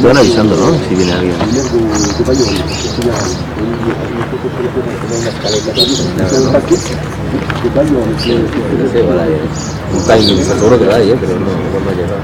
te van avisando, ¿no? Si viene alguien. Un timing, seguro que va ahí, pero no ha llegado.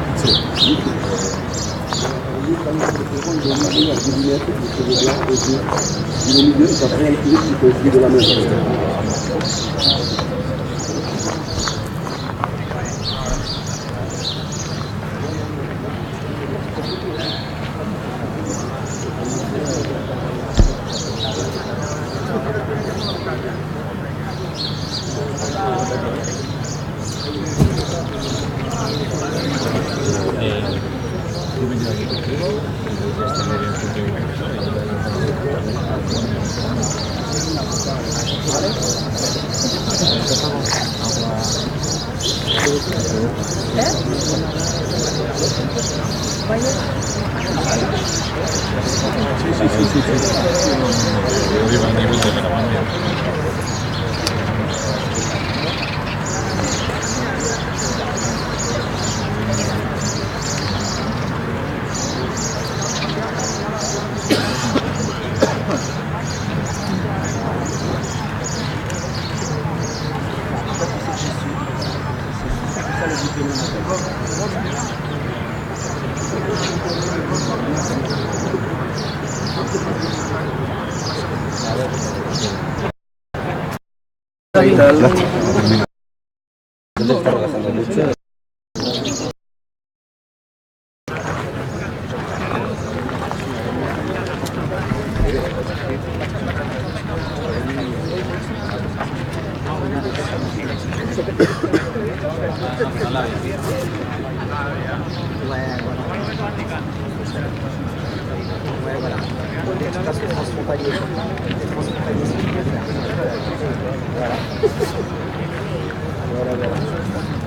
¿Dónde está relajando mucho?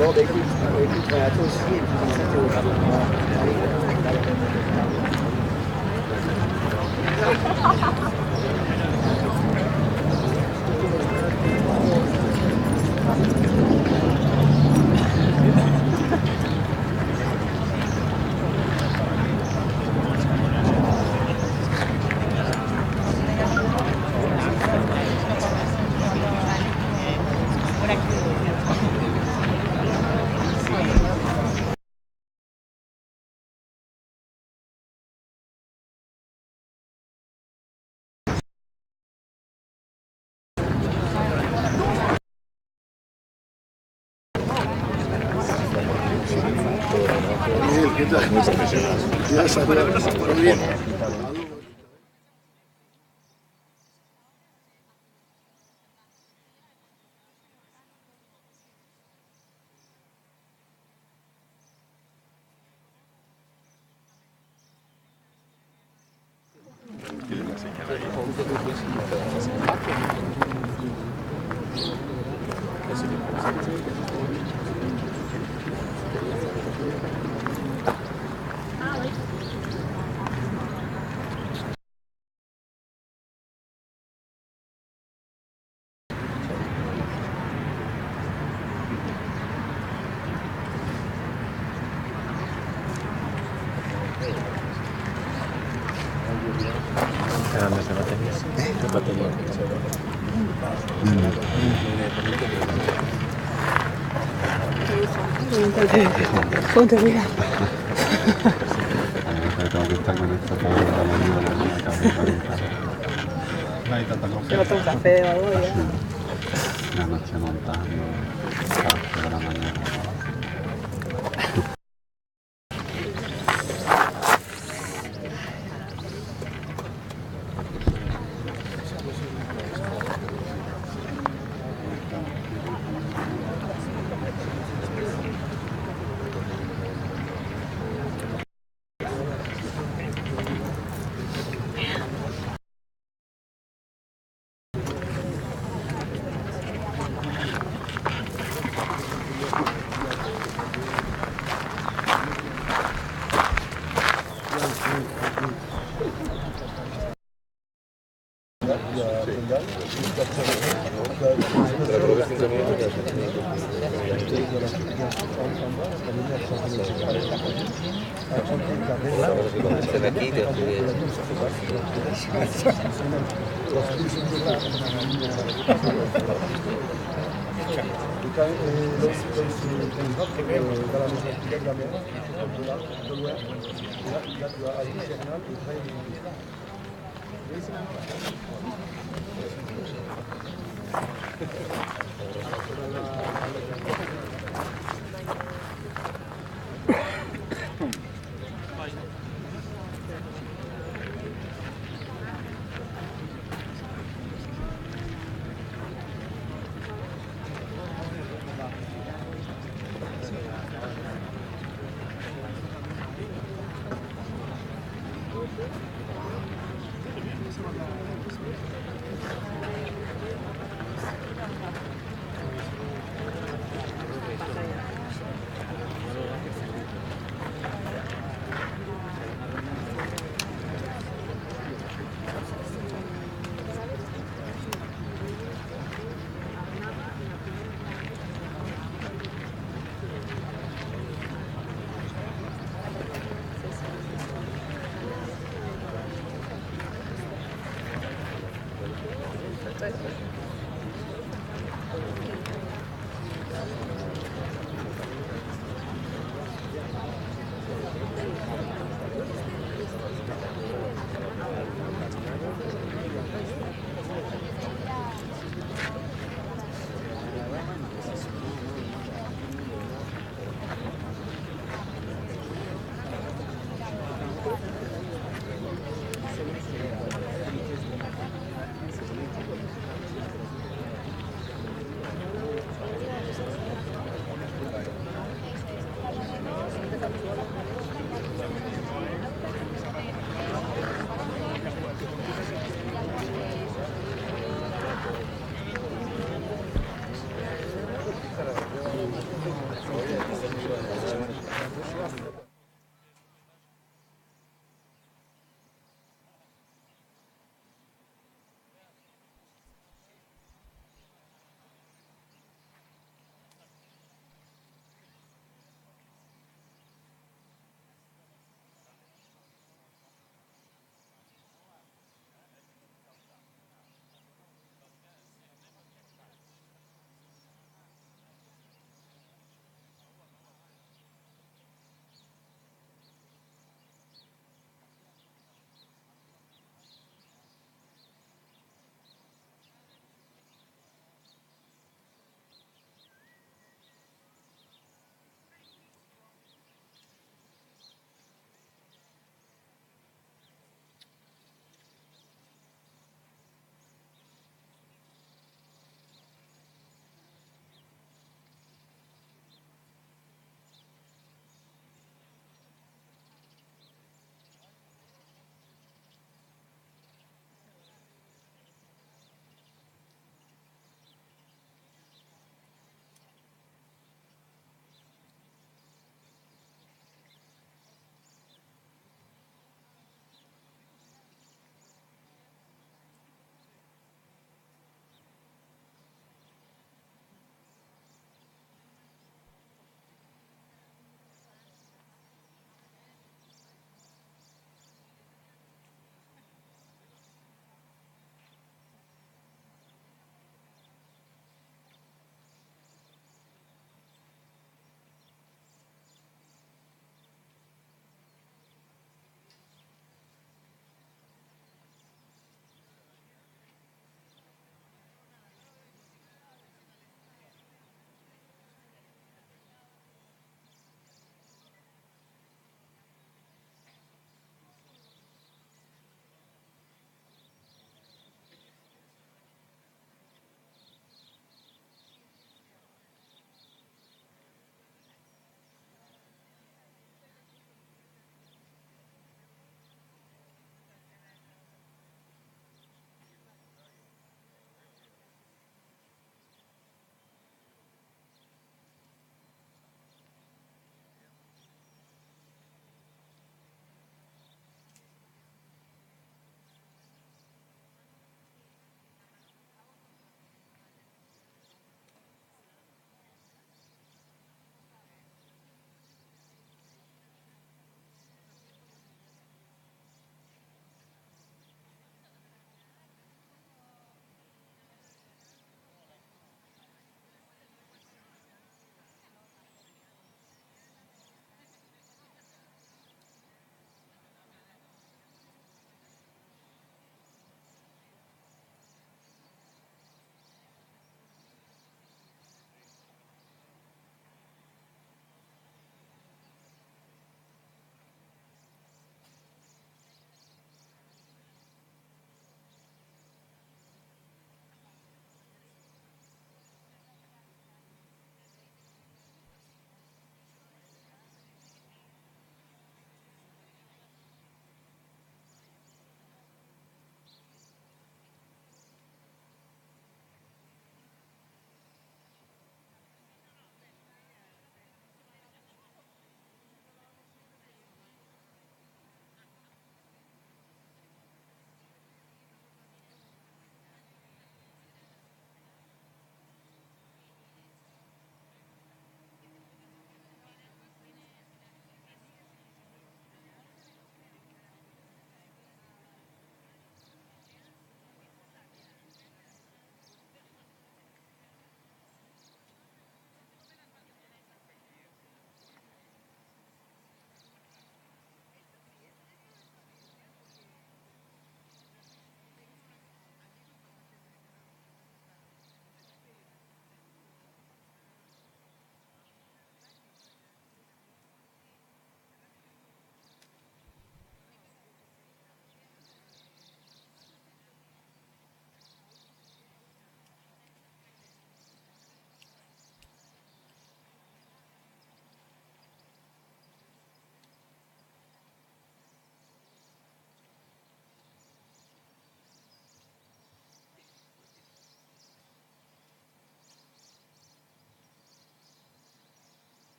Bon, bah écoute, voilà, toi aussi, et puis comme ça, t'es au ¿Qué tal? Ya sabes, muy bien. Ponte, mira. Tengo que estar con esta pobre de la mañana. No hay tanta cosa. Llevo un café o algo ya. La noche montando, a las 3 de la mañana. Se aquí te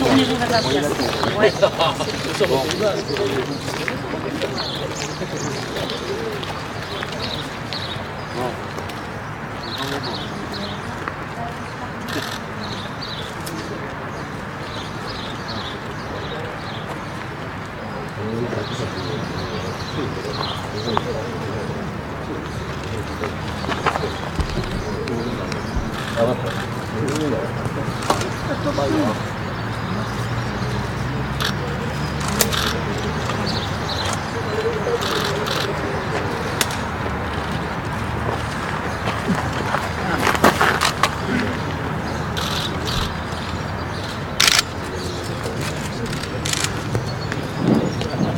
Tournez-vous vers la pièce. Ouais.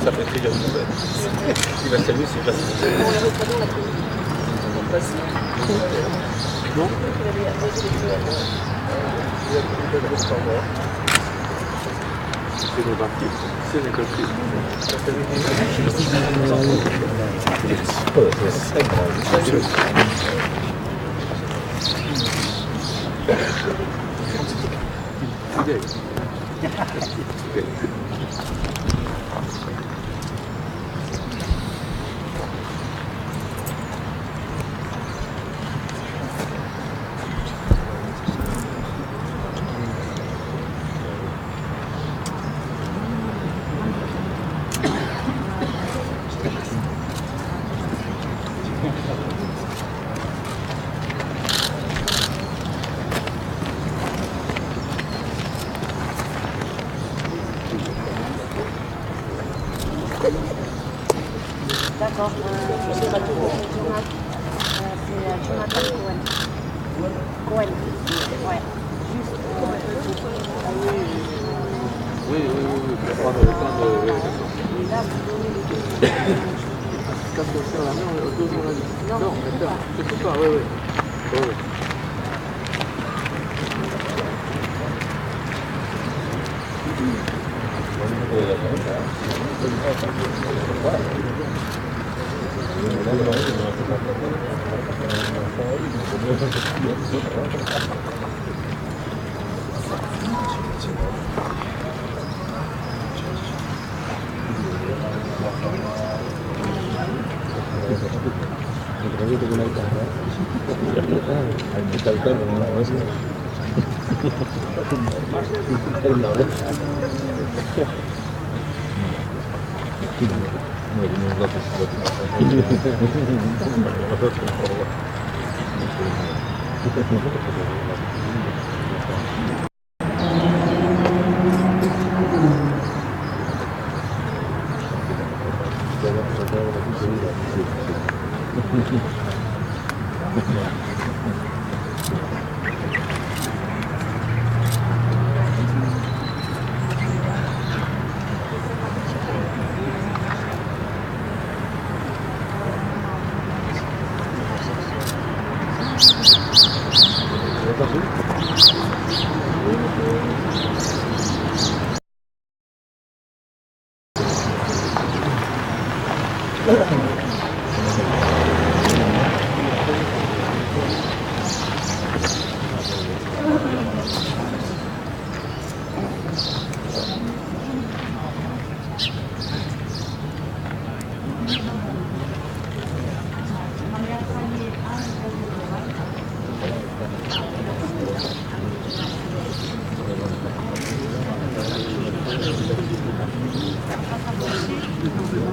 Ça fait très bien. Il va s'amuser, c'est facile. Non. C'est le parti. C'est le côté. D'accord. C'est Jonathan Cohen. Cohen. Ouais. Oui. Prendre le temps de. Quand on serre la main, on est 2 journalistes. Non, d'accord. Je peux pas, oui.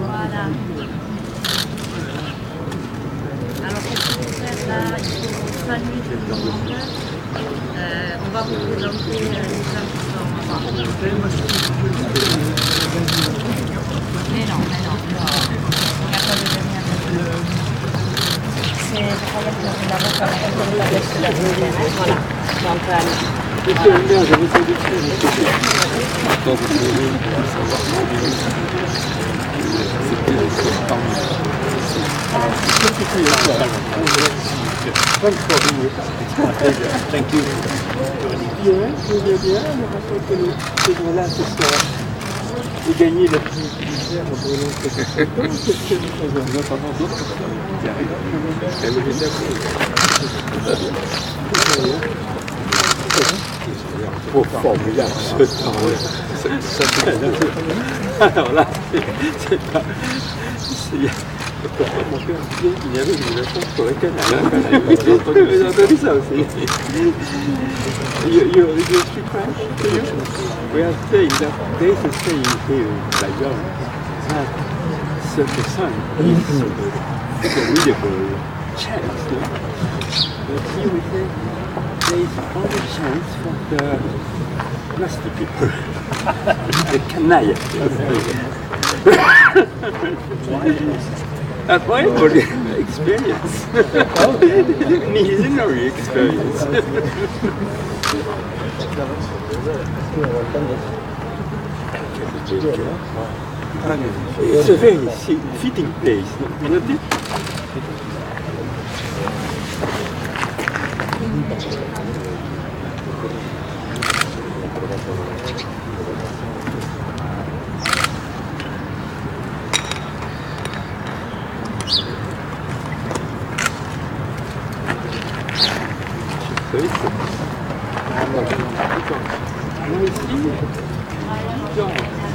Voilà. Alors, qu'est-ce qu'il faut faire là? Il faut saluer tout le monde. On va vous présenter les femmes qui sont en bas. Mais non. Il n'y a pas de dernière. C'est le problème de l'avocat. Voilà. Donc, Monsieur le maire, je vous fais des trucs, monsieur. Thank you. Bien, je vais bien. On va faire que ces gens-là ce soir. J'ai gagné le prix militaire pour l'autre photo. Qu'est-ce que nous faisons? Nous attendons d'autres qui arrivent. Oh, formidable ce temps-là. Alors là, c'est pas... Mon père disait qu'il y avait une relation sur le canal. J'ai entendu ça aussi. You speak French? We are saying that there is a saying here in Bayonne that the sun is a readable chance. But here we say there is only chance for the nasty people, the canaille. That's my experience. Missionary experience. It's a very fitting place, isn't it?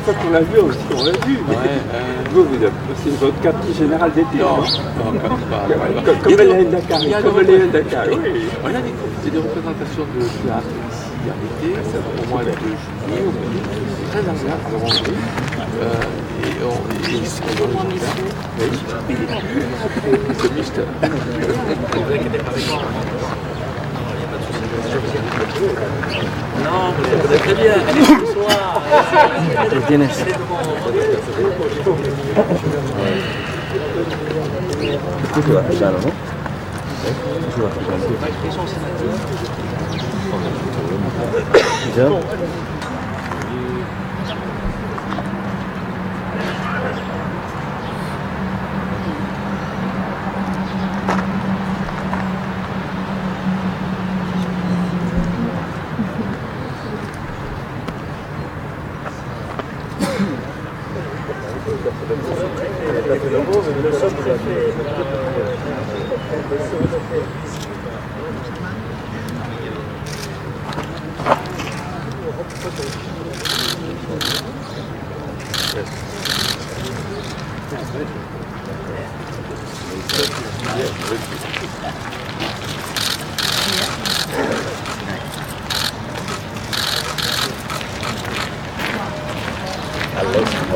Quand on l'a vu aussi, on l'a vu. Vous, c'est votre quartier général d'été. Comme les Dakar. Oui. On a des représentations de théâtre ici à l'été, au mois de juillet, c'est très agréable à rentrer. Et c'est mixte. Non, mais vous êtes très bien. Allez, bonsoir. Mucho africano, ¿no? Mucho africano. ¿Ya?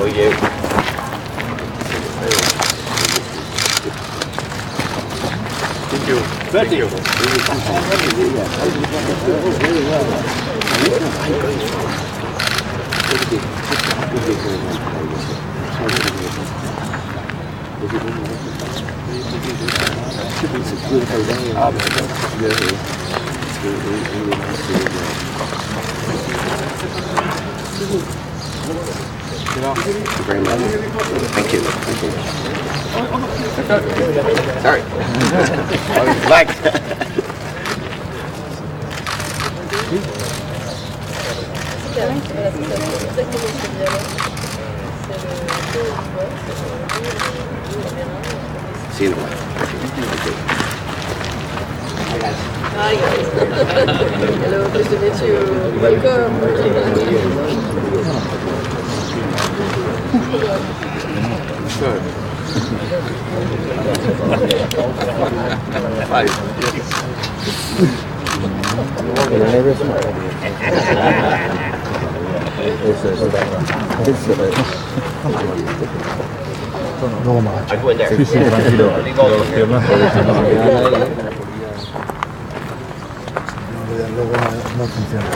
Oye. Thank you. Thank you. Very much. Thank you. Thank you. Sorry. Relax. See you later. Hi guys. Hello, pleased to meet you. Welcome. Good. Luego más. Sí, sí, tranquilo. Los piernas luego no funciona.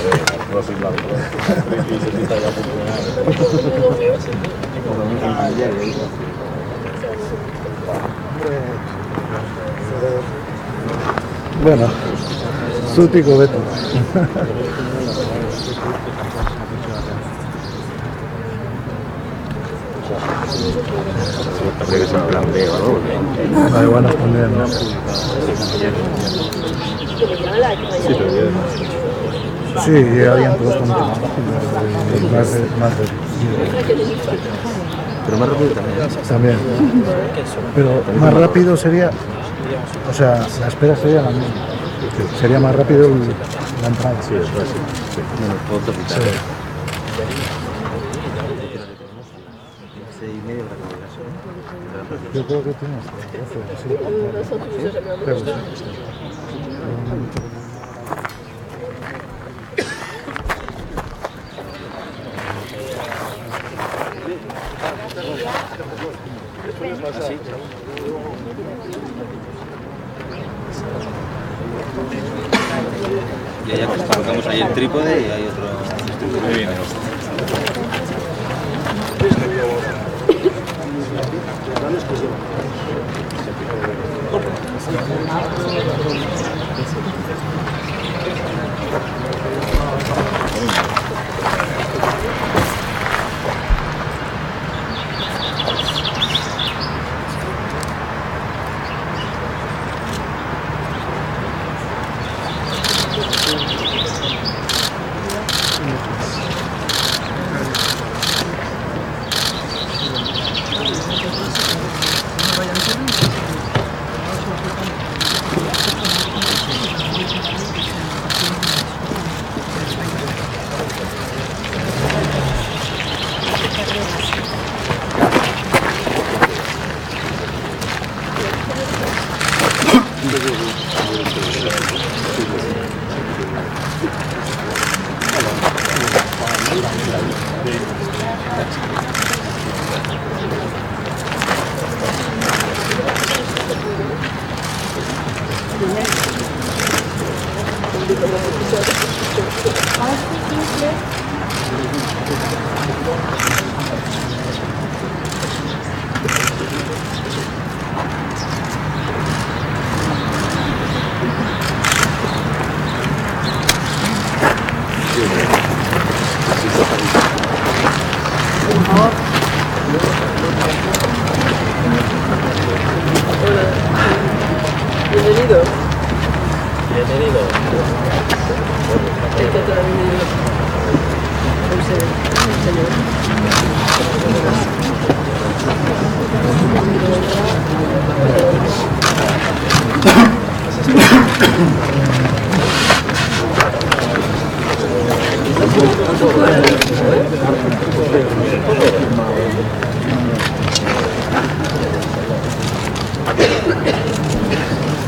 Bueno, Zútico Beto. Creo que es un plan B, ¿no? Hay buenas también, ¿no? Sí, llega bien todo esto mucho más de Pero más rápido también. también. Pero más rápido sería, o sea, la espera sería la misma. Sería más rápido la entrada. Sí, es fácil. Sí. Menos fotos y tal. Yo creo que tienes. Vincent, tu nous as jamais embauché. Y allá colocamos ahí el trípode y hay otro. Muy bien. Bienvenido. Bienvenido.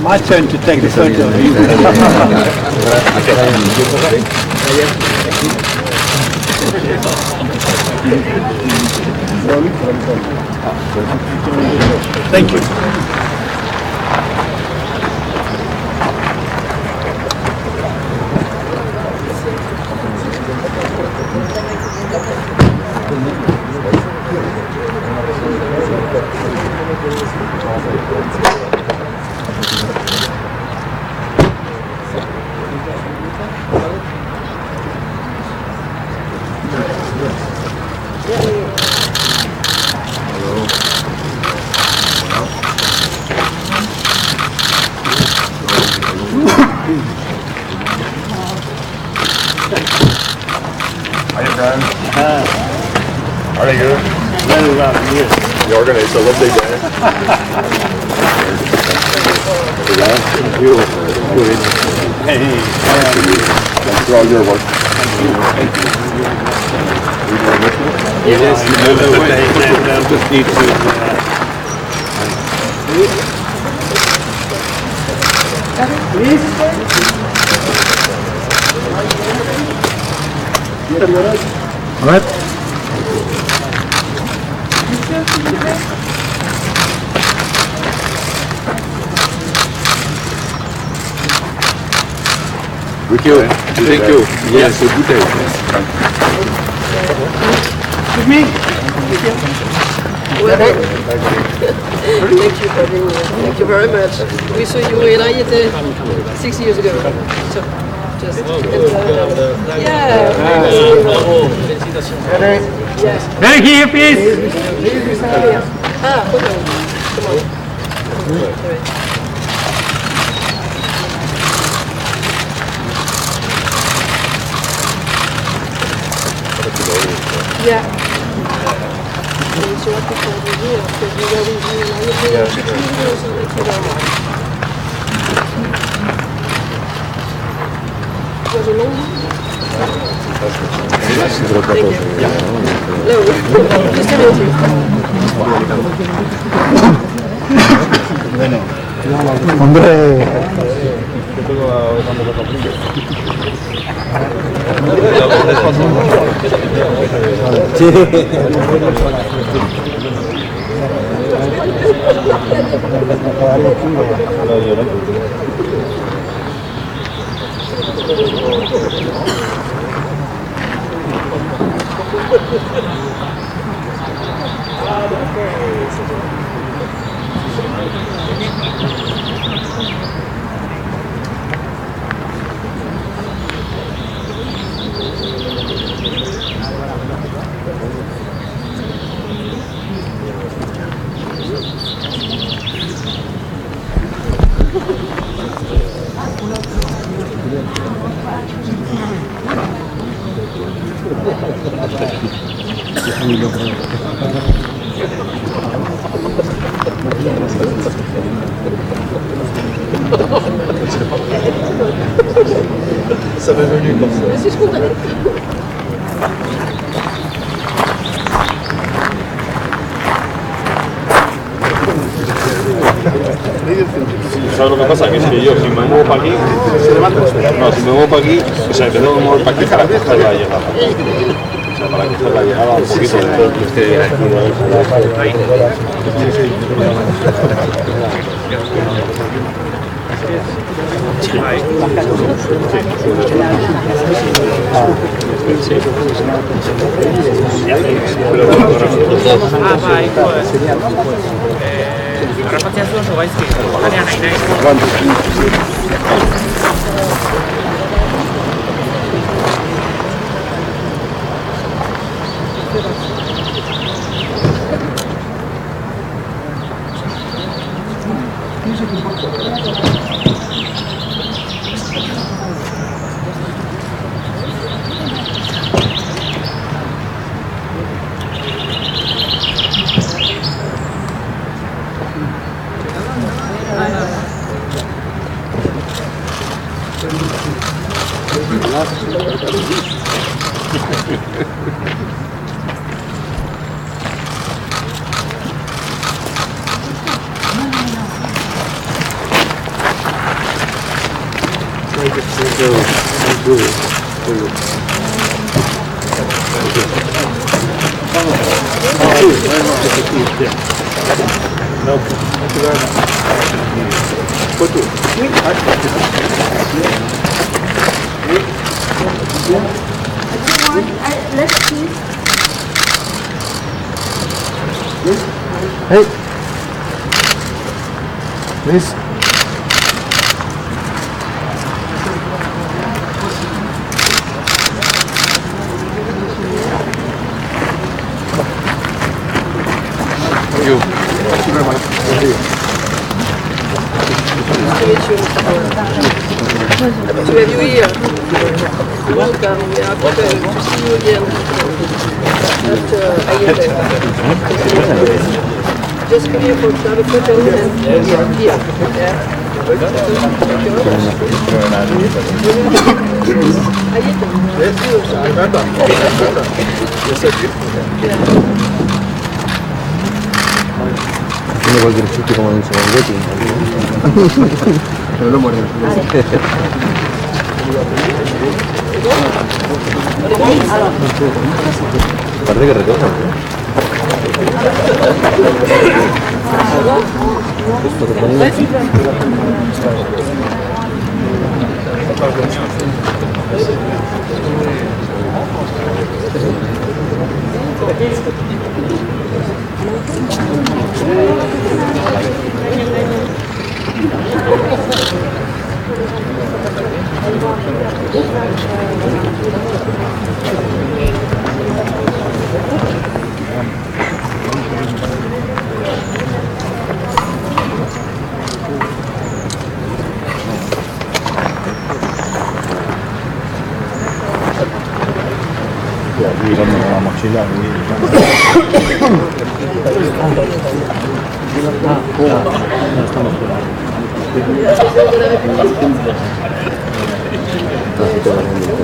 My turn to take the photo of you. Thank you. Are you good? Very well, yes. You organized a lovely day. Hey, Thanks for all your work. yes, you know the way, and I'll just need to... A ver. Thank you. Thank you. Yes, a good day. Thank you very much. We saw you in Ayete 6 years ago. So just yeah. Thank you, please. Ah, hold on. Come on. Sorry. Yeah. So what people do here, because we always do like 6 years or something like that. was in Londen. Thank you. Hello. Nice to meet you. Hombre. Ça m'est venu comme ça. C'est spontané. ¿Sabes lo que pasa? Que es que yo, si me muevo para aquí, no, si me muevo para aquí, o sea, que tengo que mover para aquí para coger la llegada. O sea, para coger la llegada un poquito de Hey. Miss. To have you here. Welcome. We are happy to see you again after Allende. Just come here for to have a photo and here. Yeah. Tiene cualquier chiste como dice Betty. Pero lo muerde. Parece que recoja. Esto que ponía. Y con la mochila casi te van a entender.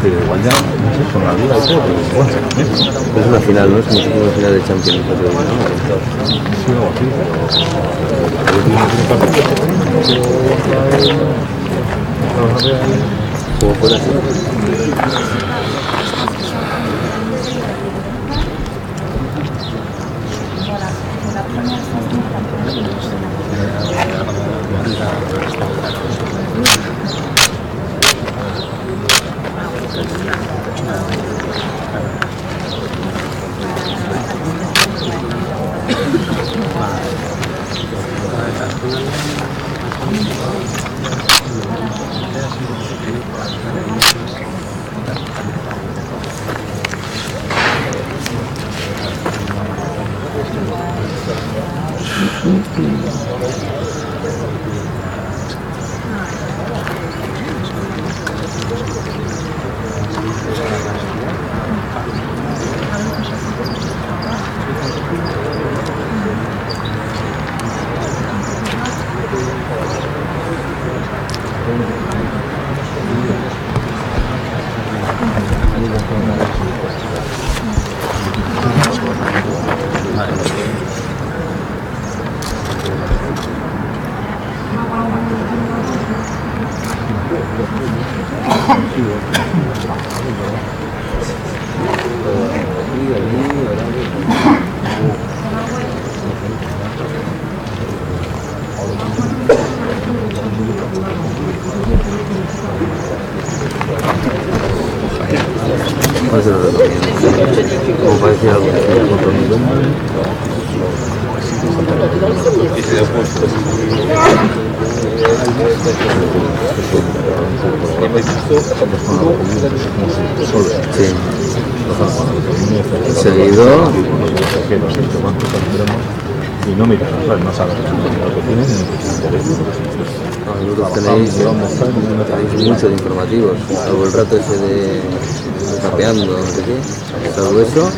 Pero igual ya, no sé, con la vida y todo, pero bueno, Es una final, ¿no? Es como si fuera una final de Champions. sí, o así. Como fuera así. Como parecía algo sí. Seguido y no miran, no saben lo que tienen ni vosotros tenéis muchos informativos, salvo el rato ese de zapeando, no sé qué, salvo eso.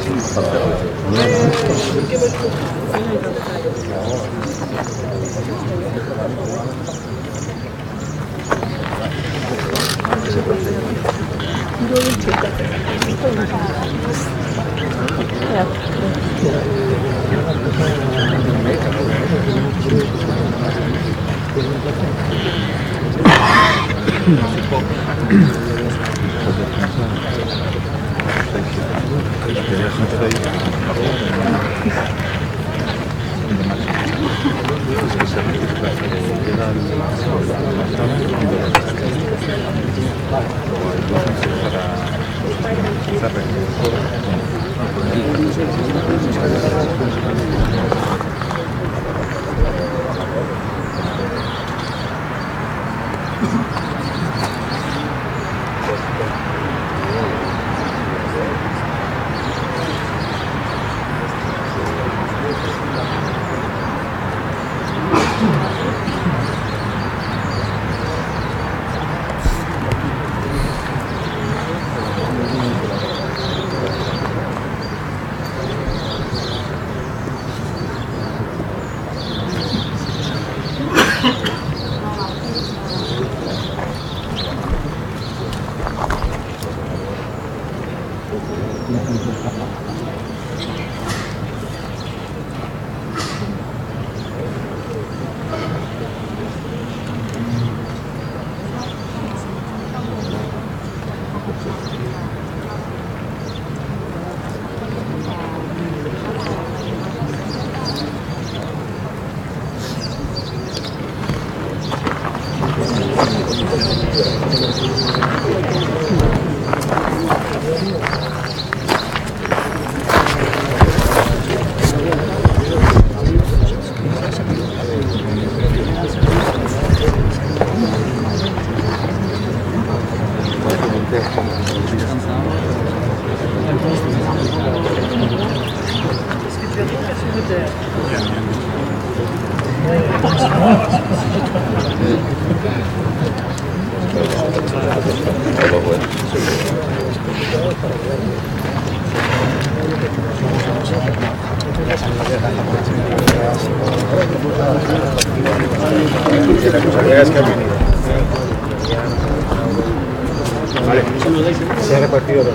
Se ha repartido todo.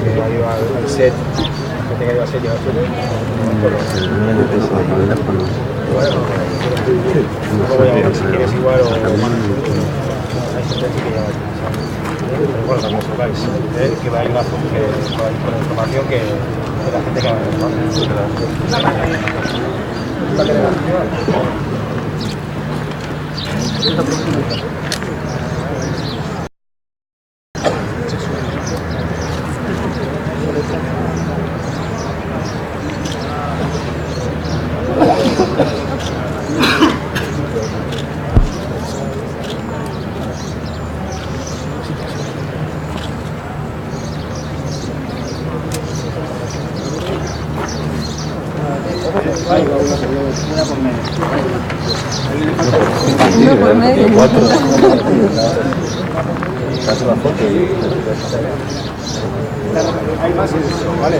Que ha ido al set, gente que ha ido al set y al suelo. Si quieres igual o más. Hay gente que ya va. Pero bueno, también sepáis que va a ir con la información que la gente que va a Uno por medio. Hay más eso, ¿vale?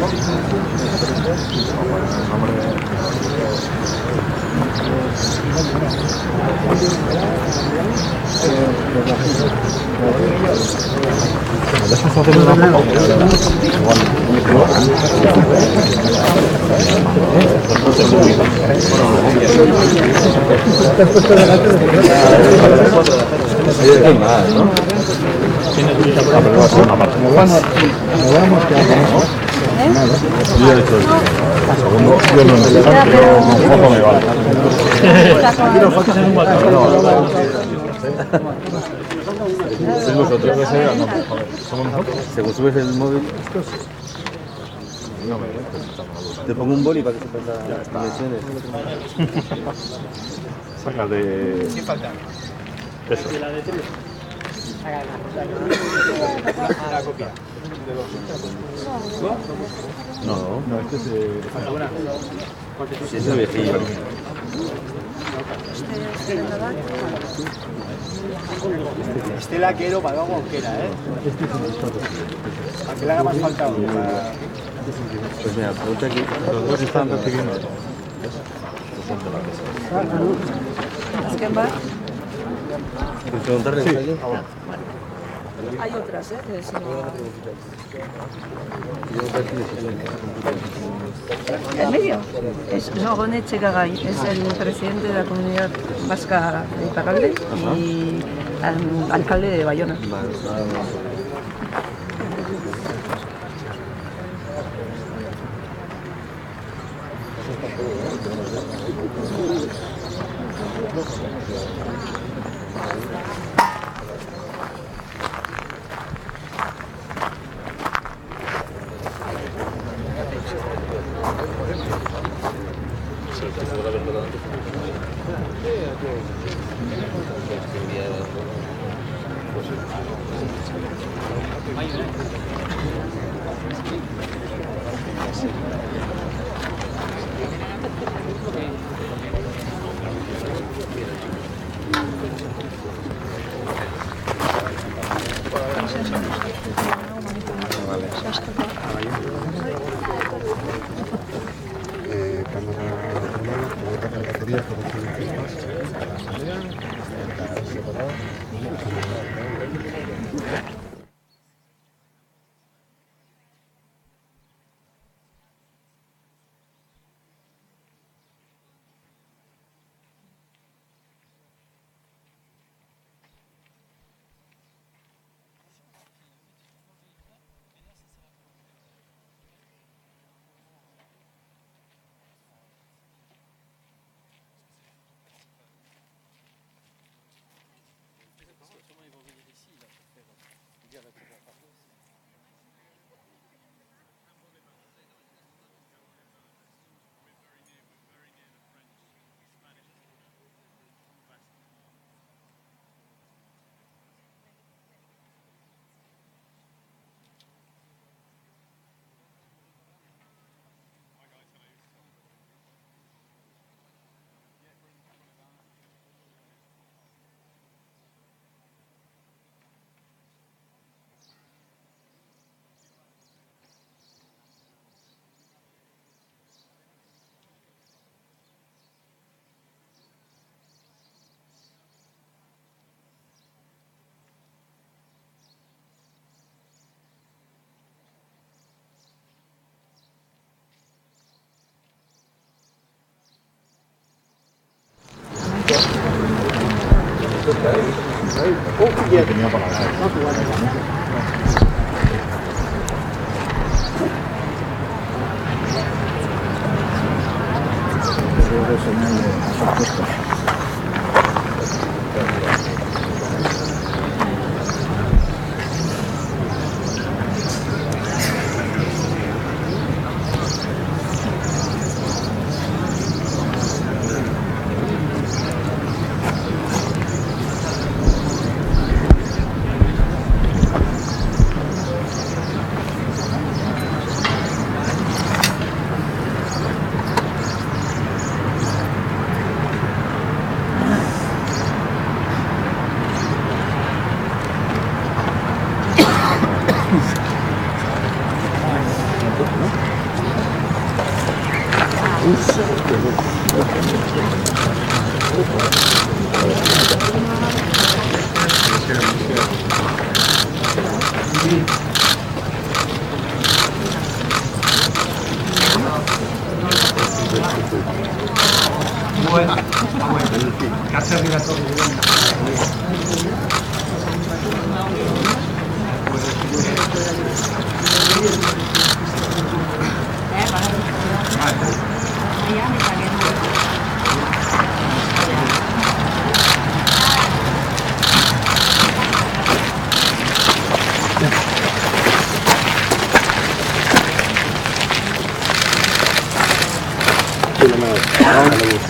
¿no? pero va a ser una parte. Nos vamos, ¿qué hacemos? Yo ya he hecho el segundo. Yo no necesito, pero tampoco me vale. Aquí nos falta un ¿Sois vosotros? No, joder. ¿Somos nosotros? Según subes el móvil, No me te pongo un boli para que sepas las dimensiones. Saca de... ¿Qué falta? Eso. La copia. No, este es... ¿Falta una? Si es el viejillo. Estela quiero para luego aunque era, Para que le haga más falta uno. Pues mira, ponte aquí. Los dos están recibiendo. Azken bat, ¿Quieres preguntarle a alguien? hay otras, que si no... ¿En medio? Es Jorge Chegaray, es el presidente de la comunidad vasca de Iparralde y alcalde de Bayona.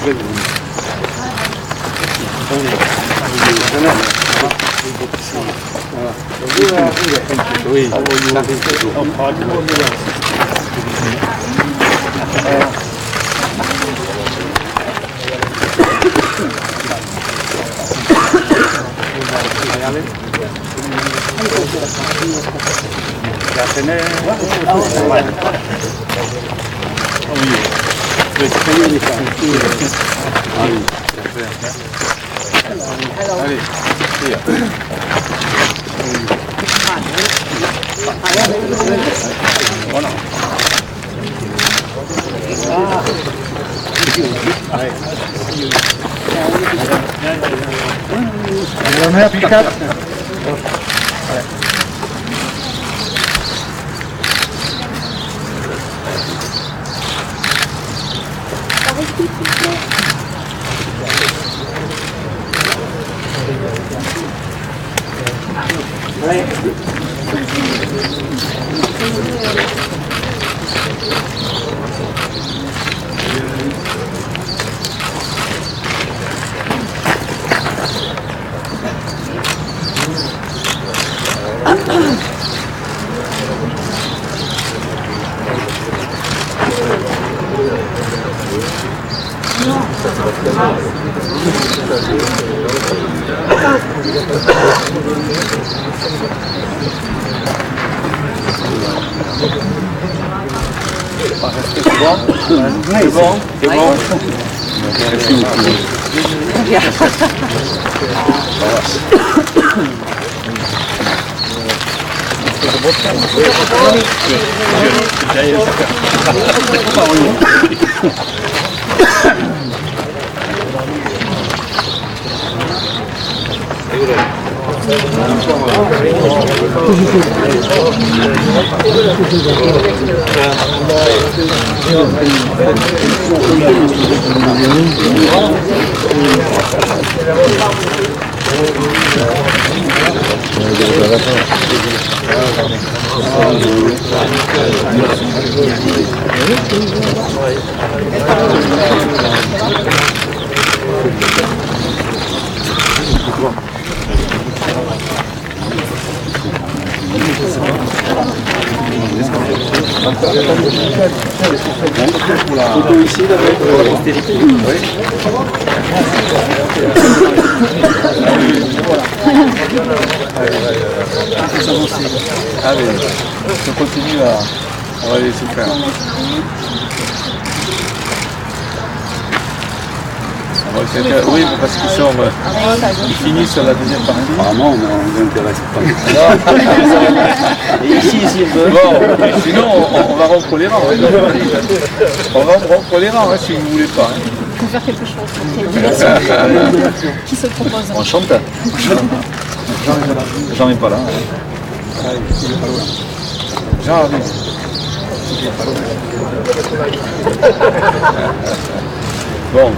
très bon. Oui, Allez, on continue à... On va laisser faire. Oui, parce qu'ils sont... Ils finissent la deuxième partie. apparemment, on n'intéresse pas. Et ici, s'ils veulent... Bon, sinon, on va rompre les rangs. On va rompre les rangs, si vous ne voulez pas. Il faut faire quelque chose pour créer une diversion. Qui se propose? On chante. Jean n'est pas là. Jean arrive. Bon.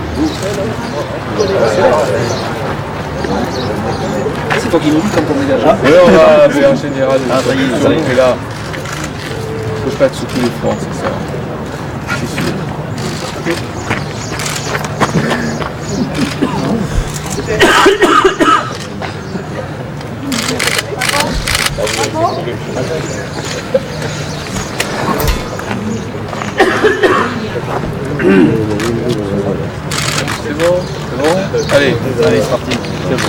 C'est toi qui nous dis quand on est déjà. Oui, on va faire en général. Ah, ça y est, ça y est. Mais là, il ne faut pas être sur tous les fronts, c'est ça. C'est sûr. C'est bon? C'est bon? Allez, allez, c'est parti. C'est bon.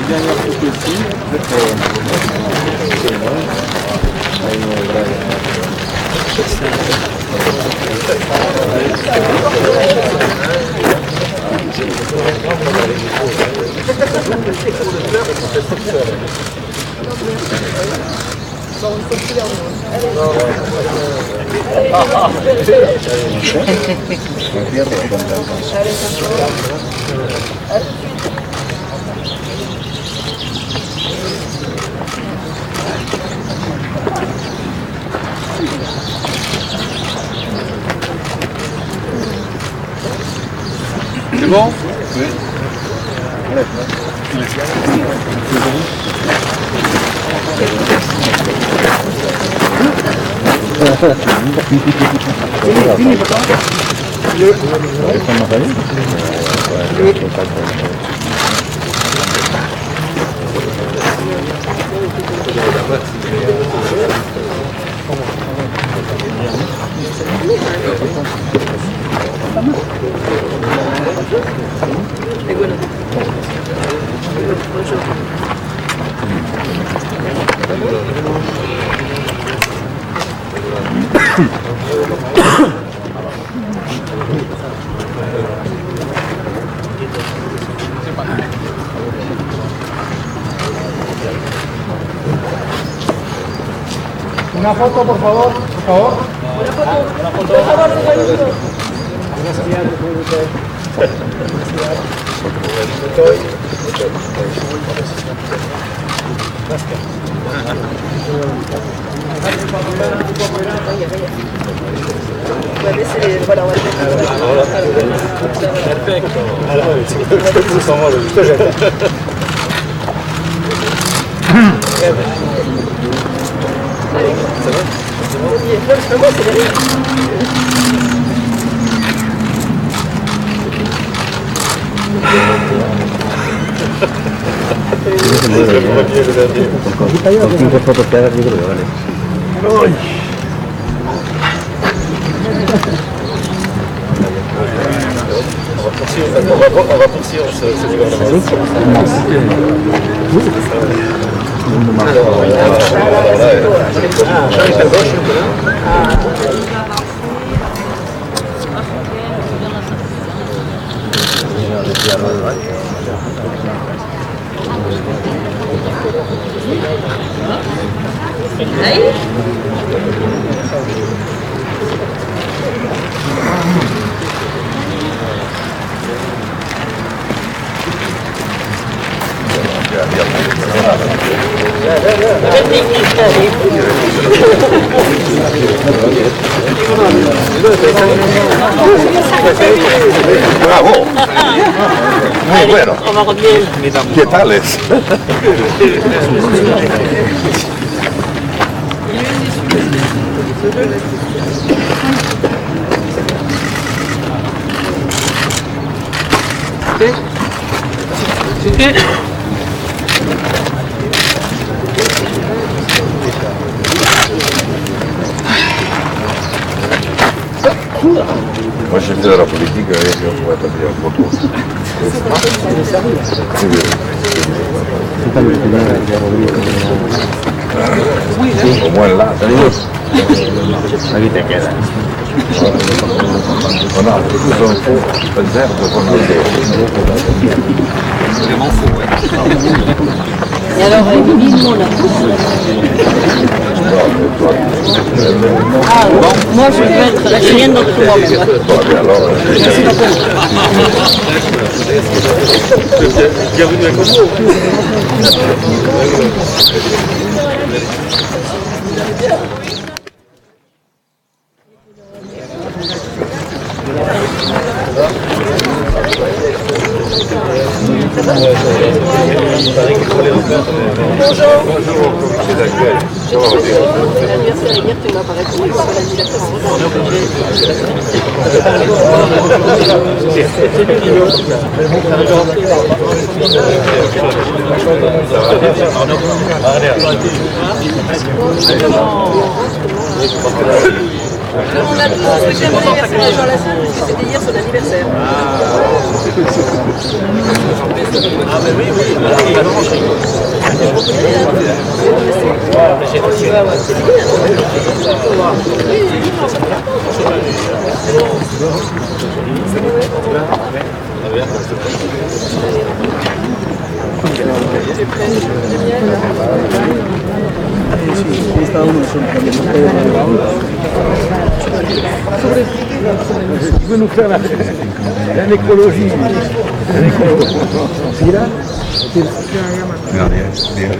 Dernière photo ici. C'est bon? Oui. Una foto, por favor, por favor. Una foto. Por favor, perfecto. Con 5 fotos que hagas, yo creo que vale. On va poursuivre ce gouvernement. Bravo. Muy bueno. ¿Qué tal es? Moi j'ai fait de la politique et on pourrait pas dire beaucoup. Au moins là, Aquí te quedas. on a tous un faux réserve qu'on a C'est vraiment faux, ouais. Et alors, vivement la Ah, bon, moi je veux être la chienne d'entre moi-même. Bienvenue à Congo. On a tous souhaité bon anniversaire à Jean Lassalle, puisque c'était hier son anniversaire. Está uno, Tu peux nous faire la l'écologie. C'est là. No, bien.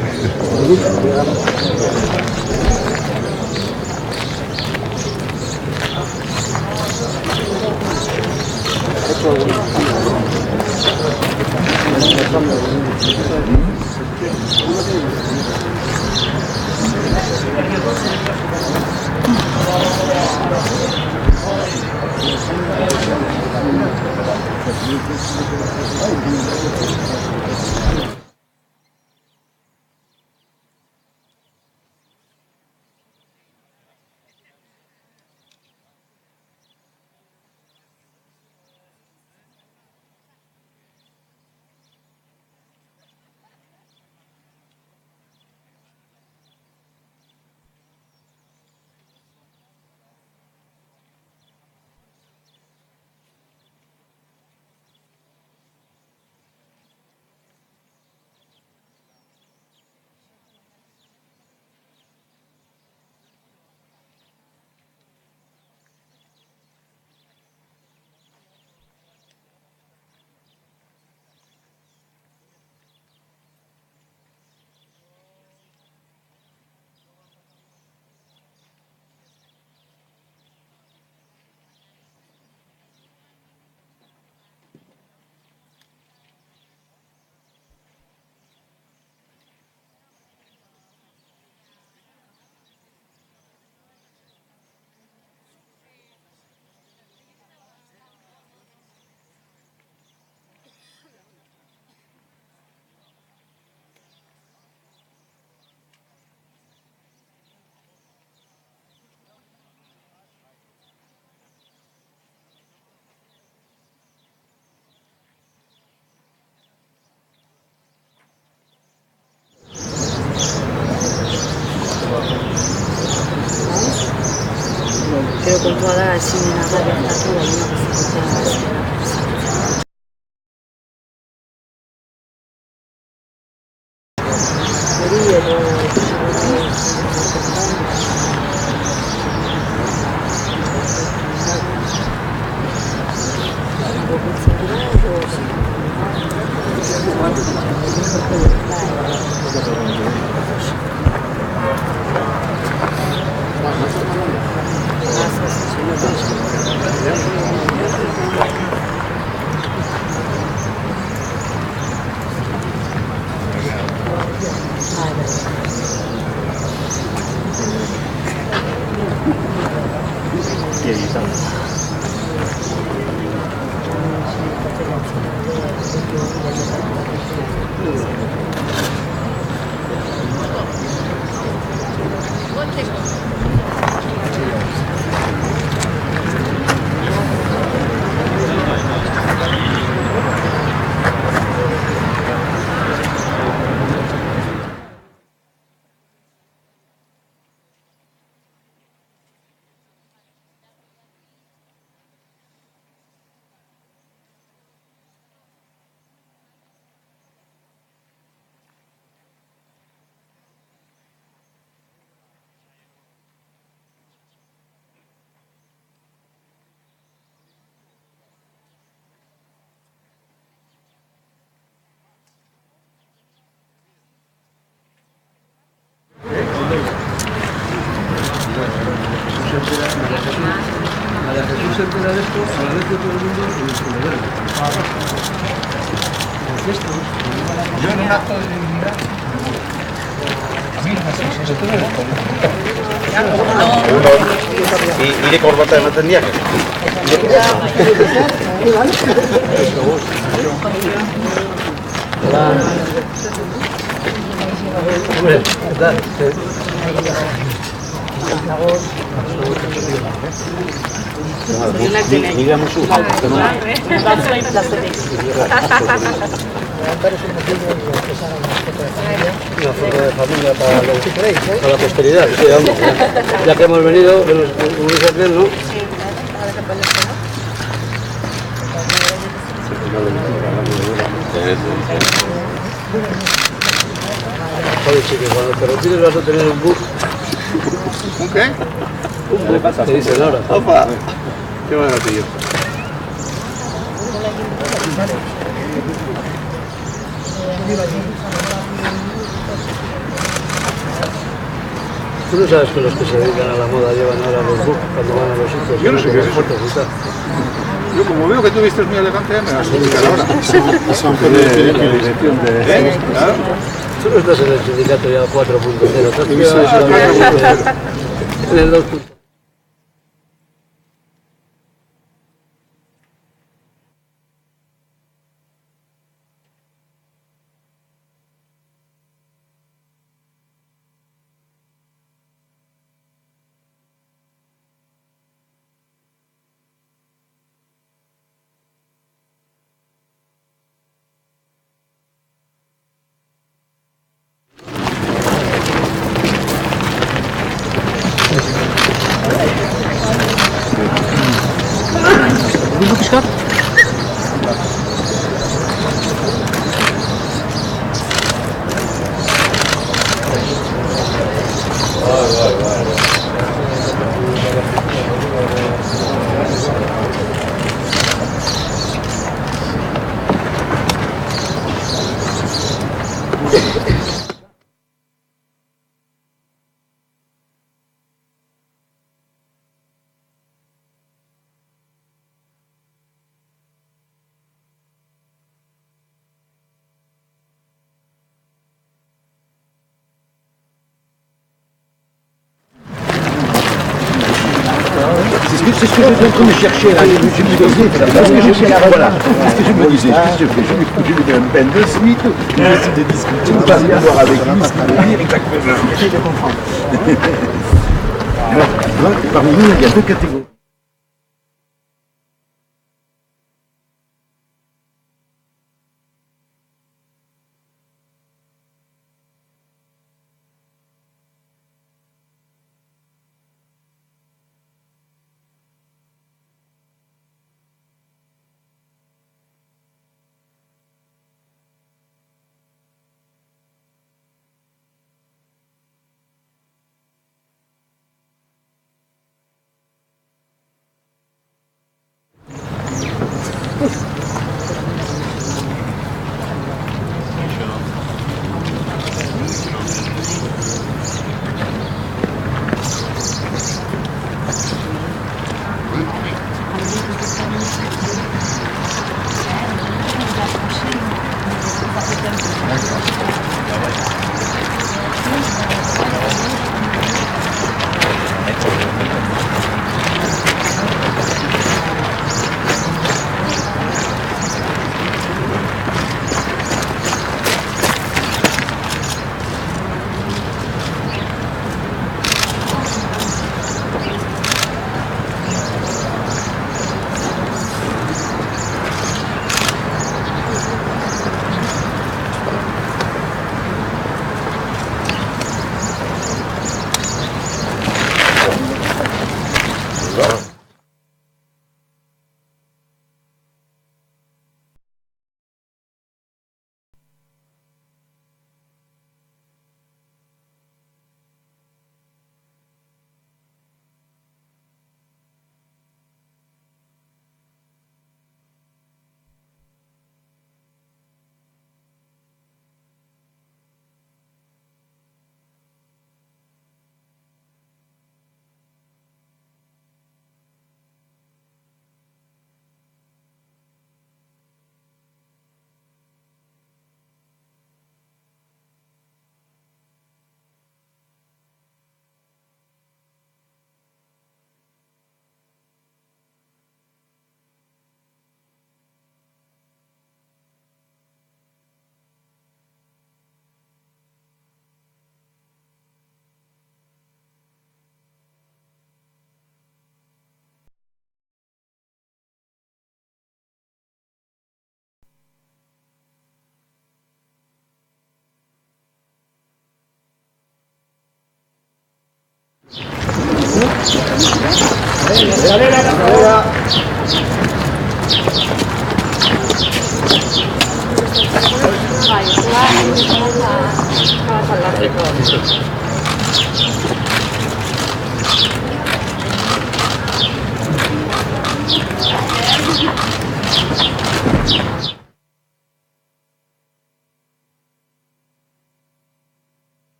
Pero kontua da, ezin dena da gertatu baina hori edo María Jesús se entera de esto, a la vez de todo el mundo en el funeral. Yo en un acto de dignidad. A mí no. ¿Y de corbata de matendiaje? Hombre, ¿verdad? Digamos su. Una foto de familia para la posteridad, sí, vamos, ya que hemos venido, que nos unís a ¿no? Joder, chico, cuando te retires vas a tener un bus. ¿Un qué? Te dice Laura. ¡Opa! ¡Qué bueno, tío! Tú no sabes que los que se dedican a la moda llevan ahora los books cuando van a los sitios. Yo no sé qué es eso. Fotos y tal. Yo como veo que tú vistes muy elegante, me vas a dedicar ahora. Son de dirección de... Claro. Tú no estás en el sindicato ya 4.0, estás en el 2.0. C'est ce que j'étais en train de chercher là, je me disais, voilà, c'est ce que je me disais, je lui fais un peine de suite, je vais essayer de discuter, on va bien voir avec lui ce qu'il veut dire exactement. J'essaie de comprendre. Alors, parmi nous, il y a deux catégories.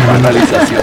Banalización.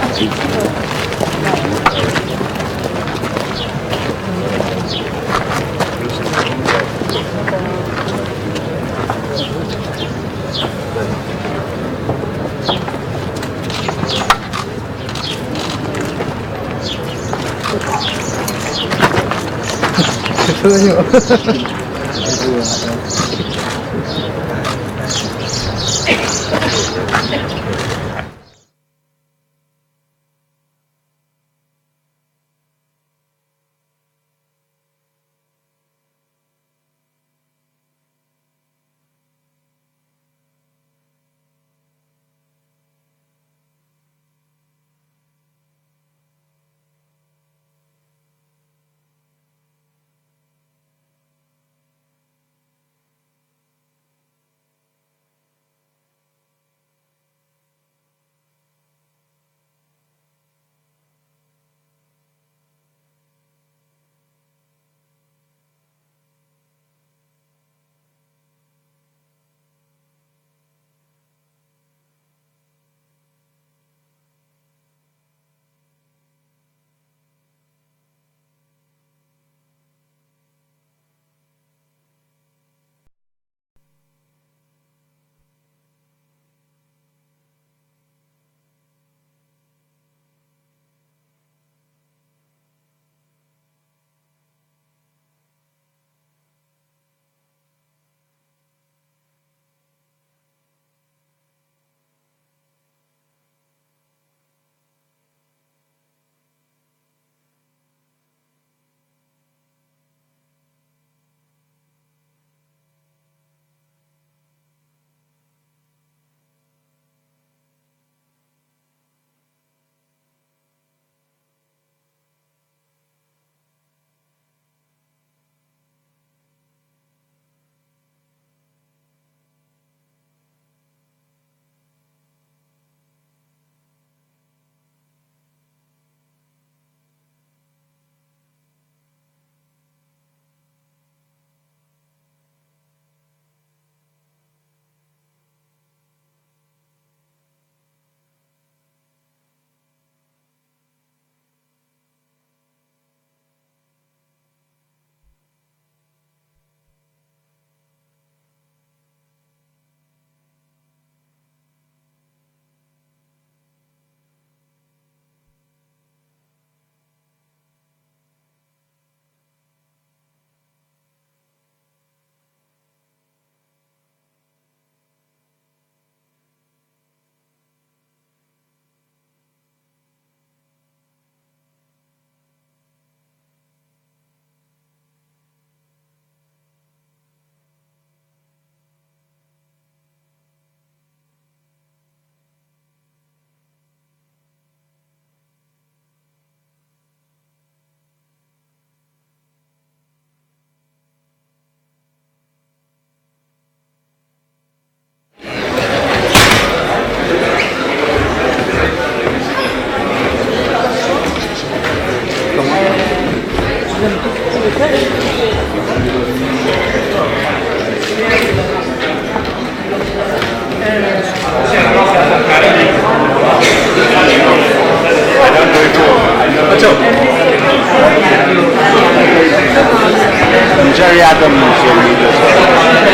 Non c'è arrivato amici il video.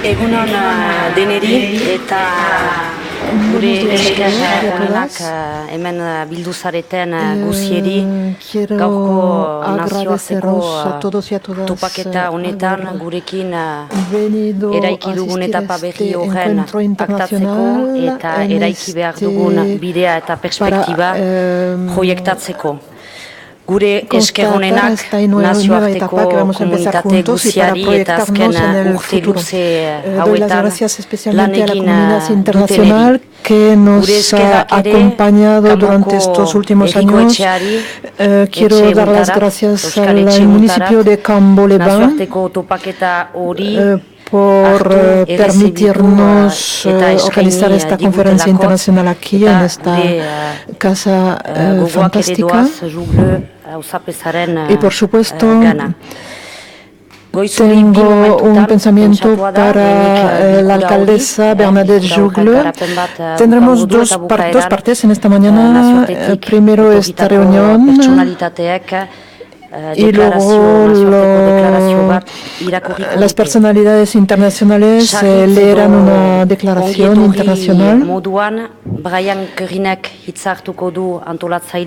Egunon deneri eta gure esker onenak hemen bildu zareten guzieri gaurko nazioarteko topaketa honetan gurekin eraiki dugun etapa berri horren aktatzeko eta eraiki behar dugun bidea eta perspektiba proiektatzeko. Gure esker honenak nazioarteko komunitate guziari eta azken urte luze hauetan lan egin duteneri. Que nos ha acompañado durante estos últimos años. Quiero dar las gracias al municipio de Cambo-les-Bains por permitirnos organizar esta conferencia internacional aquí en esta casa fantástica. Y por supuesto, tengo un pensamiento para la alcaldesa Bernadette Jougle. Tendremos dos partes en esta mañana. Primero esta reunión y luego las personalidades internacionales leerán una declaración internacional.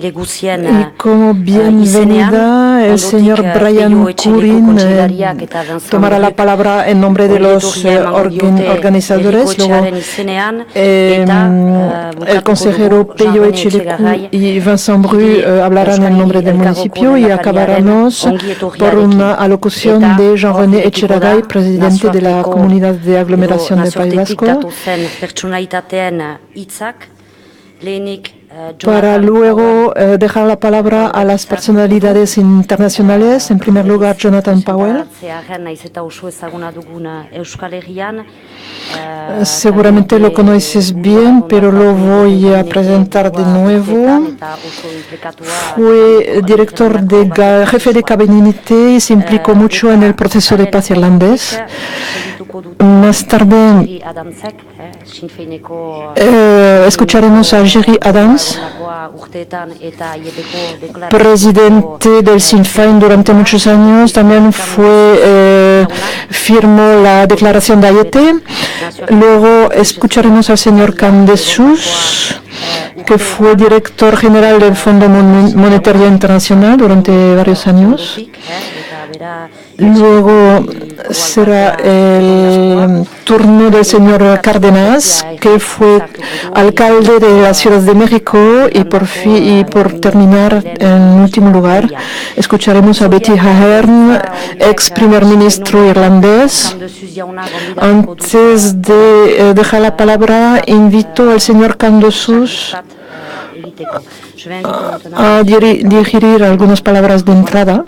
Y como bienvenida, el señor Brian Currin tomará la palabra en nombre de los organizadores. Luego, el consejero Peyo Echilecu y Vincent Bru hablarán en nombre del municipio y acabarán por una alocución de Jean-René Etxegaray, presidente de la Comunidad de Aglomeración del País Vasco, para luego dejar la palabra a las personalidades internacionales. En primer lugar, Jonathan Powell. Seguramente lo conoces bien, pero lo voy a presentar de nuevo. Fue jefe de gabinete y se implicó mucho en el proceso de paz irlandés. Más tarde escucharemos a Gerry Adams, presidente del Sinn Féin durante muchos años. También firmó la declaración de Ayete. Luego escucharemos al señor Candesus, que fue director general del Fondo Monetario Internacional durante varios años. Luego será el turno del señor Cárdenas, que fue alcalde de la Ciudad de México, y por terminar, en último lugar, escucharemos a Betty Ahern, ex primer ministro irlandés. Antes de dejar la palabra, invito al señor Candesus a dirigir algunas palabras de entrada.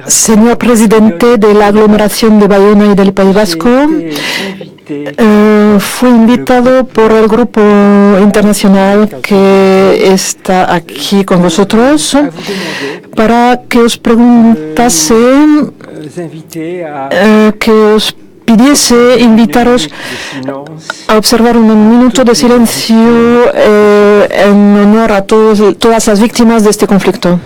Señor presidente de la aglomeración de Bayona y del País Vasco, fui invitado por el grupo internacional que está aquí con vosotros para que os preguntase, que os pidiese invitaros a observar un minuto de silencio en honor a todas las víctimas de este conflicto.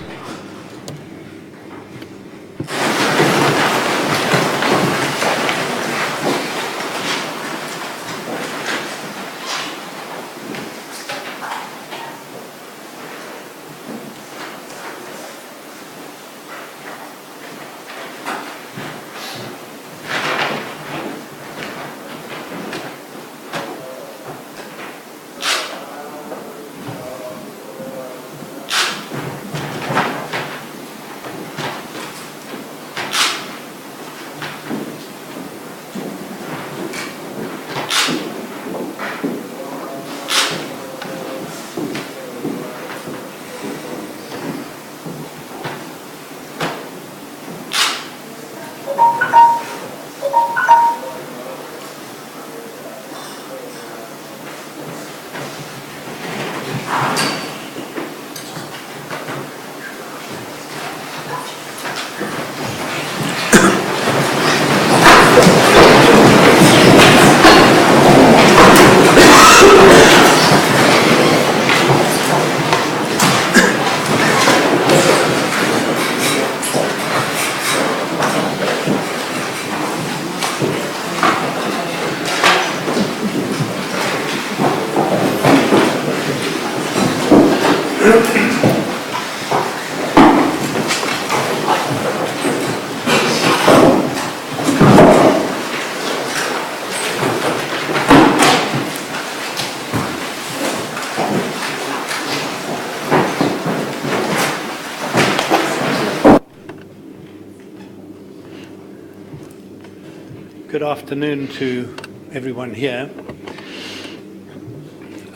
Good afternoon to everyone here.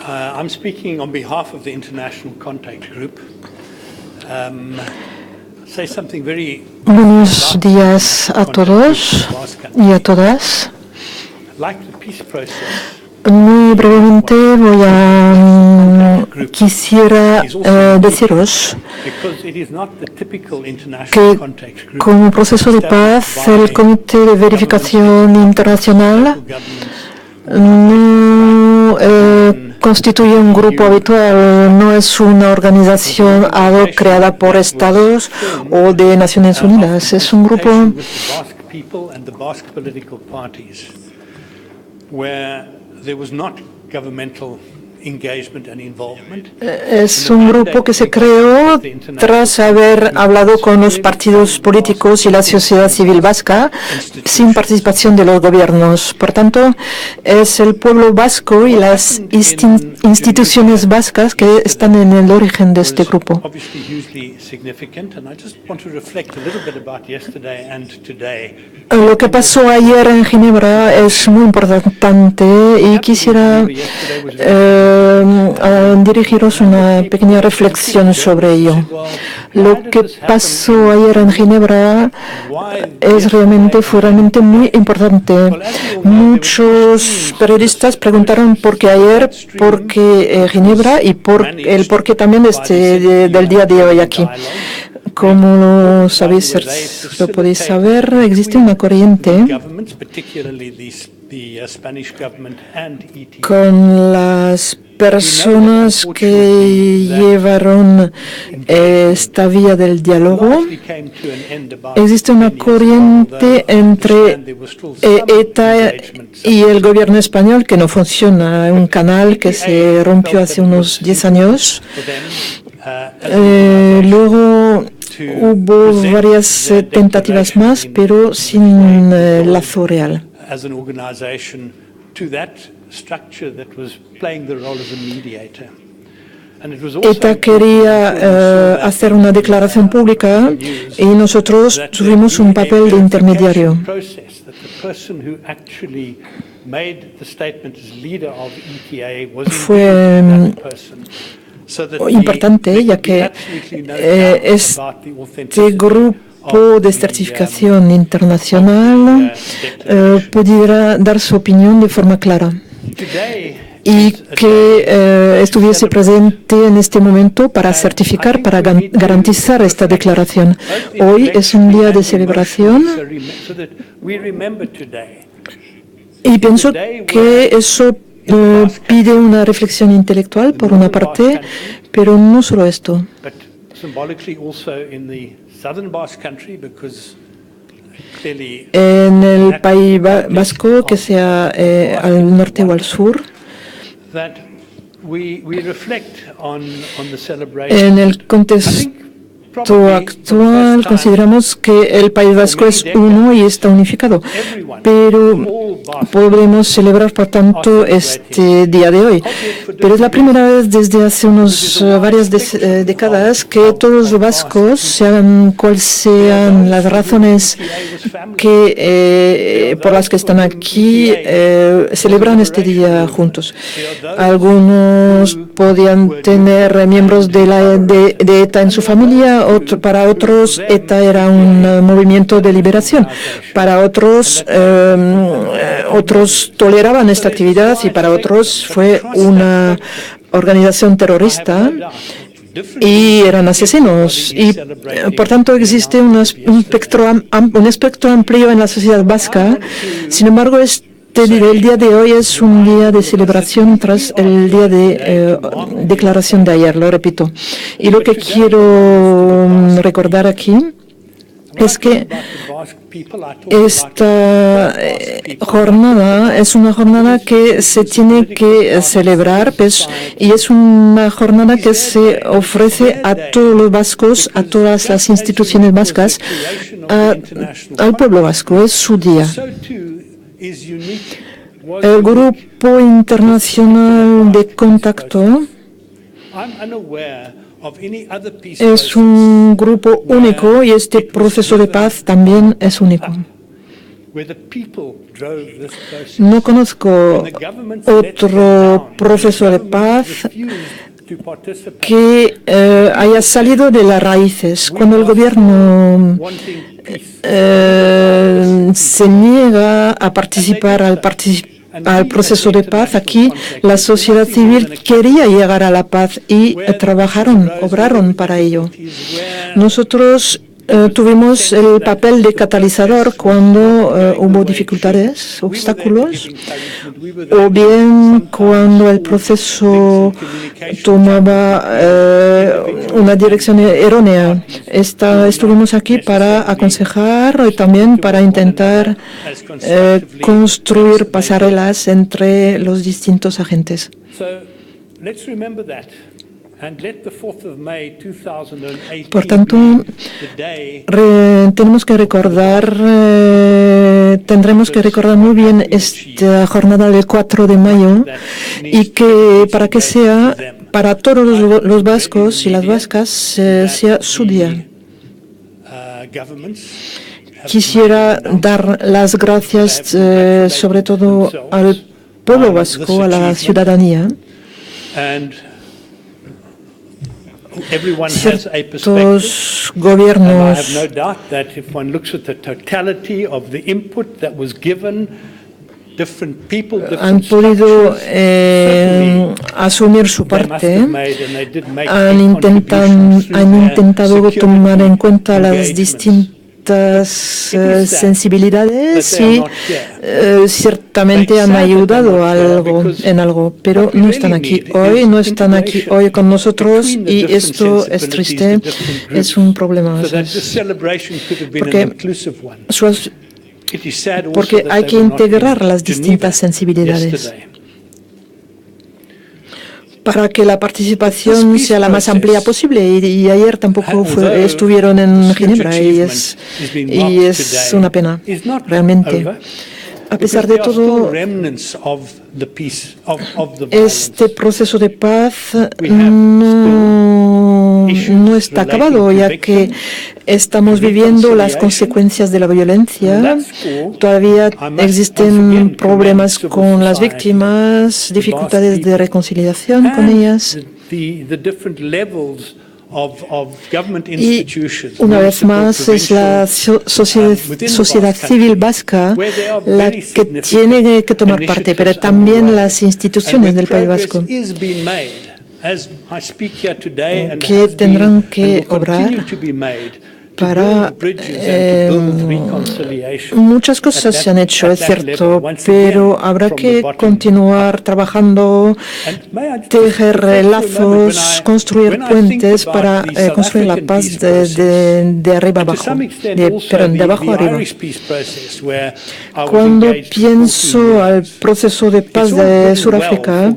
I'm speaking on behalf of the International Contact Group. Say something very Buenos días a todos y a todas. like the peace process. Muy brevemente quisiera deciros que como proceso de paz el Comité de Verificación Internacional no constituye un grupo habitual, no es una organización ad hoc creada por estados o de Naciones Unidas, es un grupo There was not governmental engagement and involvement. Es un grupo que se creó tras haber hablado con los partidos políticos y la sociedad civil vasca sin participación de los gobiernos. Por tanto, es el pueblo vasco y las instituciones vascas que están en el origen de este grupo. Lo que pasó ayer en Ginebra es muy importante y quisiera dirigiros una pequeña reflexión sobre ello. Lo que pasó ayer en Ginebra fue realmente muy importante. Muchos periodistas preguntaron por qué ayer, por qué Ginebra y el por qué también del día de hoy aquí. Como lo sabéis, lo podéis saber, existe una corriente con las personas que llevaron esta vía del diálogo. Existe una corriente entre ETA y el gobierno español que no funciona, un canal que se rompió hace unos 10 años. Luego hubo varias tentativas más, pero sin lazo real. ETA quería hacer una declaración pública y nosotros tuvimos un papel de intermediario. Fue importante, ya que este grupo de certificación internacional pudiera dar su opinión de forma clara y que estuviese presente en este momento para certificar, para garantizar esta declaración. Hoy es un día de celebración y pienso que eso pide una reflexión intelectual por una parte, pero no solo esto. En el País Vasco, que sea al norte o al sur, en el contexto actual consideramos que el País Vasco es uno y está unificado, pero podemos celebrar por tanto este día de hoy. Pero es la primera vez desde hace varias décadas que todos los vascos, sean cuales sean las razones por las que están aquí, celebran este día juntos. Algunos podían tener miembros de ETA en su familia. Para otros, ETA era un movimiento de liberación. Para otros, otros toleraban esta actividad y para otros fue una organización terrorista y eran asesinos. Y por tanto existe un espectro amplio en la sociedad vasca. Sin embargo, el día de hoy es un día de celebración tras el día de declaración de ayer, lo repito. Y lo que quiero recordar aquí es que esta jornada es una jornada que se tiene que celebrar y es una jornada que se ofrece a todos los vascos, a todas las instituciones vascas, al pueblo vasco. Es su día. El Grupo Internacional de Contacto es un grupo único y este proceso de paz también es único. No conozco otro proceso de paz que haya salido de las raíces. Cuando el gobierno se niega a participar al proceso de paz, aquí la sociedad civil quería llegar a la paz y obraron para ello. Nosotros tuvimos el papel de catalizador cuando hubo dificultades, obstáculos, o bien cuando el proceso tomaba una dirección errónea. Estuvimos aquí para aconsejar y también para intentar construir pasarelas entre los distintos agentes. Por tanto, tendremos que recordar muy bien esta jornada del 4 de mayo y que para que sea para todos los vascos y las vascas sea su día. Quisiera dar las gracias sobre todo al pueblo vasco, a la ciudadanía. Ciertos gobiernos han podido asumir su parte, han intentado tomar en cuenta las distintas sensibilidades y ciertamente han ayudado en algo, pero no están aquí hoy con nosotros y esto es triste, es un problema. Porque hay que integrar las distintas sensibilidades para que la participación sea la más amplia posible. Y ayer tampoco estuvieron en Ginebra y es una pena, realmente. A pesar de todo, este proceso de paz no está acabado, ya que estamos viviendo las consecuencias de la violencia. Todavía existen problemas con las víctimas, dificultades de reconciliación con ellas. Y una vez más es la sociedad civil vasca la que tiene que tomar parte, pero también las instituciones del País Vasco, que tendrán que obrar para muchas cosas se han hecho, es cierto, pero habrá que continuar trabajando, tejer lazos, construir puentes para construir la paz de arriba abajo, de abajo arriba. Cuando pienso al proceso de paz de Sudáfrica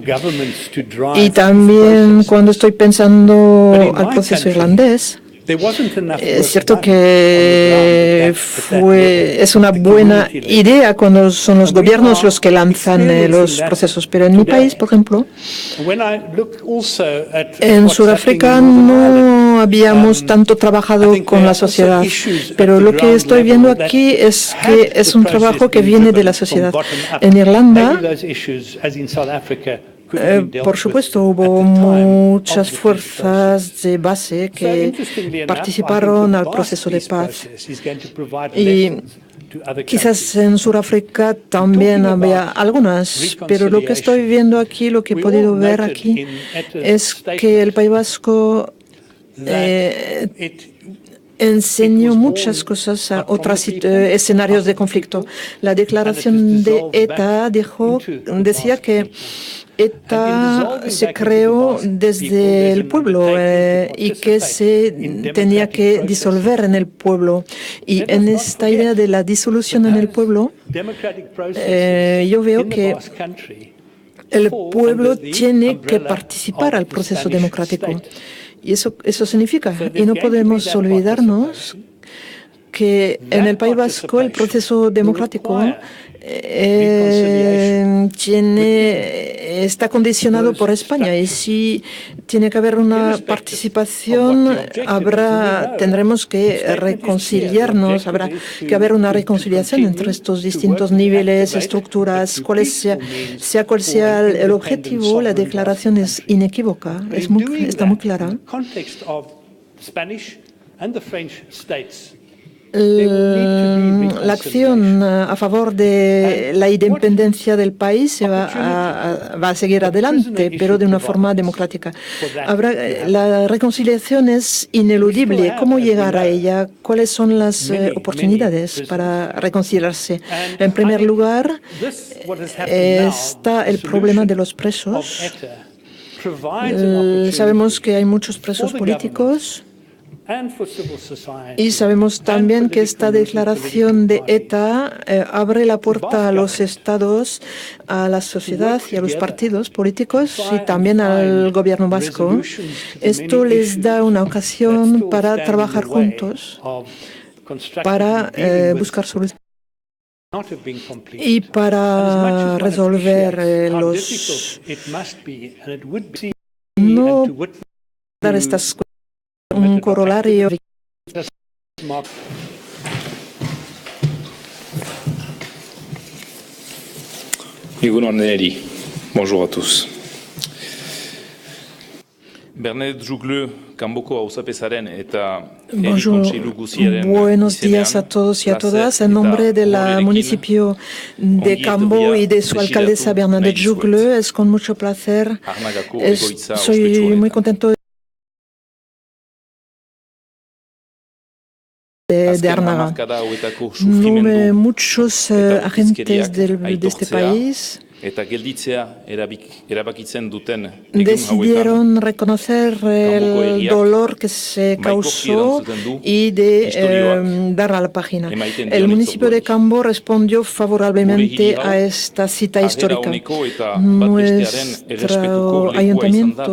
y también cuando estoy pensando al proceso irlandés, es cierto que es una buena idea cuando son los gobiernos los que lanzan los procesos, pero en mi país, por ejemplo, en Sudáfrica no habíamos tanto trabajado con la sociedad, pero lo que estoy viendo aquí es que es un trabajo que viene de la sociedad. En Irlanda, por supuesto, hubo muchas fuerzas de base que participaron al proceso de paz. Y quizás en Sudáfrica también había algunas, pero lo que estoy viendo aquí, lo que he podido ver aquí, es que el País Vasco enseñó muchas cosas a otros escenarios de conflicto. La declaración de ETA decía que ETA se creó desde el pueblo y que se tenía que disolver en el pueblo. Y en esta idea de la disolución en el pueblo, yo veo que el pueblo tiene que participar al proceso democrático. Y eso significa, y no podemos olvidarnos que en el País Vasco el proceso democrático está condicionado por España, y si tiene que haber una participación, tendremos que reconciliarnos, habrá que haber una reconciliación entre estos distintos niveles, estructuras, sea cual sea el objetivo. La declaración es inequívoca, está muy clara. La acción a favor de la independencia del país va a seguir adelante, pero de una forma democrática. La reconciliación es ineludible. ¿Cómo llegar a ella? ¿Cuáles son las oportunidades para reconciliarse? En primer lugar, está el problema de los presos. Sabemos que hay muchos presos políticos. Y sabemos también que esta declaración de ETA abre la puerta a los estados, a la sociedad y a los partidos políticos y también al gobierno vasco. Esto les da una ocasión para trabajar juntos, para buscar soluciones y para resolver no dar estas un corolario. Bonjour à tous. Bernadette Jougleux, kanboko auzapezaren eta Bonjour, buenos días a todos y a todas. En nombre del municipio de Cambo y de su alcaldesa Bernadette Jougleux, es con mucho placer. Soy muy contento de Arnaga. Muchos agentes de este país decidieron reconocer el dolor que se causó y de dar a la página. El municipio de Cambo respondió favorablemente a esta cita histórica. Nuestro ayuntamiento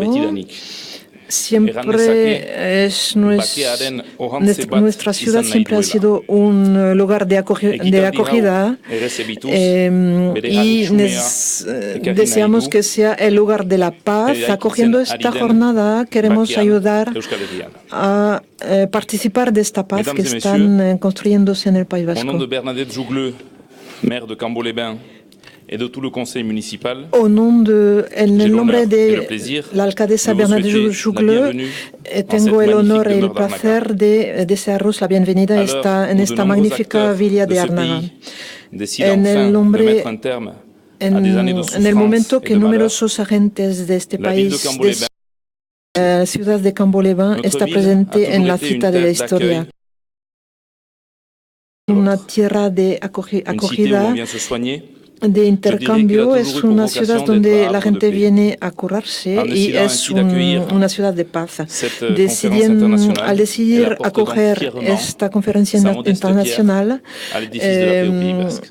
siempre nuestra ciudad siempre ha sido un lugar de acogida y deseamos que sea el lugar de la paz. Acogiendo esta jornada, queremos ayudar a participar de esta paz que están construyéndose en el País Vasco. En el nombre de la alcaldesa Bernadette Jougleux, tengo el honor y el placer de desearos la bienvenida en esta magnífica villa de Arnaga. En el momento que numerosos agentes de este país, de la ciudad de Cambo-les-Bains, está presente en la cita de la historia. Una tierra de acogida, de intercambio, es una ciudad donde la gente viene a curarse y es una ciudad de paz. Al decidir acoger esta conferencia internacional,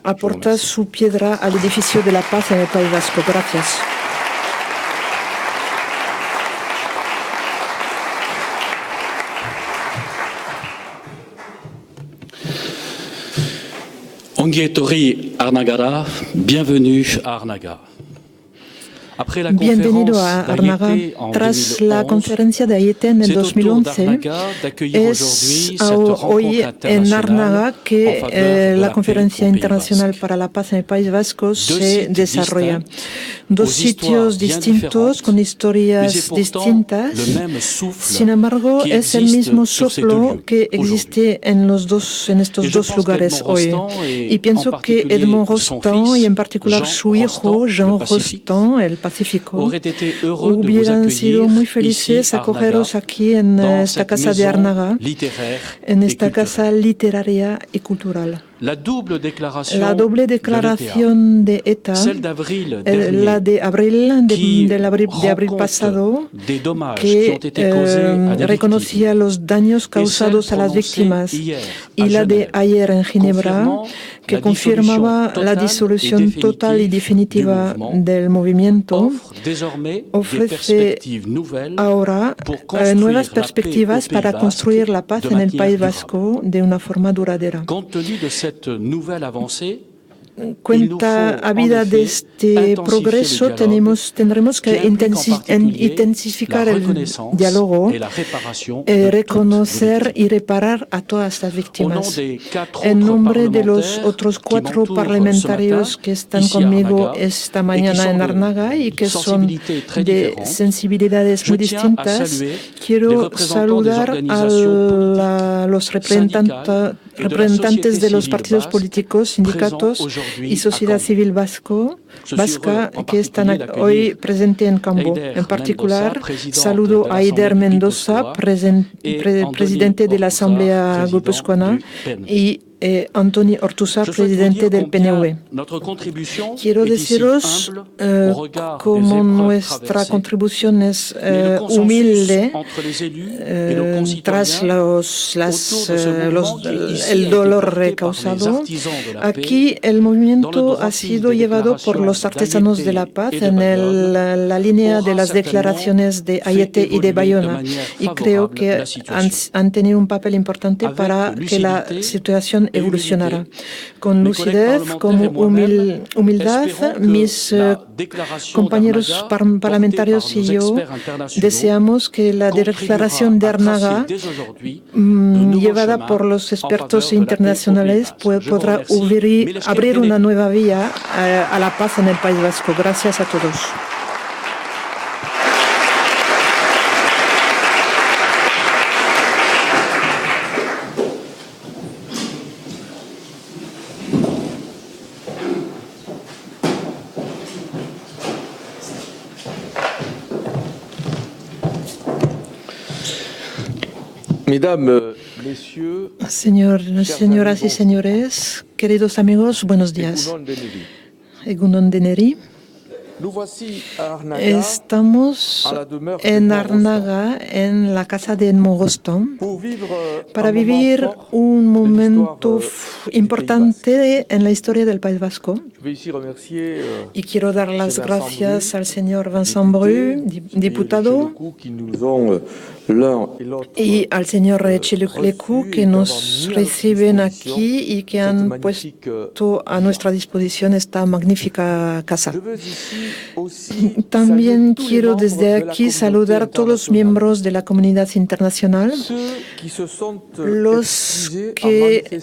aporta su piedra al edificio de la paz en el País Vasco. Gracias. Ongi etorri Arnagara, bienvenue à Arnaga. Bienvenido a Arnaga. Tras la conferencia de Ayete en el 2011, es hoy en Arnaga que la Conferencia Internacional para la Paz en el País Vasco se desarrolla. Dos sitios distintos, con historias distintas. Sin embargo, es el mismo soplo que existe en estos dos lugares hoy. Y pienso que Edmond Rostand, y en particular su hijo Jean Rostand, el Pacífico, hubieran sido muy felices acogeros aquí en esta casa de Arnaga, en esta casa literaria y cultural. La doble declaración de ETA, la de abril pasado, que reconocía los daños causados a las víctimas, y la de ayer en Ginebra, que confirmaba la disolución total y definitiva del movimiento, ofrece ahora nuevas perspectivas para construir la paz en el País Vasco de una forma duradera. Cuenta habida de este progreso, tendremos que intensificar el diálogo, reconocer y reparar a todas las víctimas. En nombre de los otros 4 parlamentarios que están conmigo esta mañana en Arnaga y que son de sensibilidades muy distintas, quiero saludar a los representantes de los partidos políticos, sindicatos y sociedad civil vasca que están hoy presentes en Cambo. En particular, saludo a Eider Mendoza, presidente de la Asamblea Guipuzcoana, y Antoni Ortuzar, presidente del PNV. Quiero deciros cómo nuestra contribución es humilde tras el dolor causado. Aquí el movimiento ha sido llevado por los artesanos de la paz en la línea de las declaraciones de Ayete y de Bayona, y creo que han tenido un papel importante para que la situación evolucionará. Con lucidez, con humildad, mis compañeros parlamentarios y yo deseamos que la declaración de Arnaga, llevada por los expertos internacionales, podrá abrir una nueva vía a la paz en el País Vasco. Gracias a todos. Señoras y señores, queridos amigos, buenos días. Egunon Deneri. Estamos en Arnaga, en la casa de Mogoston, para vivir un momento importante en la historia del País Vasco. Y quiero dar las gracias al señor Vincent Bru, diputado, y al señor Chiluk Leku, que nos reciben aquí y que han puesto a nuestra disposición esta magnífica casa. También quiero desde aquí saludar a todos los miembros de la comunidad internacional, los que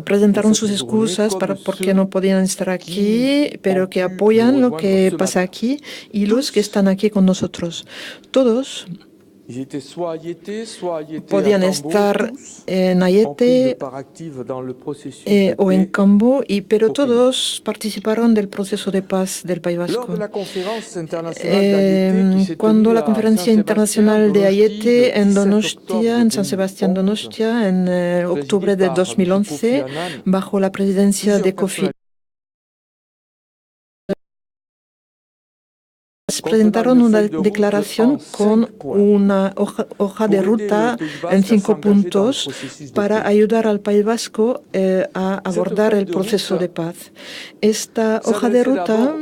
presentaron sus excusas porque no podían estar aquí, pero que apoyan lo que pasa aquí, y los que están aquí con nosotros. Todos podían estar en Ayete o en Cambo, pero todos participaron del proceso de paz del País Vasco. Cuando la conferencia internacional de Ayete en Donostia, en San Sebastián Donostia, en octubre de 2011, bajo la presidencia de Kofi, presentaron una declaración con una hoja de ruta en 5 puntos para ayudar al País Vasco a abordar el proceso de paz. Esta hoja de ruta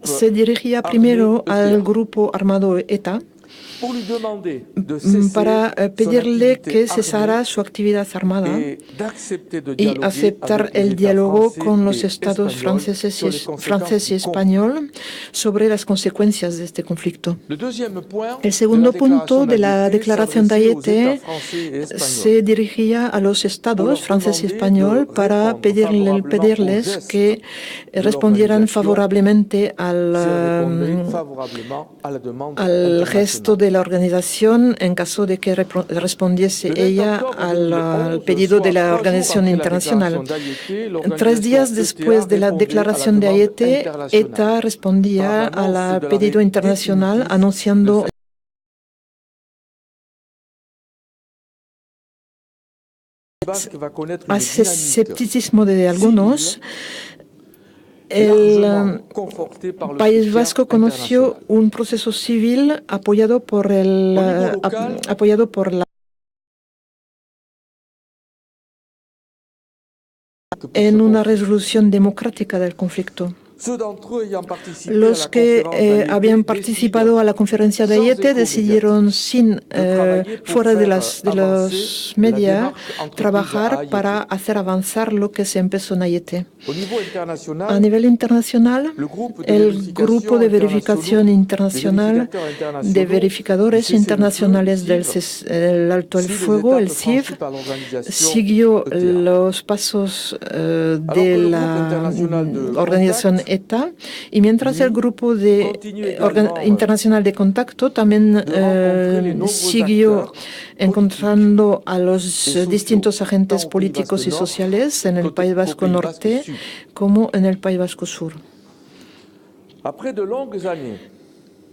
se dirigía primero al grupo armado ETA para pedirle que cesara su actividad armada y aceptar el diálogo con los estados francés y español sobre las consecuencias de este conflicto. El segundo punto de la declaración de Ayete se dirigía a los estados francés y español para pedirles que respondieran favorablemente al gesto de la organización en caso de que respondiese ella al pedido de la organización internacional. 3 días después de la declaración de Ayete, ETA respondía al pedido internacional anunciando escepticismo de algunos, el País Vasco conoció un proceso civil apoyado por la en una resolución democrática del conflicto. Los que habían participado a la conferencia de Ayete decidieron, fuera de los medios, trabajar para hacer avanzar lo que se empezó en Ayete. A nivel internacional, el Grupo de Verificación Internacional de Verificadores Internacionales del Alto el Fuego, el CIV, siguió los pasos de la organización ETA, y mientras el Grupo Internacional de Contacto también siguió encontrando a los distintos agentes políticos y sociales en el País Vasco Norte como en el País Vasco Sur.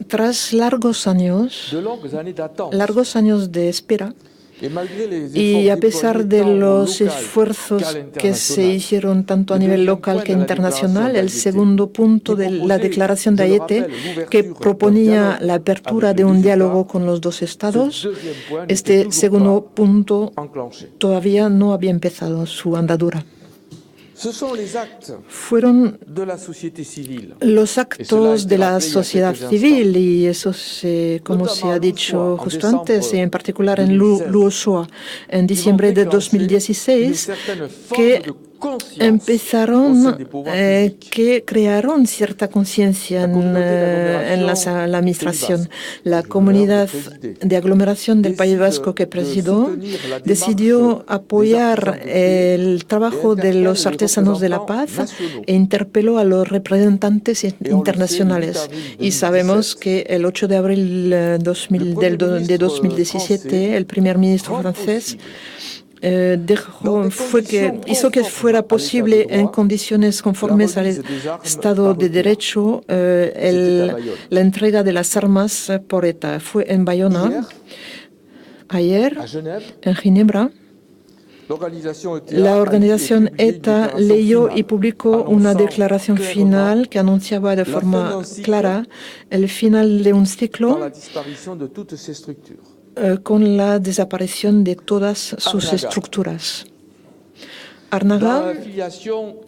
Tras largos años de espera, y a pesar de los esfuerzos que se hicieron tanto a nivel local que internacional, el segundo punto de la declaración de Ayete, que proponía la apertura de un diálogo con los dos estados, este segundo punto todavía no había empezado su andadura. Fueron los actos de la sociedad civil, y eso, como se ha dicho justo antes, y en particular en Luosoa, en diciembre de 2016, que que crearon cierta conciencia en la administración. La comunidad de aglomeración del País Vasco que presidió decidió apoyar el trabajo de los artesanos de la paz e interpeló a los representantes internacionales. Y sabemos que el 8 de abril de 2017, el primer ministro francés hizo que fuera posible, en condiciones conformes al Estado de Derecho, la entrega de las armas por ETA. Fue en Bayona, ayer, en Ginebra. La organización ETA leyó y publicó una declaración final que anunciaba de forma clara el final de un ciclo con la desaparición de todas sus estructuras. Arnaga,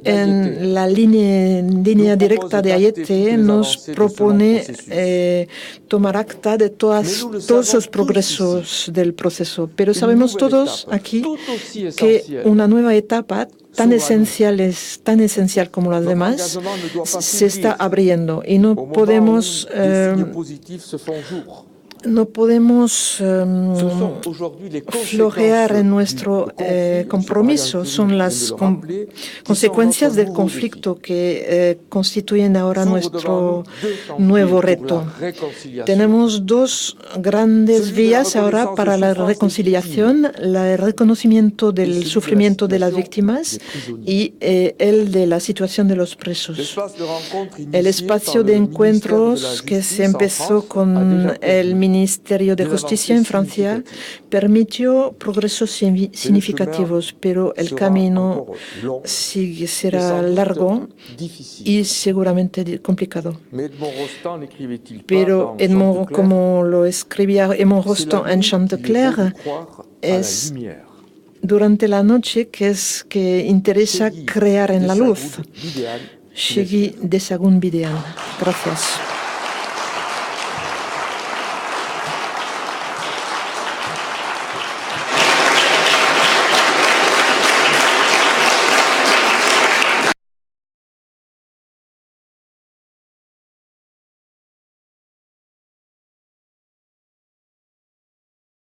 en la línea directa de Ayete, nos propone tomar acta de todos los progresos del proceso. Pero sabemos todos aquí que una nueva etapa tan esencial como las demás se está abriendo, y no podemos flojear en nuestro compromiso. Son las consecuencias del conflicto que constituyen ahora nuestro nuevo reto. Tenemos dos grandes vías ahora para la reconciliación: el reconocimiento del sufrimiento de las víctimas y el de la situación de los presos. El espacio de encuentros que se empezó con el Ministerio de Justicia en Francia permitió progresos significativos, pero el camino será largo y seguramente complicado. Pero como lo escribía Edmond Rostand en Chantecler, es durante la noche que interesa crear en la luz. Shigi desagun bidean. Gracias.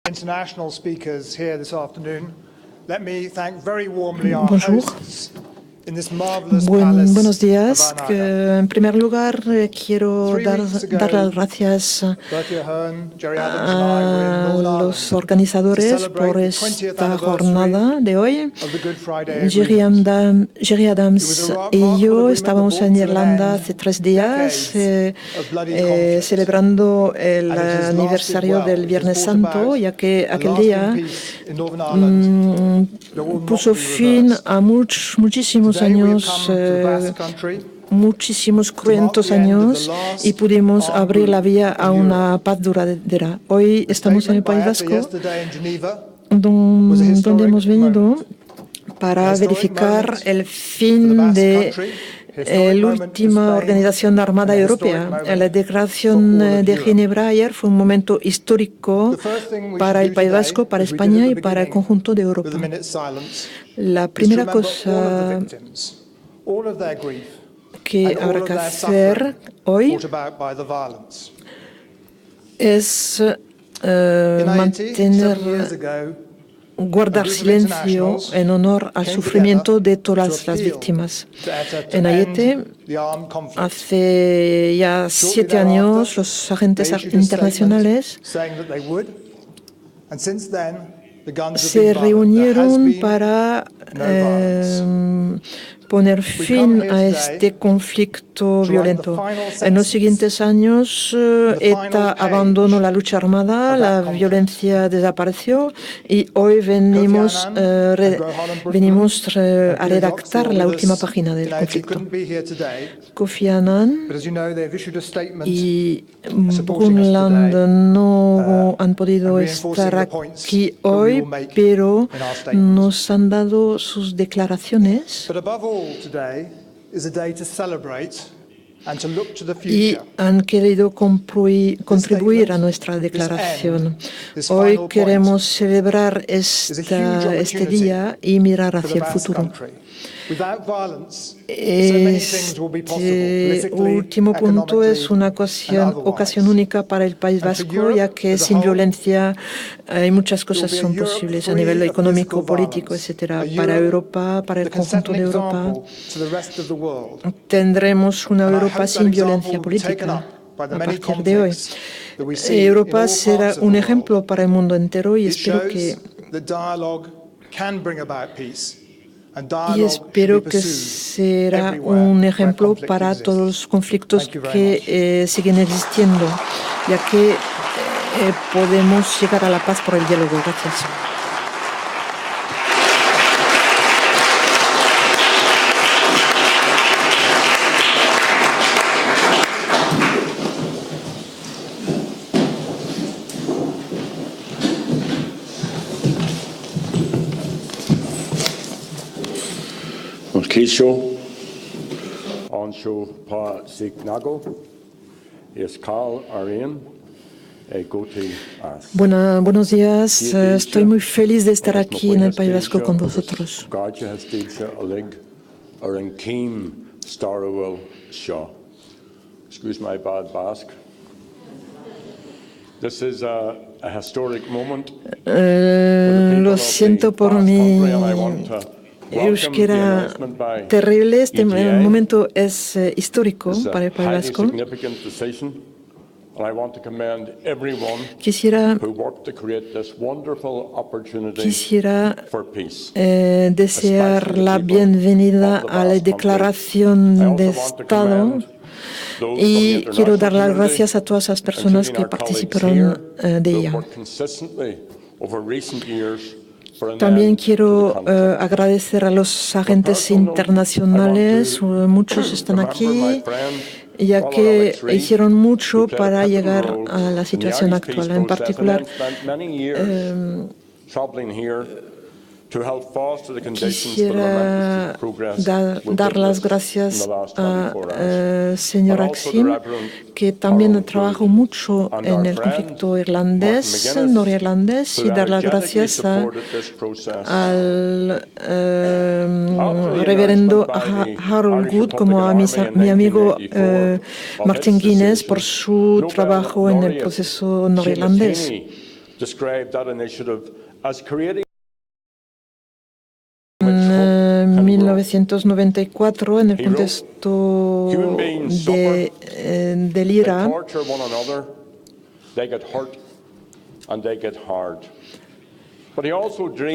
International speakers here this afternoon. Let me thank very warmly our Bonjour. hosts Buenos días. En primer lugar, quiero dar las gracias a los organizadores por esta jornada de hoy. Jerry Adams y yo estábamos en Irlanda hace 3 días celebrando el aniversario del Viernes Santo, ya que aquel día puso fin a muchísimos años, muchísimos cruentos años, y pudimos abrir la vía a una paz duradera. Hoy estamos en el País Vasco, donde hemos venido para verificar el fin de la última organización armada europea. La Declaración de Ginebra ayer fue un momento histórico para el País Vasco, para España y para el conjunto de Europa. La primera cosa que habrá que hacer hoy es guardar silencio en honor al sufrimiento de todas las víctimas. En Ayete, hace ya 7 años, los agentes internacionales se reunieron para poner fin a este conflicto violento. En los siguientes años, ETA abandonó la lucha armada, la violencia desapareció y hoy venimos a redactar la última página del conflicto. Kofi Annan y Brundtland no han podido estar aquí hoy, pero nos han dado sus declaraciones y han querido contribuir a nuestra declaración. Hoy queremos celebrar este día y mirar hacia el futuro. Este último punto es una ocasión única para el País Vasco, ya que sin violencia hay muchas cosas son posibles a nivel económico, político, etc. Para Europa, para el conjunto de Europa, tendremos una Europa sin violencia política a partir de hoy. Europa será un ejemplo para el mundo entero y espero que será un ejemplo para todos los conflictos que siguen existiendo, ya que podemos llegar a la paz por el diálogo. Gracias. Kisho, Ansho Pa Signago, Eskal Arien, Buenos días, estoy muy feliz de estar aquí en el País Vasco con vosotros. Excuse my bad Basque. This is a historic moment. Lo siento por mi euskera terrible. Este momento es histórico para el País Vasco. Quisiera desear la bienvenida a la declaración de Estado y quiero dar las gracias a todas las personas que participaron de ella. También quiero agradecer a los agentes internacionales, muchos están aquí, ya que hicieron mucho para llegar a la situación actual. En particular, quisiera dar las gracias a señor Axim, que también trabajó mucho en el conflicto irlandés, norirlandés, y dar las gracias al reverendo Harold Good, como a mi amigo Martin Guinness, por su trabajo en el proceso norirlandés. en 1994 en el contexto del IRA.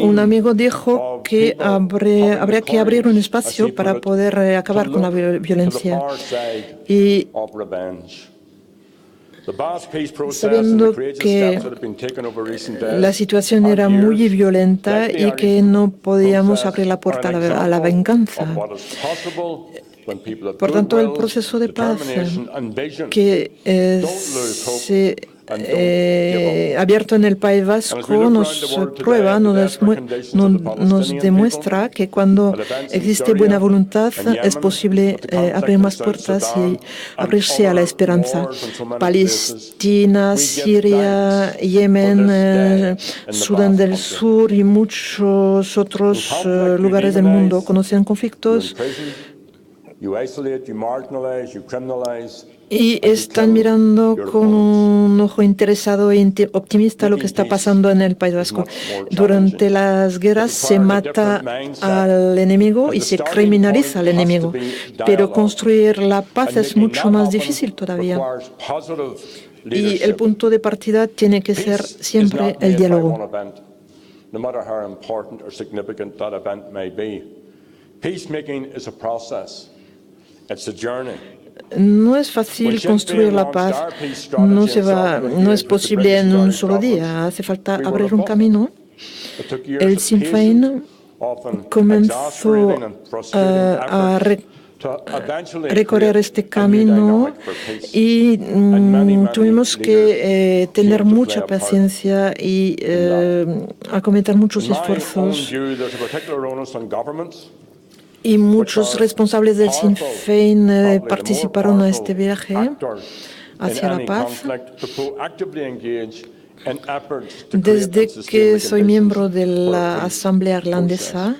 Un amigo dijo que habría que abrir un espacio para poder acabar con la violencia. Y sabiendo que la situación era muy violenta y que no podíamos abrir la puerta a la venganza. Por tanto, el proceso de paz que se abierto en el País Vasco nos prueba, nos demuestra que cuando existe buena voluntad es posible abrir más puertas y abrirse a la esperanza. Palestina, Siria, Yemen, Sudán del Sur y muchos otros lugares del mundo conocen conflictos y están mirando con un ojo interesado e optimista lo que está pasando en el País Vasco. Durante las guerras se mata al enemigo y se criminaliza al enemigo, pero construir la paz es mucho más difícil todavía. Y el punto de partida tiene que ser siempre el diálogo. No es fácil construir la paz, no es posible en un solo día, hace falta abrir un camino. El Sinn Féin comenzó a recorrer este camino y tuvimos que tener mucha paciencia y acometer muchos esfuerzos. Y muchos responsables del Sinn Féin participaron a este viaje hacia la paz. Desde que soy miembro de la Asamblea Irlandesa,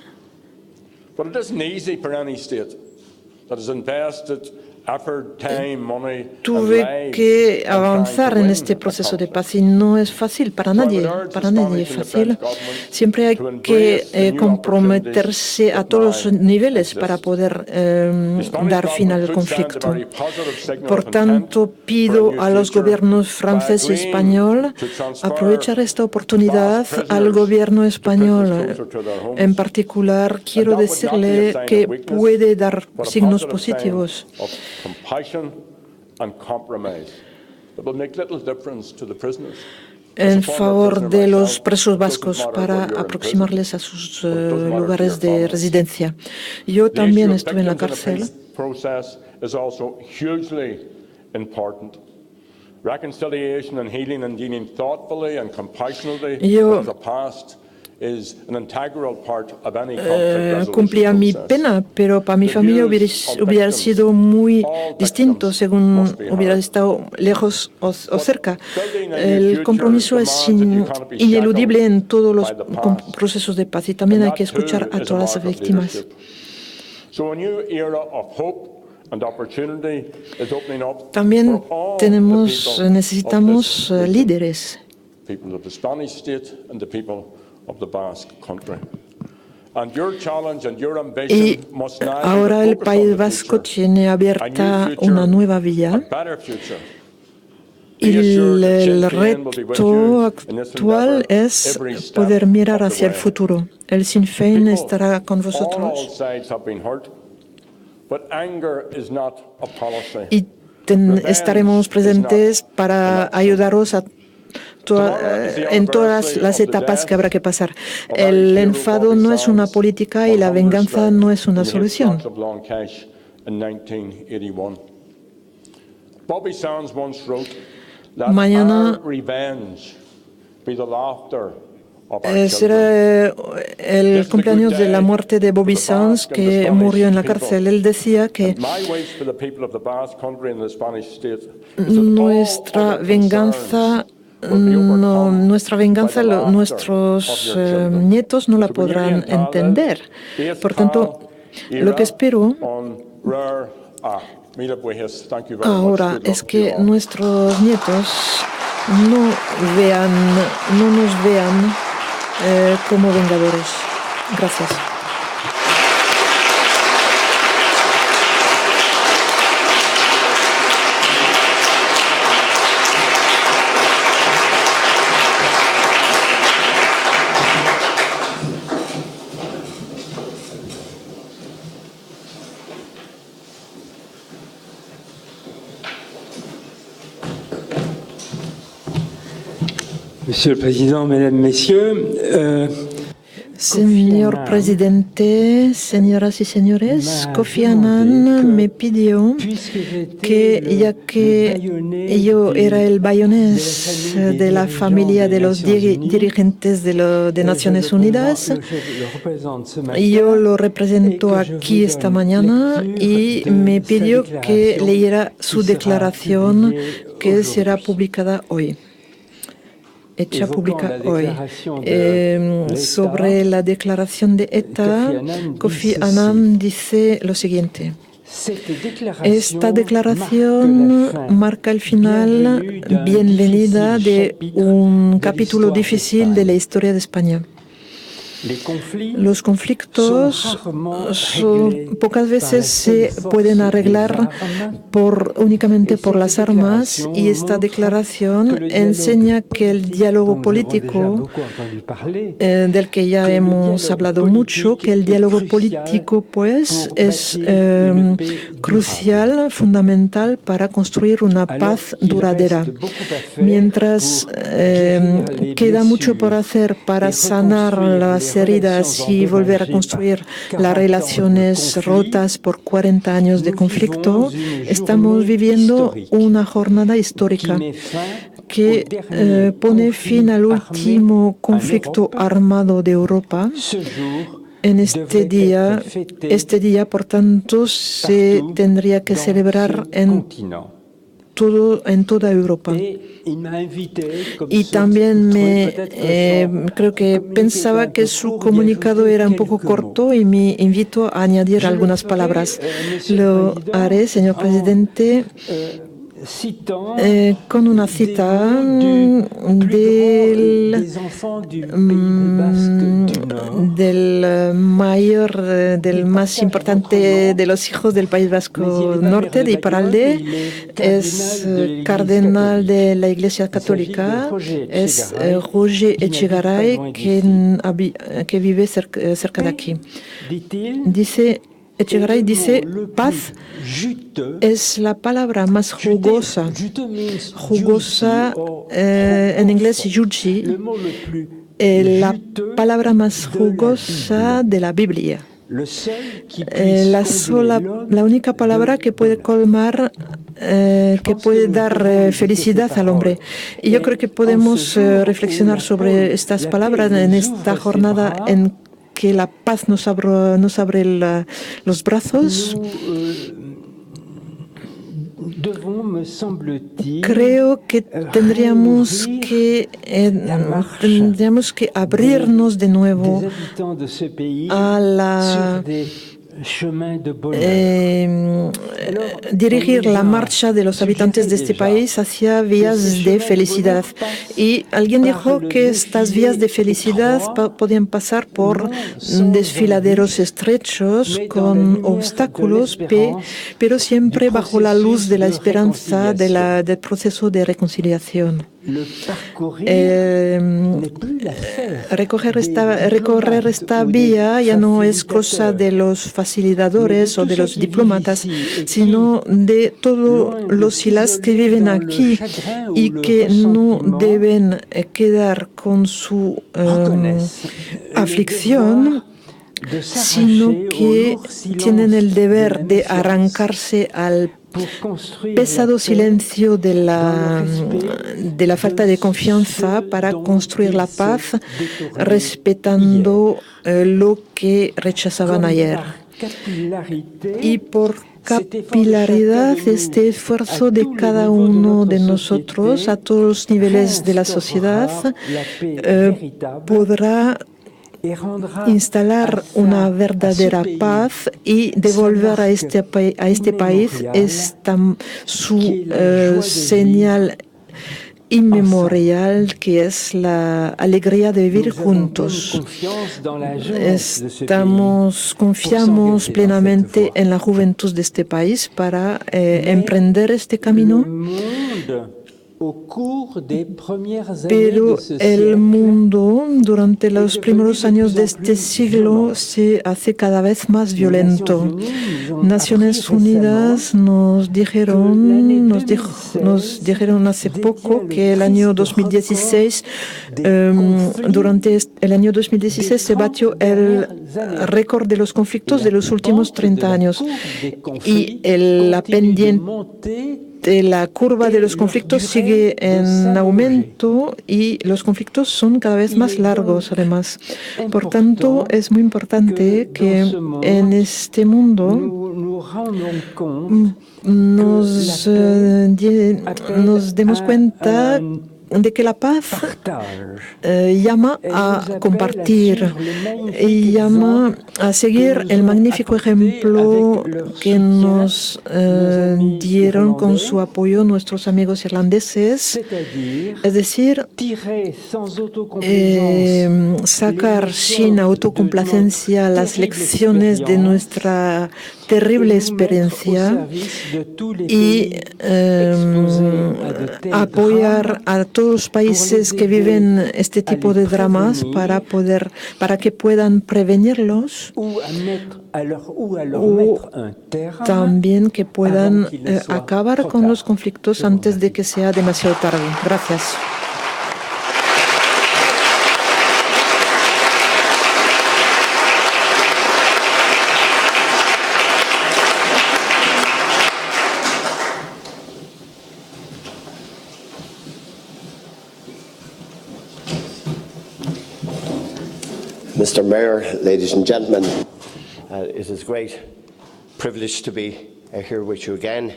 tuve que avanzar en este proceso de paz y no es fácil para nadie es fácil. Siempre hay que comprometerse a todos los niveles para poder dar fin al conflicto. Por tanto, pido a los gobiernos francés y español aprovechar esta oportunidad. Al gobierno español en particular, quiero decirle que puede dar signos positivos en favor de los presos vascos para aproximarles a sus lugares de residencia. Yo también estuve en la cárcel. Yo cumplía mi pena, pero para mi familia hubiera sido muy distinto según hubiera estado lejos o cerca. El compromiso es ineludible en todos los procesos de paz y también hay que escuchar a todas las víctimas. También necesitamos líderes. Y ahora el País Vasco tiene abierta una nueva vía y el reto actual es poder mirar hacia el futuro. El Sinn Féin estará con vosotros y estaremos presentes para ayudaros en todas las etapas que habrá que pasar. El enfado no es una política y la venganza no es una solución. Mañana será el cumpleaños de la muerte de Bobby Sands, que murió en la cárcel. Él decía que nuestra venganza, nuestros nietos no la podrán entender. Por tanto, lo que espero ahora es que nuestros nietos no nos vean como vengadores. Gracias. Monsieur le Président, Mesdames, Messieurs, Señor presidente, señoras y señores, Kofi Annan me pidió que, ya que yo era el bayonés de la familia de los dirigentes de Naciones Unidas, yo lo represento aquí esta mañana y me pidió que leyera su declaración que será publicada hoy. Hecha pública hoy. Sobre la declaración de ETA, Kofi Annan dice lo siguiente. Esta declaración marca el final, bienvenida, de un capítulo difícil de la historia de España. Los conflictos pocas veces se pueden arreglar únicamente por las armas, y esta declaración enseña que el diálogo político, del que ya hemos hablado mucho, que el diálogo político pues es crucial, fundamental para construir una paz duradera. Mientras queda mucho por hacer para sanar las heridas y volver a construir las relaciones rotas por 40 años de conflicto, estamos viviendo una jornada histórica que pone fin al último conflicto armado de Europa. En este día, por tanto, se tendría que celebrar en toda Europa. Y también creo que pensaba que su comunicado era un poco corto y me invito a añadir algunas palabras. Lo haré, señor presidente, con una cita del mayor, del más importante de los hijos del País Vasco Norte, de Iparralde. Es cardenal de la Iglesia Católica, es Roger Echegaray, que vive cerca de aquí. Echegaray dice: paz es la palabra más jugosa. Jugosa, en inglés, juicy, la palabra más jugosa de la Biblia. La única palabra que puede colmar, que puede dar felicidad al hombre. Y yo creo que podemos reflexionar sobre estas palabras en esta jornada en que la paz nos abre los brazos. Creo que tendríamos que abrirnos de nuevo a dirigir la marcha de los habitantes de este país hacia vías de felicidad. Y alguien dijo que estas vías de felicidad podían pasar por desfiladeros estrechos con obstáculos, pero siempre bajo la luz de la esperanza del proceso de reconciliación. Recorrer esta vía ya no es cosa de los facilitadores o de los diplomatas, sino de todos los y las que viven aquí y que no deben quedar con su aflicción, sino que tienen el deber de arrancarse al pesado silencio de la falta de confianza para construir la paz, respetando lo que rechazaban ayer. Y por capilaridad, este esfuerzo de cada uno de nosotros a todos los niveles de la sociedad podrá instalar una verdadera paz y devolver a este país su señal inmemorial, que es la alegría de vivir juntos. Confiamos plenamente en la juventud de este país para emprender este camino. Pero el mundo durante los primeros años de este siglo se hace cada vez más violento. Naciones Unidas nos dijeron hace poco que el año 2016, durante el año 2016 se batió el récord de los conflictos de los últimos 30 años y la pendiente de la curva de los conflictos sigue en aumento y los conflictos son cada vez más largos además. Por tanto, es muy importante que en este mundo nos demos cuenta de que la paz llama a compartir y llama a seguir el magnífico ejemplo que nos dieron con su apoyo nuestros amigos irlandeses, es decir, sacar sin autocomplacencia las lecciones de nuestra terrible experiencia y apoyar a todos los países que viven este tipo de dramas para que puedan prevenirlos o también que puedan acabar con los conflictos antes de que sea demasiado tarde. Gracias. Mr. Mayor, ladies and gentlemen, it is a great privilege to be here with you again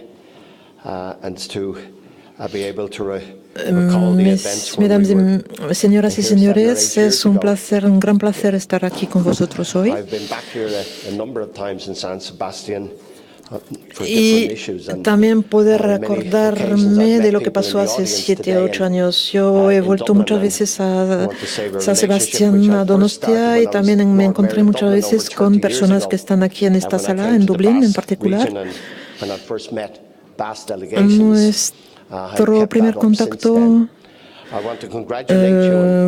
and to be able to recall the events. Señoras y señores, es un gran placer estar aquí con vosotros hoy. I've been back here a number of times in San Sebastian. Y también poder acordarme de lo que pasó hace 7 o 8 años. Yo he vuelto muchas veces a San Sebastián, a Donostia, y también me encontré muchas veces con personas que están aquí en esta sala, en Dublín en particular. Nuestro primer contacto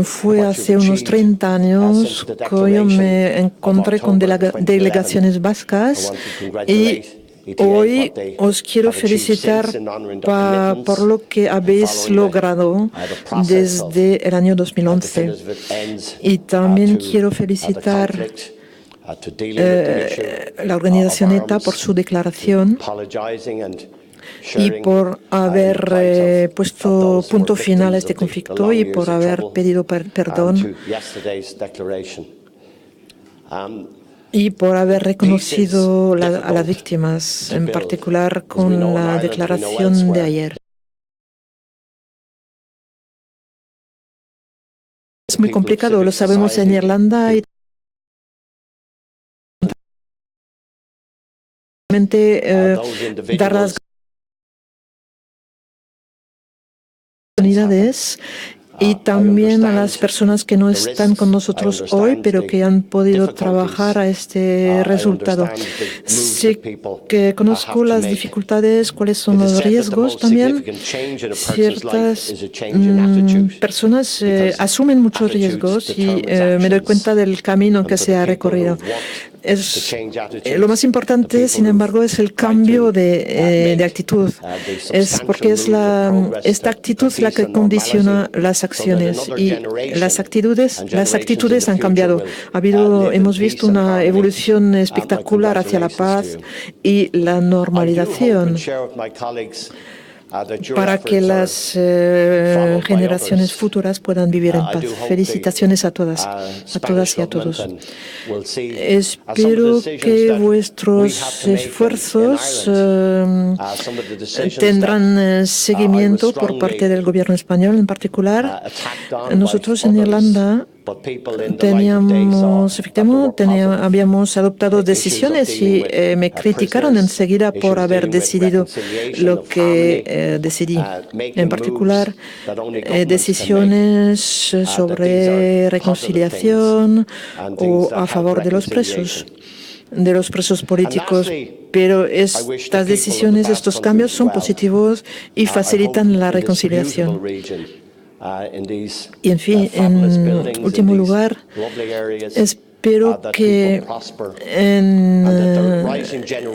fue hace unos 30 años que yo me encontré con delegaciones vascas y hoy os quiero felicitar por lo que habéis logrado desde el año 2011. Y también quiero felicitar la organización ETA por su declaración y por haber puesto punto final a este conflicto y por haber pedido perdón y por haber reconocido a las víctimas, en particular con la declaración de ayer. Es muy complicado, lo sabemos en Irlanda y dar las oportunidades y también a las personas que no están con nosotros hoy, pero que han podido trabajar a este resultado. Sí que conozco las dificultades, cuáles son los riesgos también. Ciertas personas asumen muchos riesgos y me doy cuenta del camino que se ha recorrido. Lo más importante, sin embargo, es el cambio de actitud. Es porque es esta actitud la que condiciona las acciones y las actitudes han cambiado. Hemos visto una evolución espectacular hacia la paz y la normalización para que las generaciones futuras puedan vivir en paz. Felicitaciones a todas y a todos. Espero que vuestros esfuerzos tendrán seguimiento por parte del gobierno español en particular. Nosotros en Irlanda habíamos adoptado decisiones y me criticaron enseguida por haber decidido lo que decidí. En particular, decisiones sobre reconciliación o a favor de los presos. de los presos políticos, pero estas decisiones, estos cambios son positivos y facilitan la reconciliación. Y en fin, en último lugar, espero que en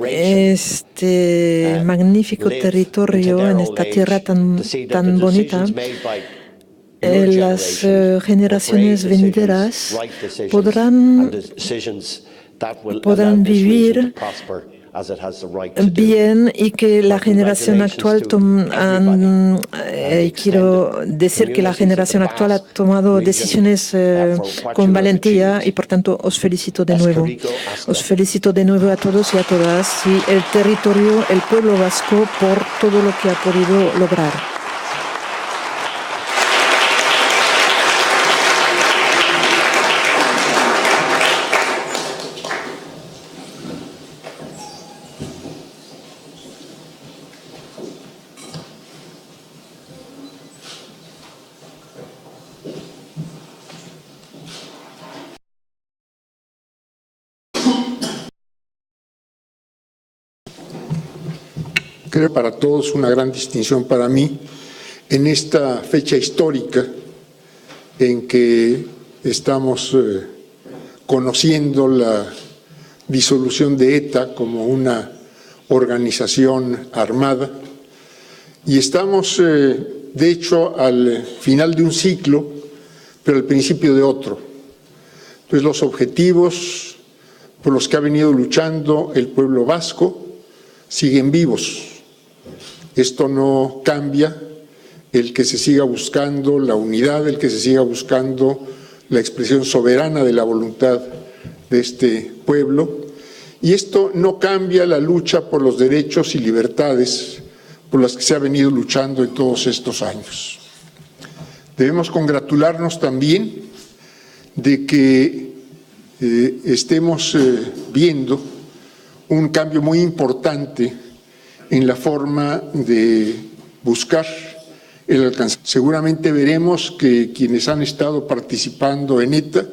este magnífico territorio, en esta tierra tan bonita, las generaciones venideras podrán vivir bien y que la generación actual quiero decir que la generación actual ha tomado decisiones con valentía y por tanto os felicito de nuevo. Os felicito de nuevo a todos y a todas y el territorio, el pueblo vasco por todo lo que ha podido lograr. Creo para todos una gran distinción para mí en esta fecha histórica en que estamos conociendo la disolución de ETA como una organización armada y estamos de hecho al final de un ciclo, pero al principio de otro. Entonces los objetivos por los que ha venido luchando el pueblo vasco siguen vivos. Esto no cambia, el que se siga buscando la unidad, el que se siga buscando la expresión soberana de la voluntad de este pueblo. Y esto no cambia la lucha por los derechos y libertades por las que se ha venido luchando en todos estos años. Debemos congratularnos también de que estemos viendo un cambio muy importante en la forma de buscar el alcance. Seguramente veremos que quienes han estado participando en ETA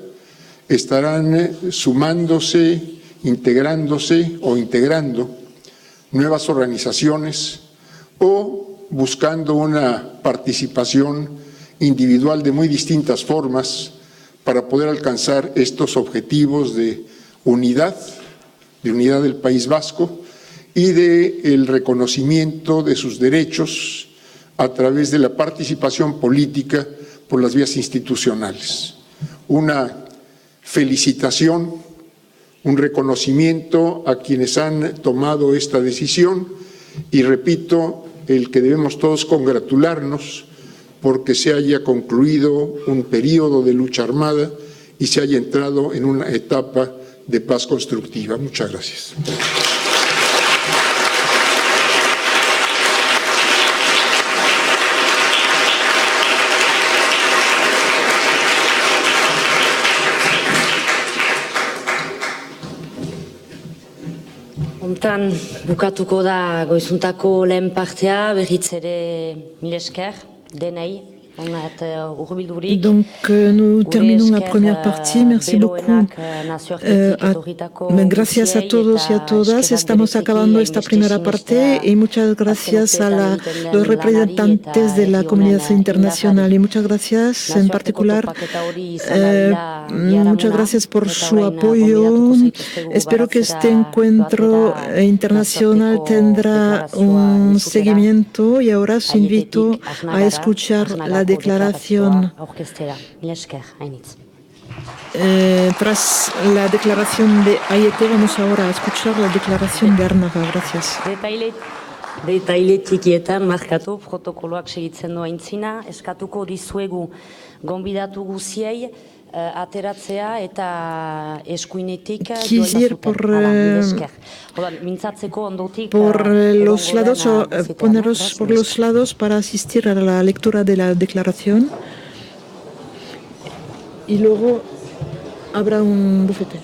estarán sumándose, integrándose o integrando nuevas organizaciones o buscando una participación individual de muy distintas formas para poder alcanzar estos objetivos de unidad del País Vasco y del reconocimiento de sus derechos a través de la participación política por las vías institucionales. Una felicitación, un reconocimiento a quienes han tomado esta decisión y repito, el que debemos todos congratularnos porque se haya concluido un periodo de lucha armada y se haya entrado en una etapa de paz constructiva. Muchas gracias. Hontan bukatuko da goizuntako lehen partea, berriz ere mil esker denei. Donc nous terminons la première partie. Merci beaucoup. Gracias a todos y a todas. Estamos acabando esta primera parte y muchas gracias a los representantes de la comunidad internacional y muchas gracias en particular, muchas gracias por su apoyo. Espero que este encuentro internacional tendrá un seguimiento y ahora os invito a escuchar la declaración. Tras la declaración de Aiete, vamos ahora a escuchar la declaración de Arnaga. Gracias. Detaile txikietan markatu protokoloak segitzen doa intzina, eskatuko dizuegu gonbidatu guziei ateratzea eta eskuinetik por los lados o poneros por los lados para asistir a la lectura de la declaración y luego habrá un bufete.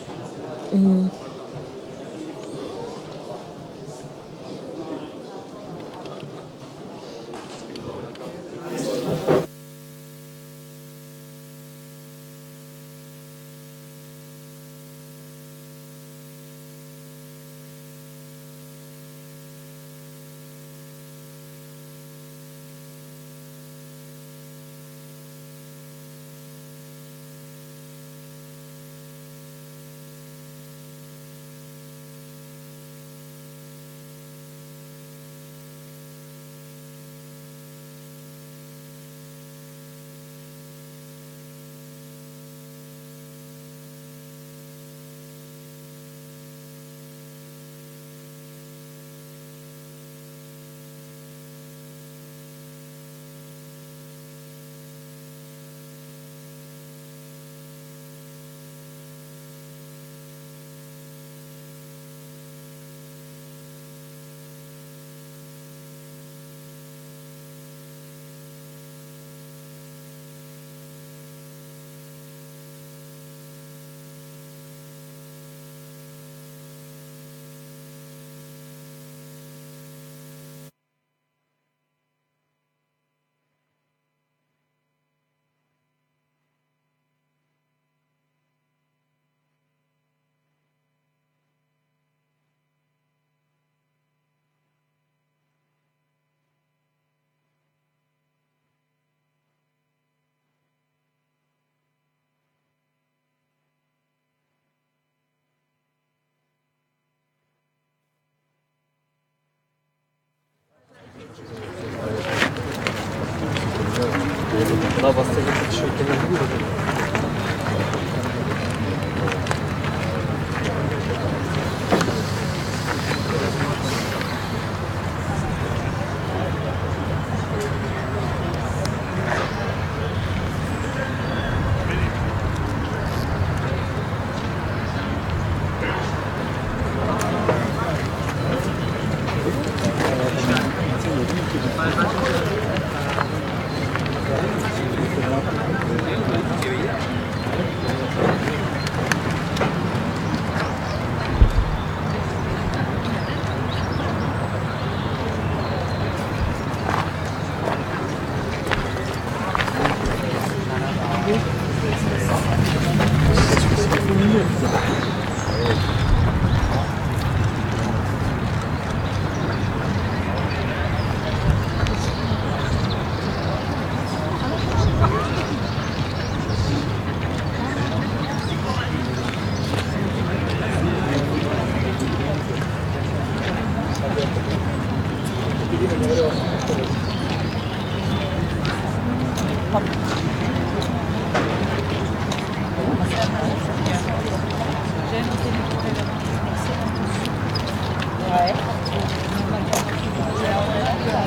Ouais.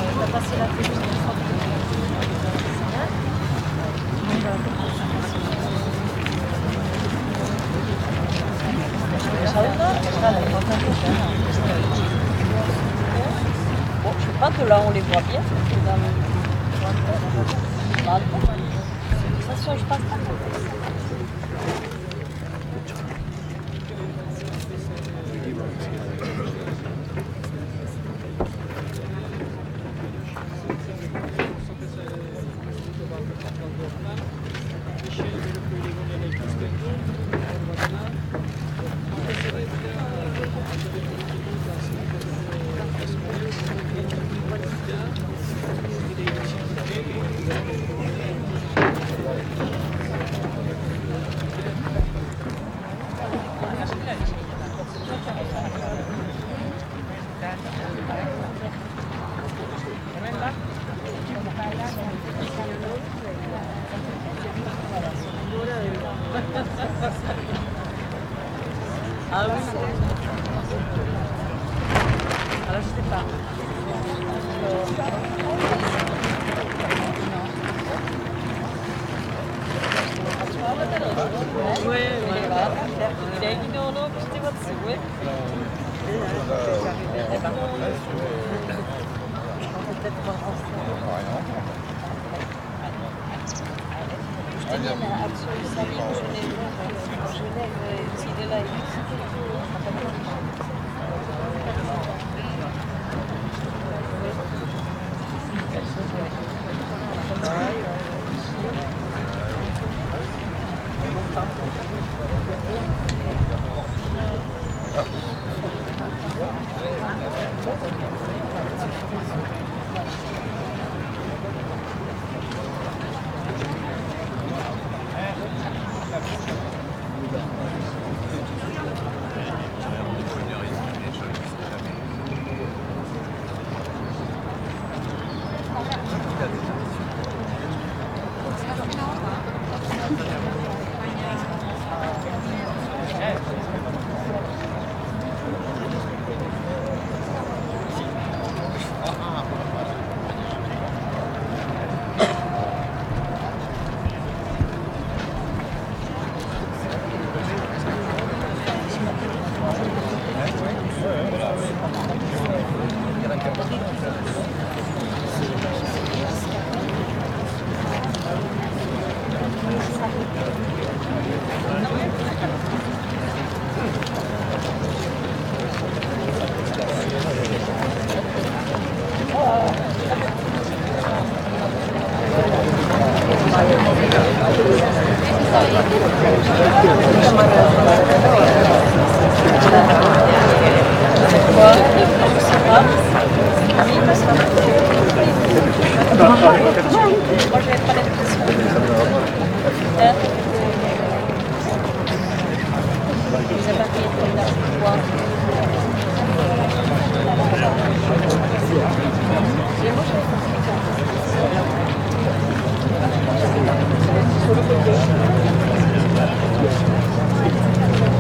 On va passer la plus. Bon, je sais pas que là on les voit bien. Ça change pas. Ah oui. Alors je sais pas. Oui, il a évidemment c'était votre souhait.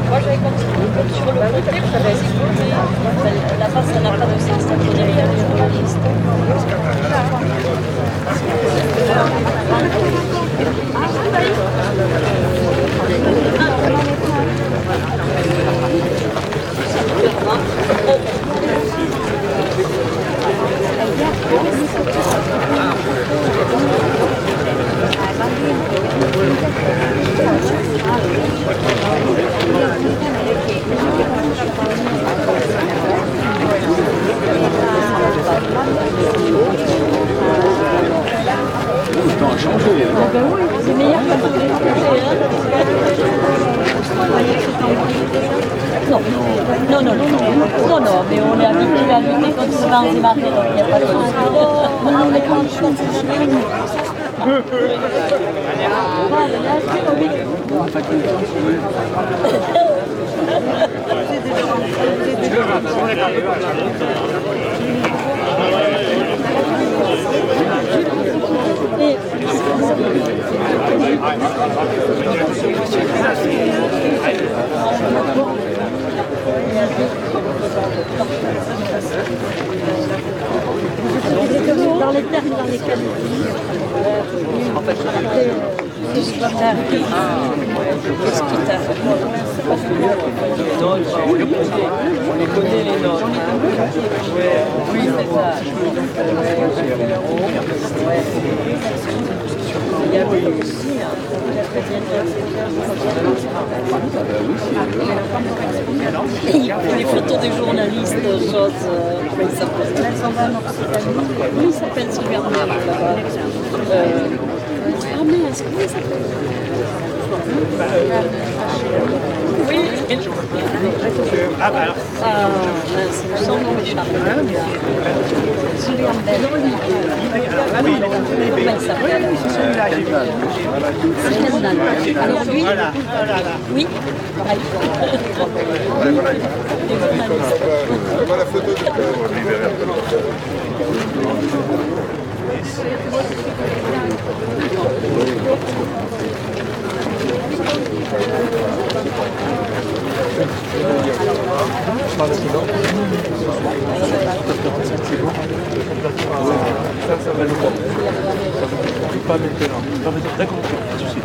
Moi j'avais continué sur le côté, ça va exploser. La face, ça n'a pas de sens, ça connaît rien les journalistes. C'est meilleur quand on est non, mais on est habitué à lutter contre ce vent et marées, donc il n'y a pas de souci. Dans les termes dans lesquels en fait, qu'est-ce qui t'arrive? Qu'est-ce qui t'arrive? On les connaît les notes. Oui, c'est ça. Il y avait aussi les photos des journalistes, chose, comment il s'appelle? Oui, il s'appelle Sylvain Bernard. Ah mais est-ce comment il s'appelle? Oui. Ah mince, son nom m'échappe. Sylvain Bernard. Comment il s'appelle? Alors lui, oui, pareil. Voilà la photo de Ça va nous porter. Pas maintenant. D'accord, pas de souci.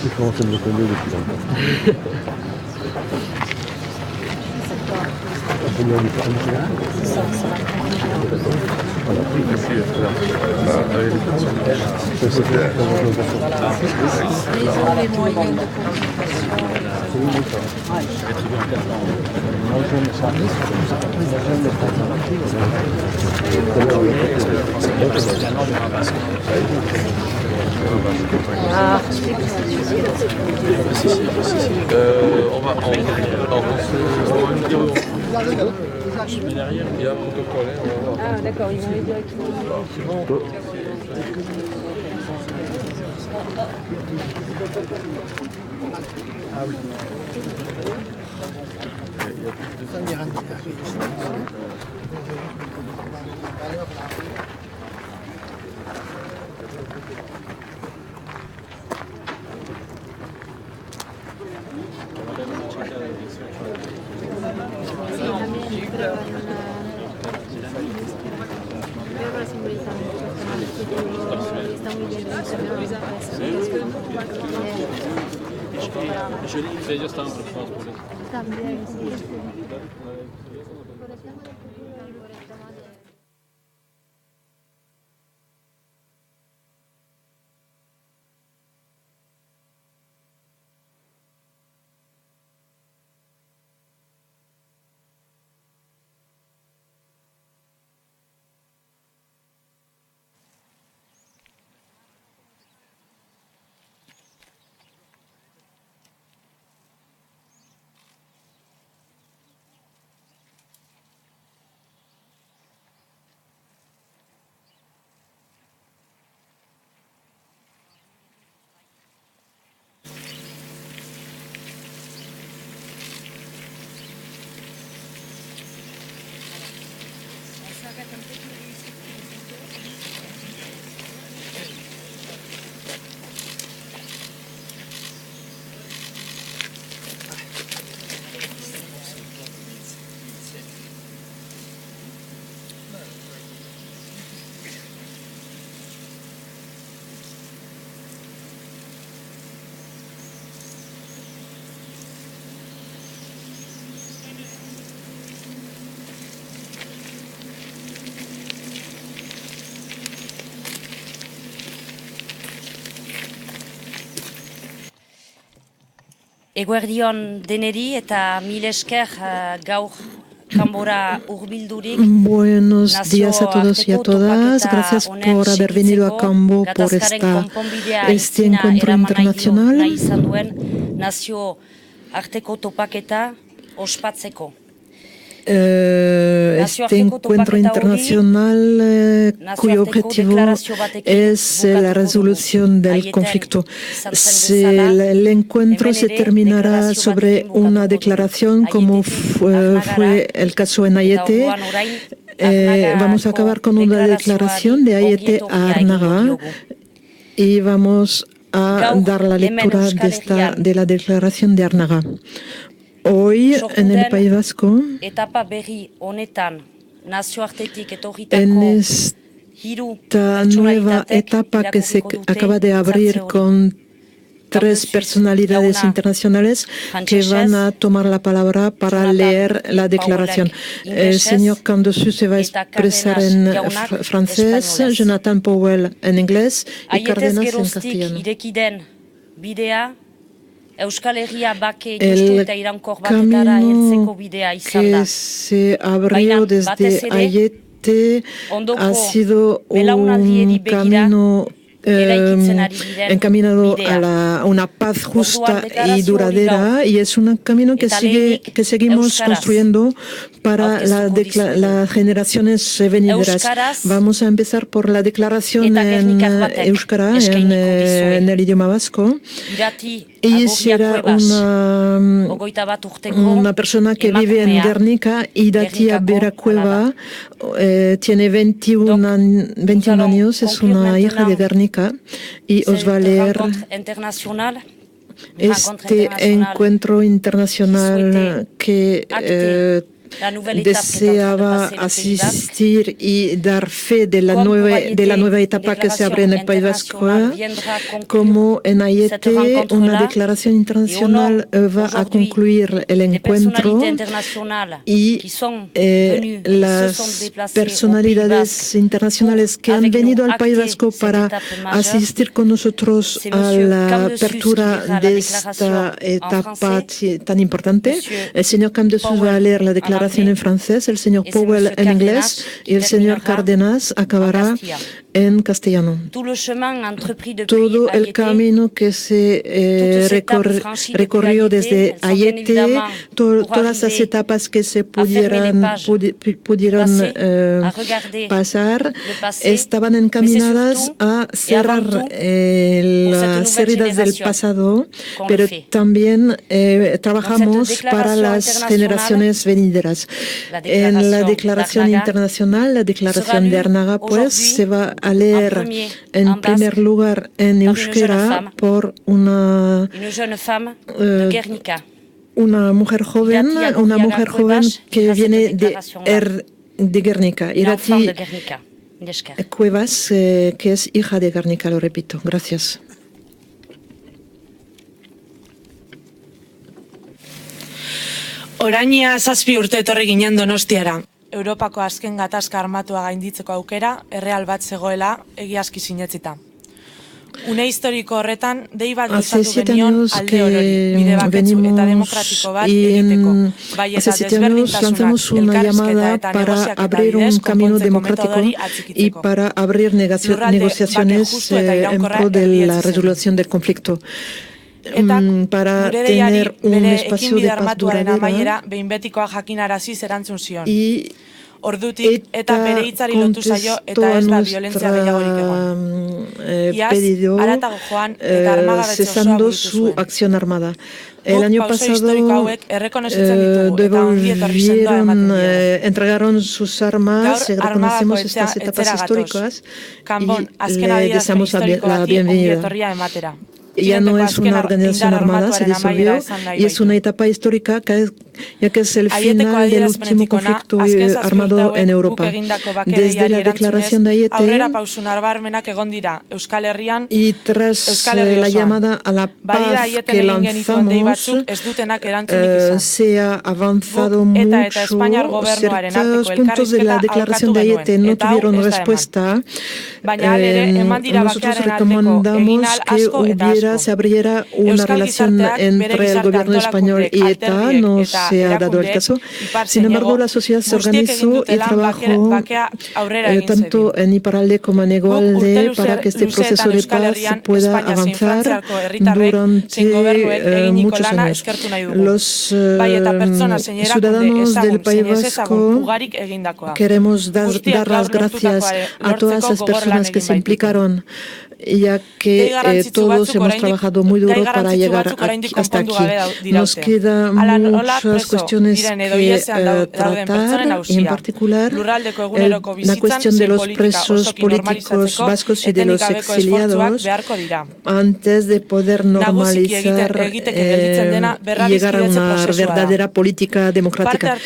Je commence à me reconnaître depuis longtemps. Il y a un protocole, on va voir. Ah d'accord, ils vont aller directement. Ah oui. Ellos estaban preocupados por eso. También, sí. Eguerdion deneri eta mil esker gaur kanbora hurbildurik. Buenos días a todos y a todas. Gracias por haber venido a Cambo por este encuentro internacional. Nahi izan duen nazio arteko topaketa ospatzeko. Este encuentro internacional cuyo objetivo es la resolución del conflicto. El encuentro se terminará sobre una declaración como fue el caso en Aiete. Vamos a acabar con una declaración de Aiete a Arnaga y vamos a dar la lectura de la declaración de Arnaga. Hoy, en el País Vasco, en esta nueva etapa que se acaba de abrir con 3 personalidades internacionales que van a tomar la palabra para leer la declaración. El señor Candosu se va a expresar en francés, Jonathan Powell en inglés y Cárdenas en castellano. El camino que se abrió desde Aiete ha sido un camino encaminado a una paz justa y duradera, y es un camino que seguimos construyendo para las generaciones venideras. Vamos a empezar por la declaración en euskara, en el idioma vasco, y será una persona que vive en Guernica, Idatia Beracueva, tiene 21 años, es una hija de Guernica, y os va a leer este encuentro internacional que deseaba asistir y dar fe de la nueva etapa que se abre en el País Vasco. Como en Aiete, una declaración internacional va a concluir el encuentro, y las personalidades internacionales que han venido al País Vasco para asistir con nosotros a la apertura de esta etapa tan importante. El señor Candosu va a leer la declaración en francés, el señor Powell en inglés y el señor Cárdenas acabará en castellano. Todo el camino que se recorrió desde Aiete, todas las etapas que se pudieron pasar, estaban encaminadas a cerrar las heridas del pasado, pero también trabajamos para las generaciones venideras. En la declaración internacional, la declaración de Arnaga, pues se va a leer en primer lugar en euskera por una mujer joven que viene de Guernica, Irati Cuevas, que es hija de Guernica, lo repito. Gracias. Oraina 7 urte etorri ginen Donostiara. Europako azken gatazka armatua gainditzeko aukera erreal bat zegoela egiazki sinetzita. Une historiko horretan dei bat luzatu genion alde orori, bide baketsu eta demokratiko bat egiteko. Bai eta desberdintasunak, elkarrizketa eta negoziaketa bidez konpontzeko metodori atxikitzeko. Y para abrir negociaciones en pro de la resolución del conflicto. Para tener un espacio de paz duradera, ordutik eta bere hitzari lotu zaio eta ez da violentzia gehiagorik egon. Pedido cesando su acción armada. El año pasado entregaron sus armas, reconocemos estas etapas históricas y le deseamos la bienvenida. Ya no es una organización armada, se disolvió, y es una etapa histórica ya que es el final del último conflicto armado en Europa. Desde la declaración de Aiete y tras la llamada a la paz que lanzamos, se ha avanzado mucho. Ciertos puntos de la declaración de Aiete no tuvieron respuesta. Nosotros recomendamos que se abriera una relación entre el gobierno español y ETA. No se ha dado el caso. Sin embargo, la sociedad se organizó y trabajó tanto en Iparralde como en Hegoalde para que este proceso de paz pueda avanzar durante muchos años. Los ciudadanos del País Vasco queremos dar las gracias a todas las personas que se implicaron, ya que todos hemos trabajado muy duro para llegar hasta aquí. Nos quedan muchas cuestiones que tratar, y en particular la cuestión de los presos políticos vascos y de los exiliados, antes de poder normalizar y llegar a una verdadera política democrática.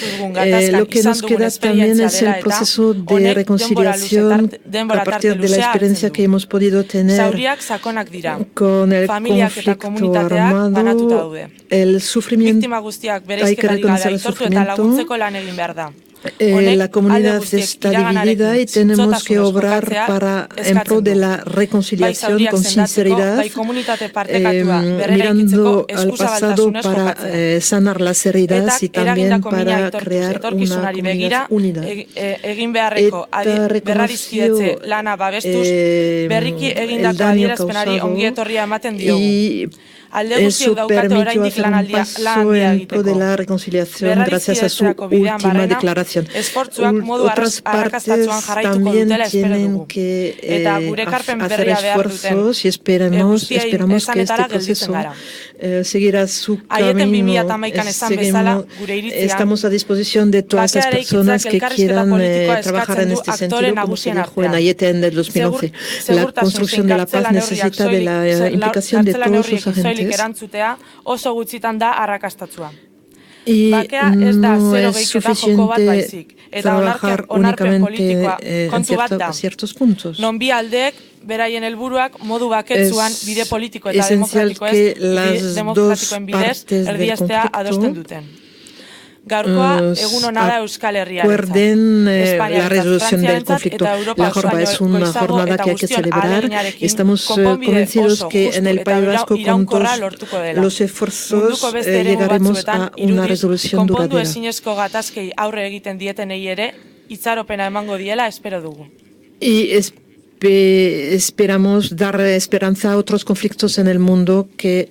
Lo que nos queda también es el proceso de reconciliación a partir de la experiencia que hemos podido tener con el conflicto armado, el sufrimiento, hay que reconocer el sufrimiento. La comunidad está dividida y tenemos que obrar en pro de la reconciliación con sinceridad, mirando al pasado para sanar las heridas y también para crear una comunidad unida. ETA reconoció el daño causado y eso permitió hacer un paso en pro de la reconciliación gracias a su última declaración. Otras partes también tienen que hacer esfuerzos y esperamos que este proceso seguirá su camino. Estamos a disposición de todas las personas que quieran trabajar en este sentido, como se dijo en Aiete en el 2011. La construcción de la paz necesita de la implicación de todos los agentes. Y no es suficiente trabajar únicamente en ciertos puntos. Es esencial que las dos partes del conflicto acuerden la resolución del conflicto. La jornada es una jornada que hay que celebrar. Estamos convencidos que en el País Vasco, con todos los esfuerzos, llegaremos a una resolución duradera. Y esperamos dar esperanza a otros conflictos en el mundo que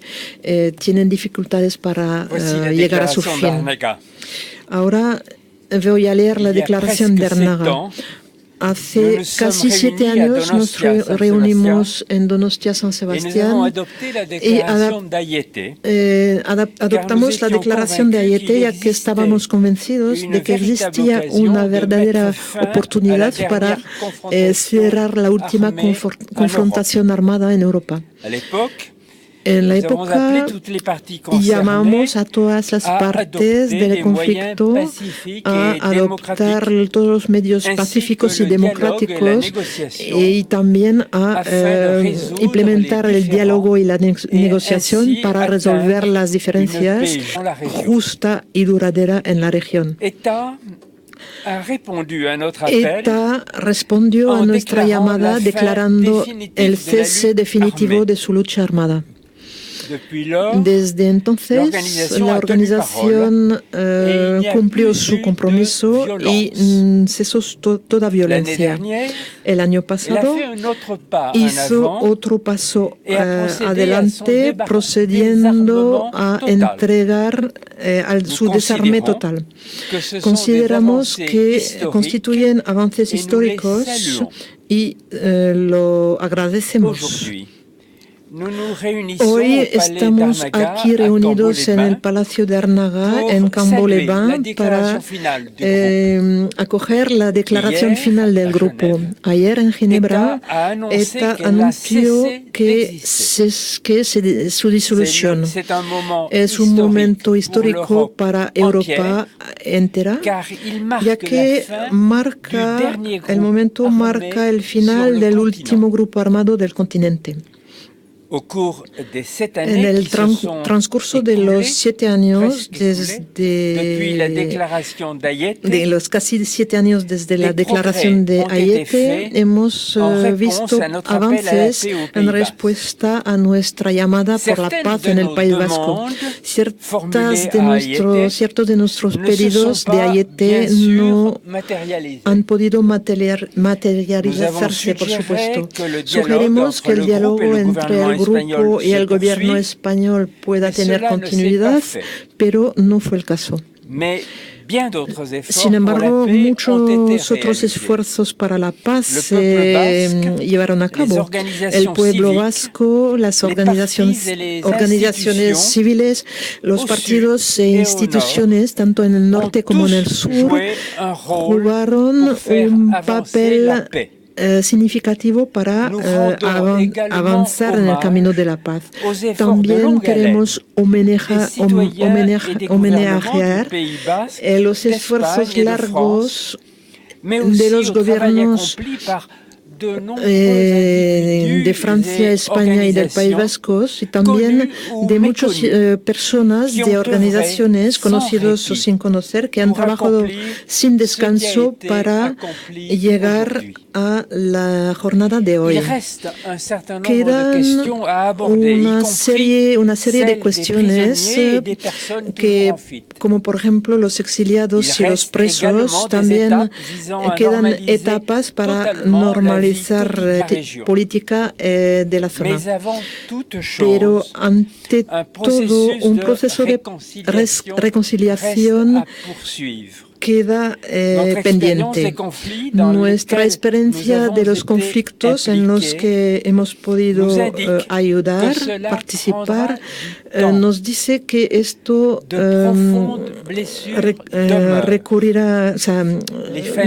tienen dificultades para llegar a su fin. Ahora voy a leer la declaración de Arnaga. Hace casi 7 años nos reunimos en Donostia San Sebastián y adoptamos la declaración de Aiete, ya que estábamos convencidos de que existía una verdadera oportunidad para cerrar la última confrontación armada en Europa. En la época llamamos a todas las partes del conflicto a adoptar todos los medios pacíficos y democráticos y también a implementar el diálogo y la negociación para resolver las diferencias justa y duradera en la región. ETA respondió a nuestra llamada declarando el cese definitivo de su lucha armada. Desde entonces, la organización cumplió su compromiso y cesó toda violencia. El año pasado hizo otro paso adelante, procediendo a entregar su desarme total. Consideramos que constituyen avances históricos y lo agradecemos. Hoy estamos aquí reunidos en el Palacio de Arnaga, en Cambo-les-Bains, para acoger la declaración final del grupo. Ayer en Ginebra, ETA anunció que su disolución. Es un momento histórico para Europa entera, ya que el momento marca el final del último grupo armado del continente. En el transcurso de los 7 años de los casi 7 años desde la declaración de Ayete, hemos visto avances en respuesta a nuestra llamada por la paz en el País Vasco. Ciertos de nuestros pedidos de Ayete no han podido materializarse, por supuesto. Sugerimos que el diálogo entre el grupo y el gobierno español pueda tener continuidad, pero no fue el caso. Sin embargo, muchos otros esfuerzos para la paz se llevaron a cabo. El pueblo vasco, las organizaciones civiles, los partidos e instituciones, tanto en el norte como en el sur, jugaron un papel significativo para avanzar en el camino de la paz. También queremos homenajear los esfuerzos largos de los gobiernos de Francia, España y del País Vasco, y también de muchas personas, de organizaciones conocidos o sin conocer, que han trabajado sin descanso para llegar a la jornada de hoy. Quedan una serie de cuestiones que, como por ejemplo los exiliados y los presos, también quedan etapas para normalizar política de la zona. Pero ante todo, un proceso de reconciliación queda pendiente. Nuestra experiencia de los conflictos en los que hemos podido ayudar, participar, nos dice que esto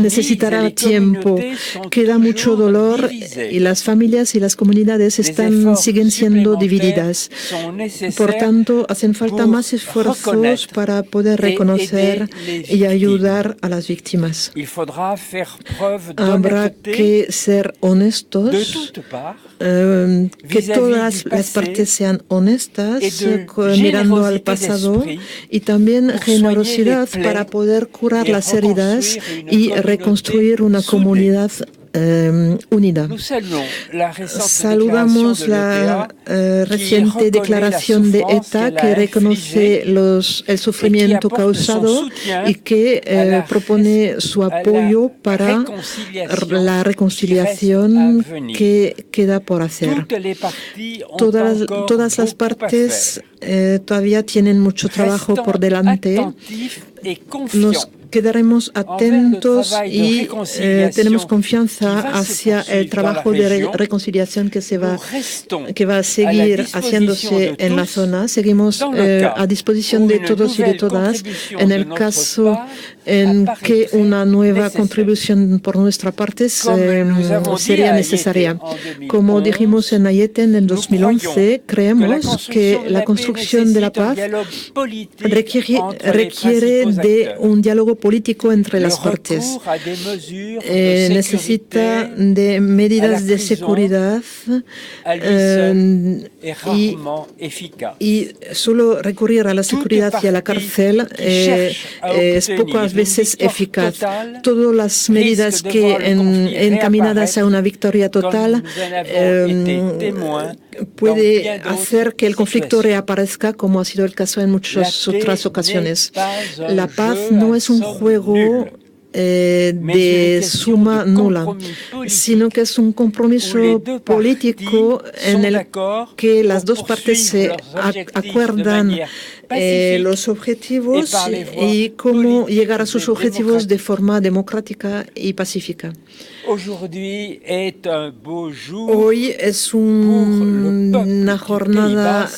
necesitará tiempo. Queda mucho dolor y las familias y las comunidades siguen siendo divididas. Por tanto, hacen falta más esfuerzos para poder reconocer y ayudar a las víctimas. Habrá que ser honestos, que todas las partes sean honestas, mirando al pasado, y también generosidad para poder curar las heridas y reconstruir una comunidad unida. Saludamos la reciente declaración de ETA que reconoce el sufrimiento causado y que propone su apoyo para la reconciliación que queda por hacer. Todas las partes todavía tienen mucho trabajo por delante. Nos quedaremos atentos y tenemos confianza hacia el trabajo de reconciliación que va a seguir haciéndose en la zona. Seguimos a disposición de todos y de todas en el caso en que una nueva contribución por nuestra parte sería necesaria. Como dijimos en Ayete en el 2011, creemos que la construcción de la paz requiere de un diálogo político entre las partes. Necesita de medidas de seguridad y solo recurrir a la seguridad y a la cárcel es pocas veces eficaz. Todas las medidas que encaminadas a una victoria total puede hacer que el conflicto reaparezca, como ha sido el caso en muchas otras ocasiones. La paz no es un juego de suma nula, sino que es un compromiso político en el que las dos partes se acuerdan los objetivos y cómo llegar a sus objetivos de forma democrática y pacífica. Hoy es una jornada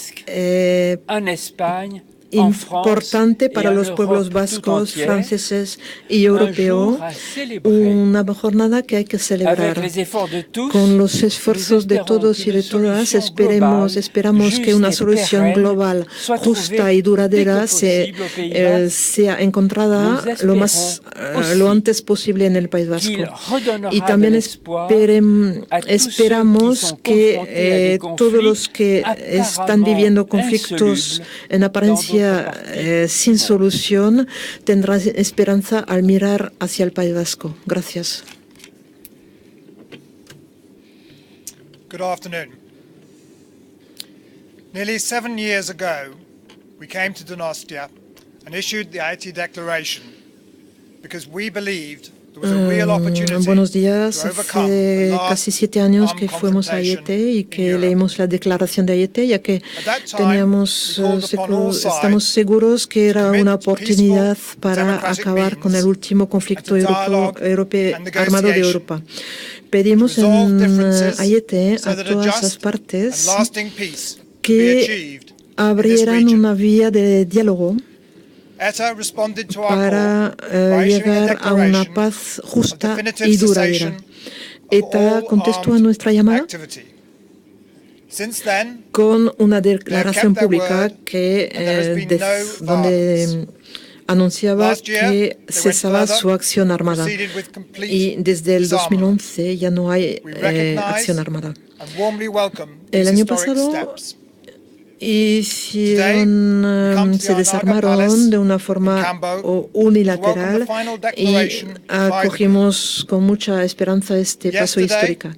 importante para los pueblos vascos, franceses y europeos, una jornada que hay que celebrar. Con los esfuerzos de todos y de todas, esperamos que una solución global, justa y duradera sea encontrada lo antes posible en el País Vasco. Y también esperamos que todos los que están viviendo conflictos en apariencia sin solución tendrán esperanza al mirar hacia el País Vasco. Gracias. Good afternoon. Nearly 7 years ago, we came to Donostia and issued the Aieti Declaration because we believed there was a real opportunity buenos días. to overcome Hace the last casi 7 años que armed fuimos a confrontation Aiete y que leímos la declaración de Aiete, ya que estamos seguros que era una oportunidad para acabar con el último conflicto armado de Europa. Pedimos en Aiete a todas las partes que abrieran una vía de diálogo para llegar a una paz justa y duradera. ETA contestó a nuestra llamada con una declaración pública donde anunciaba que cesaba su acción armada y desde el 2011 ya no hay acción armada. El año pasado se desarmaron de una forma unilateral y acogimos con mucha esperanza este paso histórico.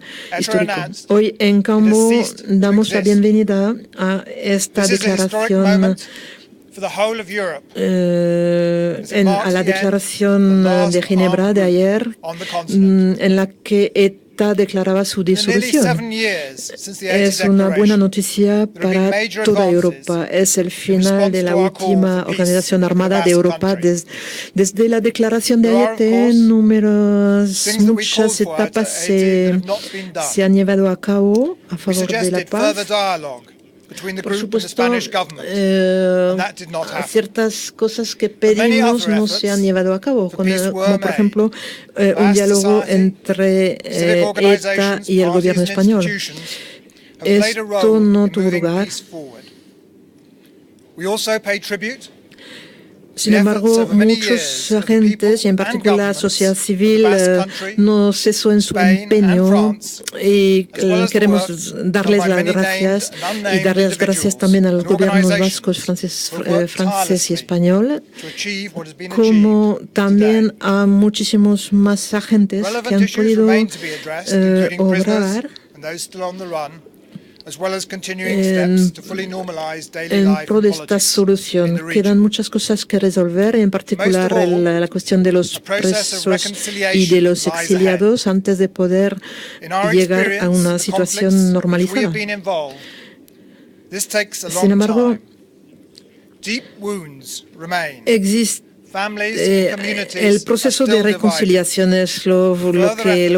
Hoy en Cambo damos la bienvenida a esta declaración, a la declaración de Ginebra de ayer, en la que ETA declaraba su disolución. Es una buena noticia para toda Europa. Es el final de la última organización armada de Europa. Desde la declaración de Aiete, muchas etapas se han llevado a cabo a favor de la paz. Por supuesto, ciertas cosas que pedimos no se han llevado a cabo, como por ejemplo un diálogo entre ETA y el gobierno español. Esto no tuvo lugar. Sin embargo, muchos agentes, y en particular la sociedad civil, no cesó en su empeño y queremos darles las gracias y darles las gracias también a los gobiernos vascos, francés y español, como también a muchísimos más agentes que han podido obrar en pro de esta solución. Quedan muchas cosas que resolver, en particular la cuestión de los presos y de los exiliados antes de poder llegar a una situación normalizada. Sin embargo, el proceso de reconciliación es lo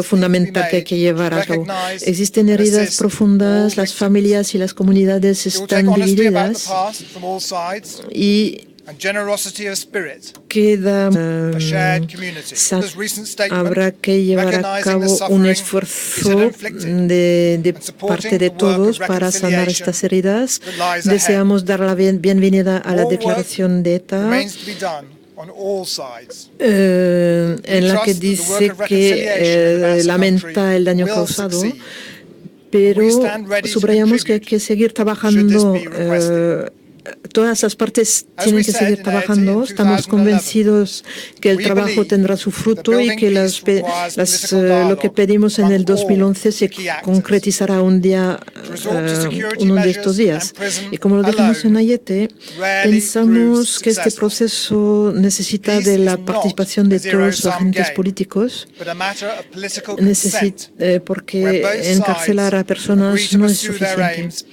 fundamental que hay que llevar a cabo. Existen heridas profundas, las familias y las comunidades están divididas y habrá que llevar a cabo un esfuerzo de parte de todos para sanar estas heridas. Deseamos dar la bienvenida a la declaración de ETA, en la que dice que lamenta el daño causado, pero subrayamos que hay que seguir trabajando todas las partes tienen que seguir trabajando. Estamos convencidos que el trabajo tendrá su fruto y que lo que pedimos en el 2011 se concretizará uno de estos días. Y como lo dijimos en Ayete, pensamos que este proceso necesita de la participación de todos los agentes políticos, porque encarcelar a personas no es suficiente.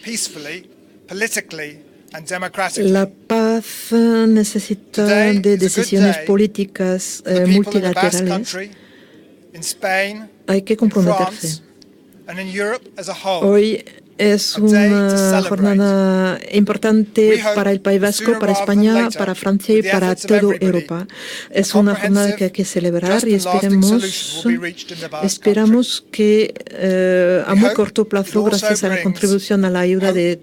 La paz necesita de decisiones políticas multilaterales. Hay que comprometerse. Hoy es una jornada importante para el País Vasco, para España, para Francia y para toda Europa. Es una jornada que hay que celebrar y esperamos que a muy corto plazo, gracias a la contribución, a la ayuda de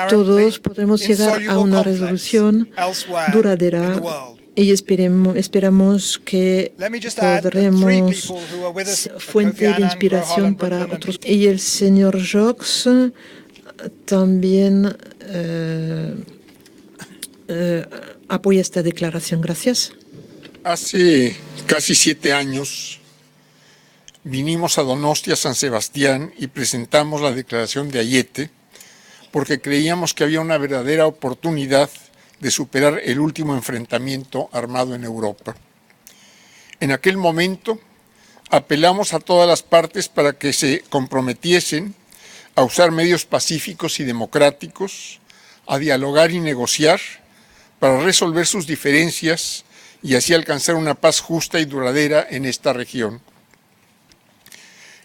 todos, podremos llegar a una resolución duradera. Y esperamos que podremos fuente de inspiración para otros. Y el señor Jox también apoya esta declaración. Gracias. Hace casi 7 años vinimos a Donostia, San Sebastián, y presentamos la declaración de Ayete porque creíamos que había una verdadera oportunidad de superar el último enfrentamiento armado en Europa. En aquel momento apelamos a todas las partes para que se comprometiesen a usar medios pacíficos y democráticos, a dialogar y negociar para resolver sus diferencias y así alcanzar una paz justa y duradera en esta región.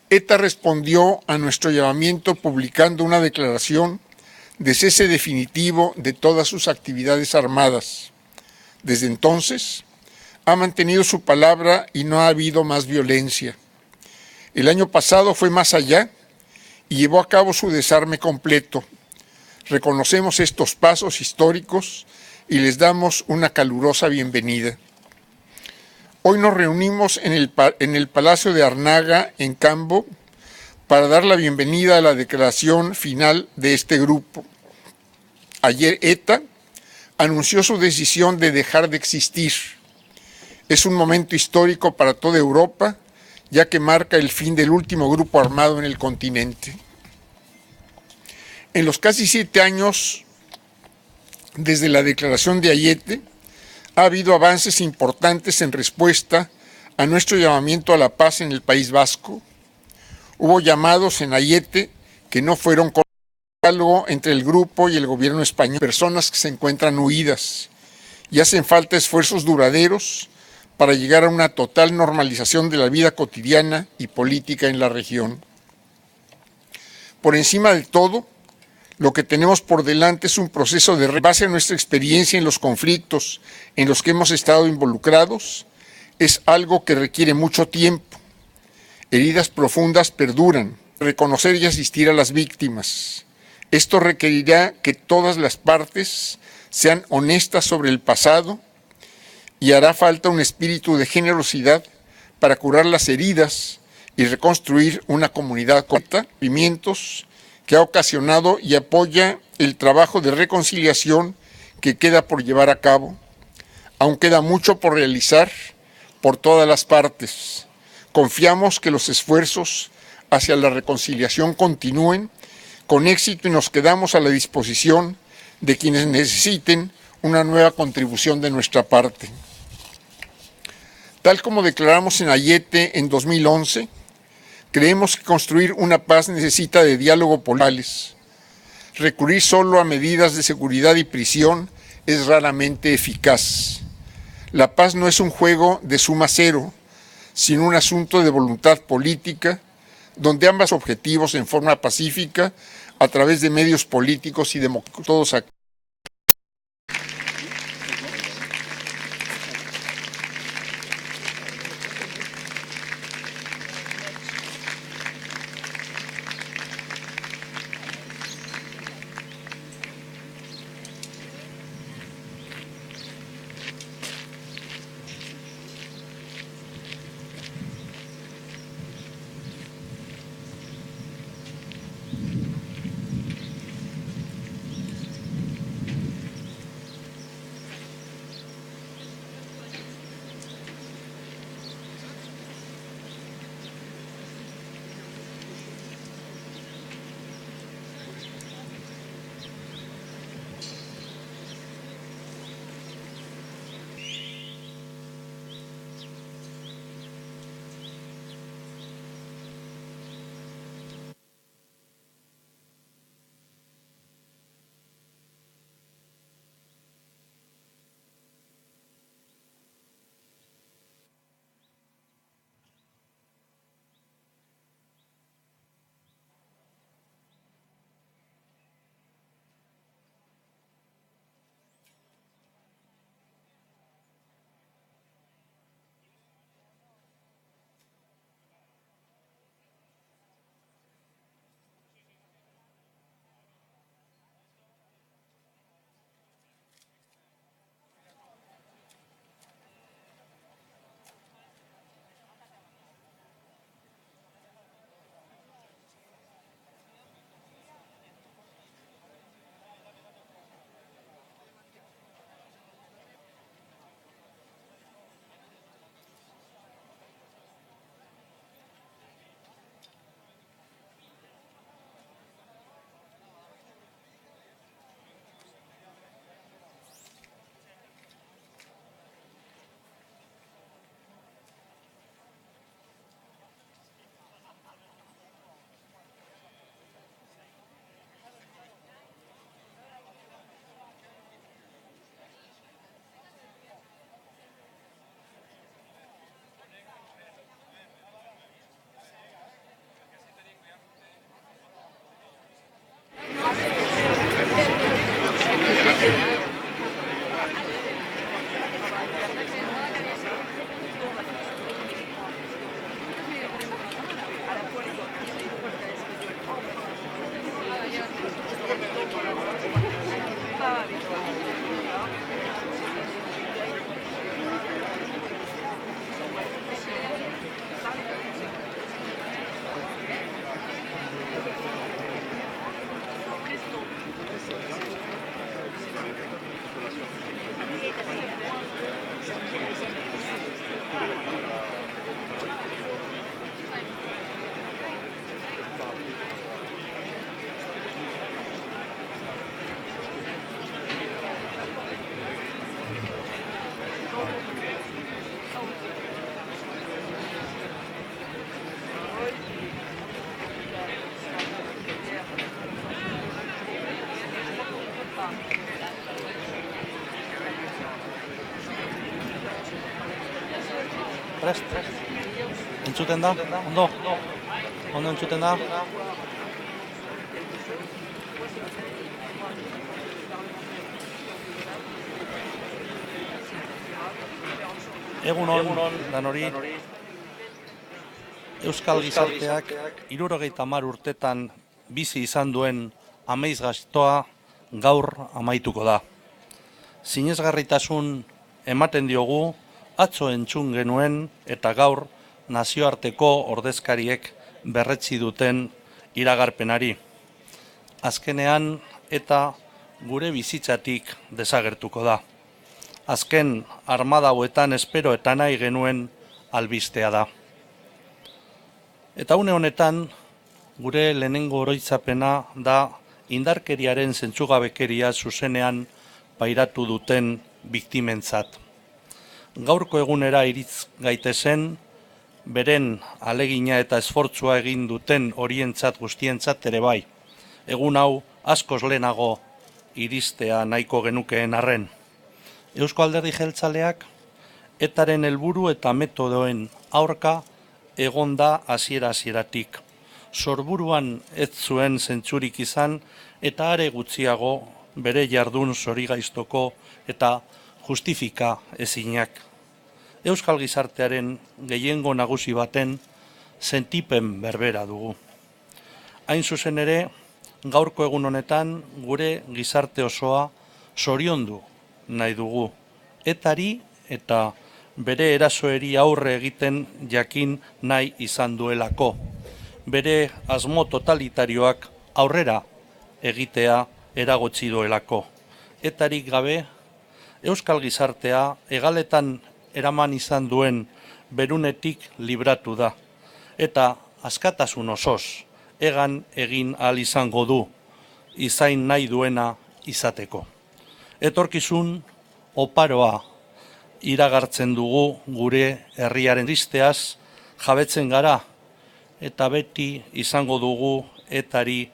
ETA respondió a nuestro llamamiento publicando una declaración de cese definitivo de todas sus actividades armadas. Desde entonces, ha mantenido su palabra y no ha habido más violencia. El año pasado fue más allá y llevó a cabo su desarme completo. Reconocemos estos pasos históricos y les damos una calurosa bienvenida. Hoy nos reunimos en el Palacio de Arnaga, en Cambo, para dar la bienvenida a la declaración final de este grupo. Ayer ETA anunció su decisión de dejar de existir. Es un momento histórico para toda Europa, ya que marca el fin del último grupo armado en el continente. En los casi 7 años desde la declaración de Ayete, ha habido avances importantes en respuesta a nuestro llamamiento a la paz en el País Vasco. Hubo llamados en Ayete que no fueron con diálogo entre el grupo y el gobierno español, personas que se encuentran huidas y hacen falta esfuerzos duraderos para llegar a una total normalización de la vida cotidiana y política en la región. Por encima de todo, lo que tenemos por delante es un proceso de base a nuestra experiencia en los conflictos en los que hemos estado involucrados. Es algo que requiere mucho tiempo. Heridas profundas perduran. Reconocer y asistir a las víctimas. Esto requerirá que todas las partes sean honestas sobre el pasado y hará falta un espíritu de generosidad para curar las heridas y reconstruir una comunidad con pimientos que ha ocasionado y apoya el trabajo de reconciliación que queda por llevar a cabo. Aún queda mucho por realizar por todas las partes. Confiamos que los esfuerzos hacia la reconciliación continúen con éxito y nos quedamos a la disposición de quienes necesiten una nueva contribución de nuestra parte. Tal como declaramos en Ayete en 2011, creemos que construir una paz necesita de diálogo político. Recurrir solo a medidas de seguridad y prisión es raramente eficaz. La paz no es un juego de suma cero, sino un asunto de voluntad política, donde ambos objetivos en forma pacífica, a través de medios políticos y democráticos, todos aquí. prest? Entzuten da? Ondo? Ondo entzuten da? Egun hon, danori, Euskal Gizarteak 70 urtetan bizi izan duen amaizgaiztoa gaur amaituko da. Sinesgarritasun ematen diogu, atzo entzun genuen eta gaur nazioarteko ordezkariek berretsi duten iragarpenari. Azkenean eta gure bizitzatik desagertuko da. Azken armada hauetan espero eta nahi genuen albistea da. Eta une honetan, gure lehenengo oroitzapena da indarkeriaren zentzugabekeria zuzenean pairatu duten biktimentzat. Gaurko egunera iritz gaitezen, beren alegina eta esfortzua egin duten horientzat guztientzat ere bai. Egun hau askoz lehenago iristea nahiko genukeen arren. Eusko Alderdi Jeltzaleak etaren helburu eta metodoen aurka egonda hasiera-hasieratik. Sorburuan ez zuen zentzurik izan eta are gutxiago bere jardun zorigaiztoko eta justifika ezinak. Euskal Gizartearen gehiengo nagusi baten sentipen berbera dugu. Hain zuzen ere, gaurko egun honetan gure gizarte osoa zoriondu nahi dugu. Etari eta bere erasoeri aurre egiten jakin nahi izan duelako. Bere asmo totalitarioak aurrera egitea eragotzi duelako. Etarik gabe, Euskal Gizartea hegaletan eraman izan duen berunetik libratu da. Eta askatasun osoz, egan egin ahal izango du, izain nahi duena izateko. Etorkizun oparoa iragartzen dugu gure herriaren tristeaz jabetzen gara eta beti izango dugu etari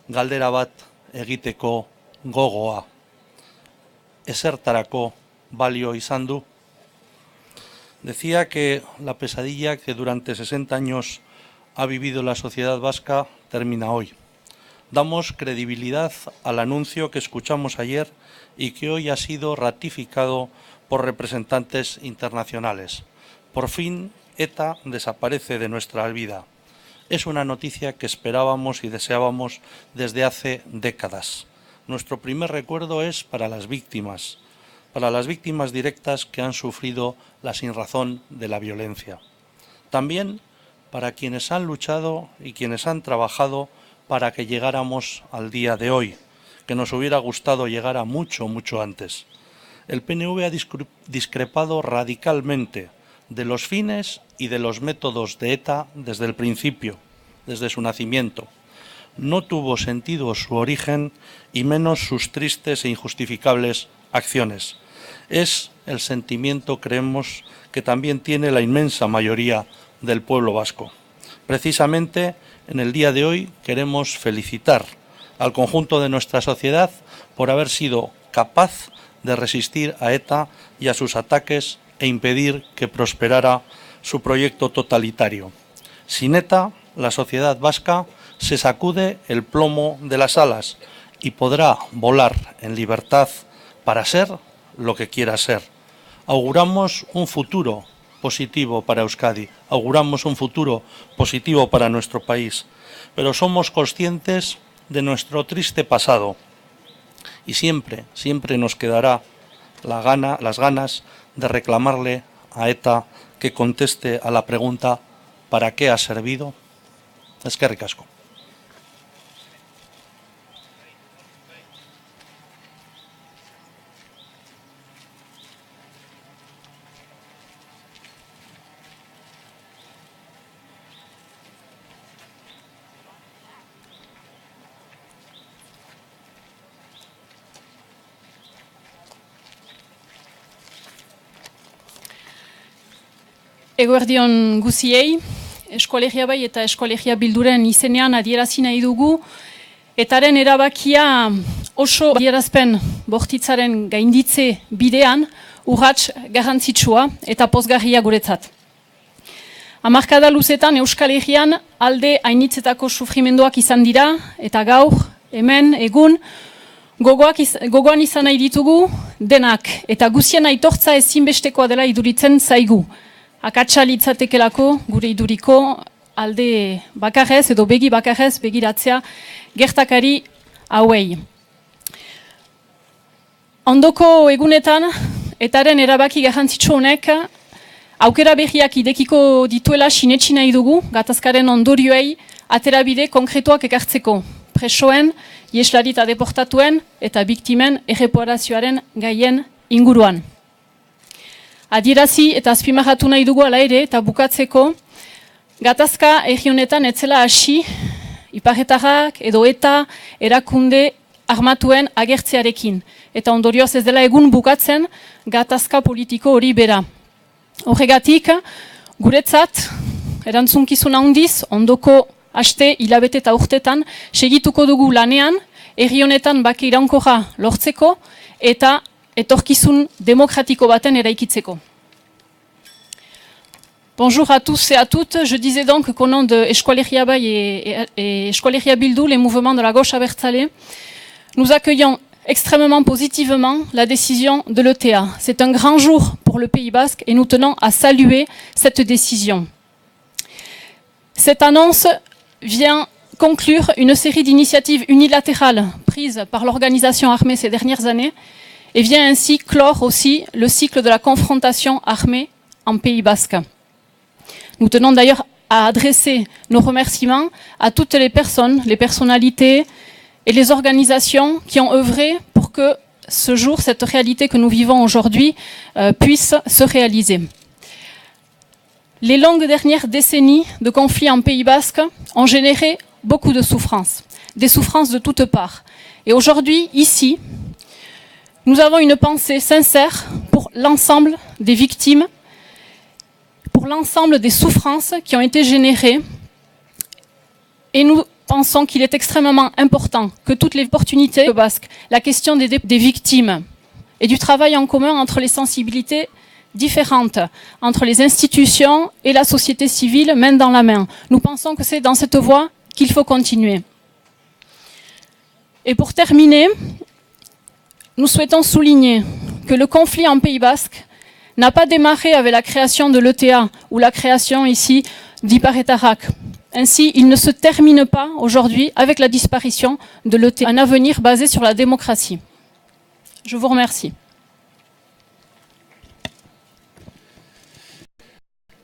galdera bat egiteko gogoa. Ezertarako balio izan du. Decía que la pesadilla que durante 60 años ha vivido la sociedad vasca termina hoy. Damos credibilidad al anuncio que escuchamos ayer y que hoy ha sido ratificado por representantes internacionales. Por fin, ETA desaparece de nuestra vida. Es una noticia que esperábamos y deseábamos desde hace décadas. Nuestro primer recuerdo es para las víctimas directas que han sufrido la sinrazón de la violencia. También para quienes han luchado y quienes han trabajado para que llegáramos al día de hoy, que nos hubiera gustado llegar a mucho, mucho antes. El PNV ha discrepado radicalmente de los fines y de los métodos de ETA desde el principio, desde su nacimiento. No tuvo sentido su origen y menos sus tristes e injustificables acciones. Es el sentimiento, creemos, que también tiene la inmensa mayoría del pueblo vasco. Precisamente en el día de hoy queremos felicitar al conjunto de nuestra sociedad por haber sido capaz de resistir a ETA y a sus ataques e impedir que prosperara su proyecto totalitario. Sin ETA, la sociedad vasca se sacude el plomo de las alas y podrá volar en libertad para ser lo que quiera ser. Auguramos un futuro positivo para Euskadi, auguramos un futuro positivo para nuestro país, pero somos conscientes de nuestro triste pasado y siempre nos quedará las ganas de reclamarle a ETA que conteste a la pregunta ¿para qué ha servido? Eskerrik asko. Eguerdion guziei, Eskolegia bai eta Eskolegia bilduren izenean adierazi nahi dugu, etaren erabakia oso adierazpen bortitzaren gainditze bidean urrats garrantzitsua eta pozgarria guretzat. Hamarkada luzetan Euskal Herrian alde hainitzetako sufrimenduak izan dira, eta gaur, hemen, egun, gogoan izan nahi ditugu denak, eta guzien aitortza ezinbestekoa dela iduritzen zaigu. Akatsa litzatekelako gure iduriko alde bakarrez edo begi bakarrez begiratzea gertakari hauei. Ondoko egunetan, etaren erabaki garrantzitsu honek, aukera berriak idekiko dituela sinetsi nahi dugu, gatazkaren ondorioei aterabide konkretuak ekartzeko. Presoen, ieslari eta deportatuen eta biktimen erreparazioaren gaien inguruan. Adierazi eta azpimarratu nahi dugu ala ere eta bukatzeko, gatazka herri honetan etzela hasi, iparretarrak edo eta erakunde armatuen agertzearekin. Eta ondorioz ez dela egun bukatzen gatazka politiko hori bera. Horregatik, guretzat, erantzunkizun handiz, ondoko aste, hilabete eta urtetan, segituko dugu lanean, herri honetan bake iraunkorra lortzeko eta etorkizun demokratiko baten eraikitzeko. Bonjour à tous et à toutes. Je disais donc qu'au nom de Eskualeria Bai et Eskualeria Bildu, les mouvements de la gauche abertzale, nous accueillons extrêmement positivement la décision de l'ETA. C'est un grand jour pour le Pays Basque et nous tenons à saluer cette décision. Cette annonce vient conclure une série d'initiatives unilatérales prises par l'organisation armée ces dernières années et vient ainsi clore aussi le cycle de la confrontation armée en Pays Basque. Nous tenons d'ailleurs à adresser nos remerciements à toutes les personnes, les personnalités et les organisations qui ont œuvré pour que ce jour, cette réalité que nous vivons aujourd'hui, puisse se réaliser. Les longues dernières décennies de conflits en Pays Basque ont généré beaucoup de souffrances, des souffrances de toutes parts. Et aujourd'hui, ici, nous avons une pensée sincère pour l'ensemble des victimes, pour l'ensemble des souffrances qui ont été générées. Et nous pensons qu'il est extrêmement important que toutes les opportunités basques, la question des victimes et du travail en commun entre les sensibilités différentes, entre les institutions et la société civile, main dans la main. Nous pensons que c'est dans cette voie qu'il faut continuer. Et pour terminer, nous souhaitons souligner que le conflit en Pays Basque n'a pas démarré avec la création de l'ETA ou la création ici d'Iparretarak. Ainsi, il ne se termine pas aujourd'hui avec la disparition de l'ETA, un avenir basé sur la démocratie. Je vous remercie.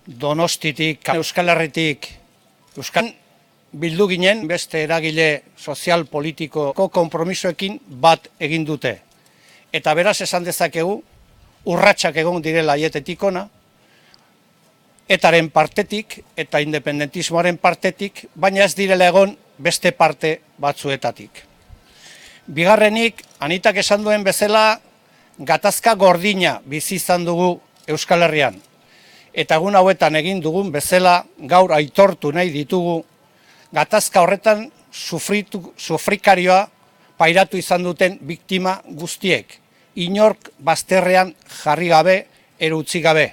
Donostitik, Euskal Herritik, Euskal bildu ginen beste eragile sozial politikoko konpromisoekin bat egin dute. Eta beraz esan dezakegu, urratsak egon direla haietetik ona, etaren partetik eta independentismoaren partetik, baina ez direla egon beste parte batzuetatik. Bigarrenik, Anitak esan duen bezala, gatazka gordina bizi izan dugu Euskal Herrian. Eta egun hauetan egin dugun bezala gaur aitortu nahi ditugu, gatazka horretan sufrikarioa pairatu izan duten biktima guztiek. Inork bazterrean jarri gabe, erutzi gabe.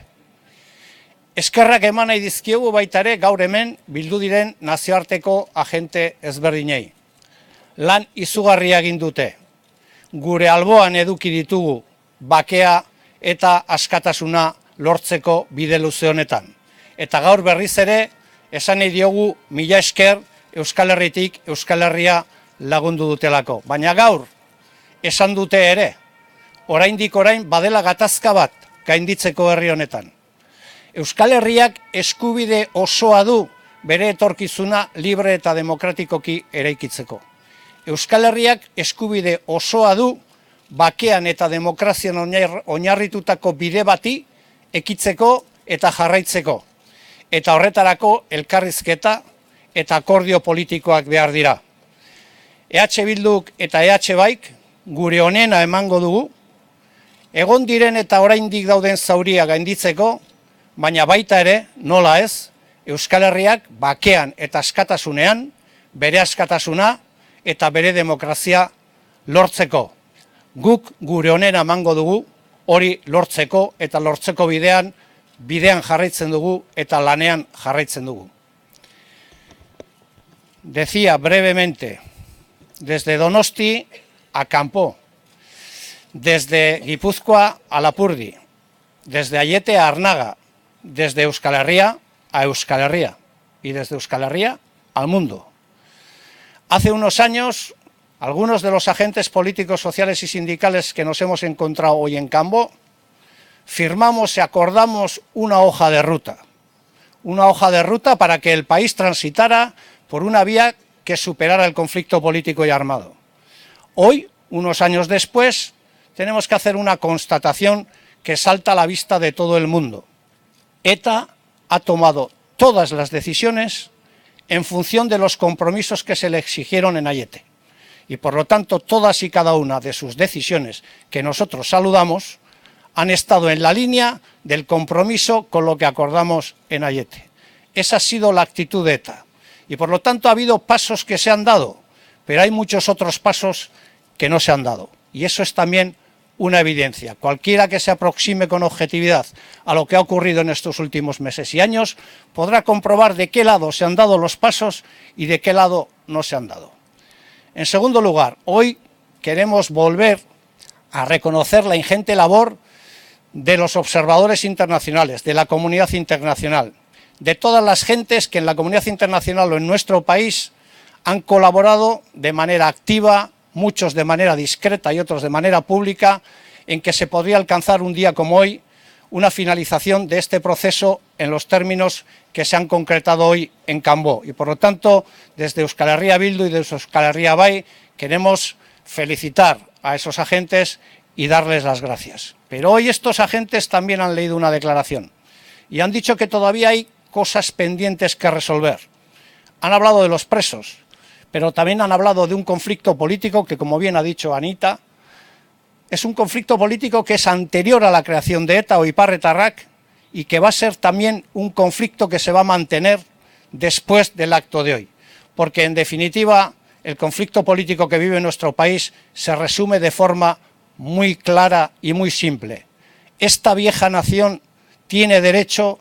Eskerrak eman nahi dizkiegu baita ere gaur hemen bildu diren nazioarteko agente ezberdinei. Lan izugarria egin dute. Gure alboan eduki ditugu bakea eta askatasuna lortzeko bide luze honetan. Eta gaur berriz ere esan nahi diogu mila esker Euskal Herritik Euskal Herria lagundu dutelako. Baina gaur esan dute ere, oraindik orain badela gatazka bat gainditzeko herri honetan. Euskal Herriak eskubide osoa du bere etorkizuna libre eta demokratikoki eraikitzeko. Euskal Herriak eskubide osoa du bakean eta demokrazian oinarritutako bide bati ekitzeko eta jarraitzeko. Eta horretarako elkarrizketa eta akordio politikoak behar dira. EH Bilduk eta EH Baik gure onena emango dugu, egon diren eta oraindik dauden zauria gainditzeko, baina baita ere, nola ez, Euskal Herriak bakean eta askatasunean, bere askatasuna eta bere demokrazia lortzeko. Guk gure onena emango dugu hori lortzeko eta lortzeko bidean bidean jarraitzen dugu eta lanean jarraitzen dugu. Decía brevemente, desde Donosti a Kanpo, desde Guipúzcoa a Lapurdi, desde Aiete a Arnaga, desde Euskal Herria a Euskal Herria y desde Euskal Herria al mundo. Hace unos años, algunos de los agentes políticos, sociales y sindicales que nos hemos encontrado hoy en Kanbo, firmamos y acordamos una hoja de ruta para que el país transitara por una vía que superara el conflicto político y armado. Hoy, unos años después, tenemos que hacer una constatación que salta a la vista de todo el mundo. ETA ha tomado todas las decisiones en función de los compromisos que se le exigieron en Aiete. Y por lo tanto, todas y cada una de sus decisiones que nosotros saludamos han estado en la línea del compromiso con lo que acordamos en Aiete. Esa ha sido la actitud de ETA. Y por lo tanto ha habido pasos que se han dado, pero hay muchos otros pasos que no se han dado. Y eso es también una evidencia. Cualquiera que se aproxime con objetividad a lo que ha ocurrido en estos últimos meses y años podrá comprobar de qué lado se han dado los pasos y de qué lado no se han dado. En segundo lugar, hoy queremos volver a reconocer la ingente labor de los observadores internacionales, de la comunidad internacional, de todas las gentes que en la comunidad internacional o en nuestro país han colaborado de manera activa, muchos de manera discreta y otros de manera pública, en que se podría alcanzar un día como hoy una finalización de este proceso en los términos que se han concretado hoy en Kanbo. Y por lo tanto, desde Euskal Herria Bildu y desde Euskal Herria Bai queremos felicitar a esos agentes y darles las gracias. Pero hoy estos agentes también han leído una declaración y han dicho que todavía hay cosas pendientes que resolver. Han hablado de los presos, pero también han hablado de un conflicto político que, como bien ha dicho Anita, es un conflicto político que es anterior a la creación de ETA o Ipar-Etarrak y que va a ser también un conflicto que se va a mantener después del acto de hoy. Porque, en definitiva, el conflicto político que vive nuestro país se resume de forma muy clara y muy simple. Esta vieja nación tiene derecho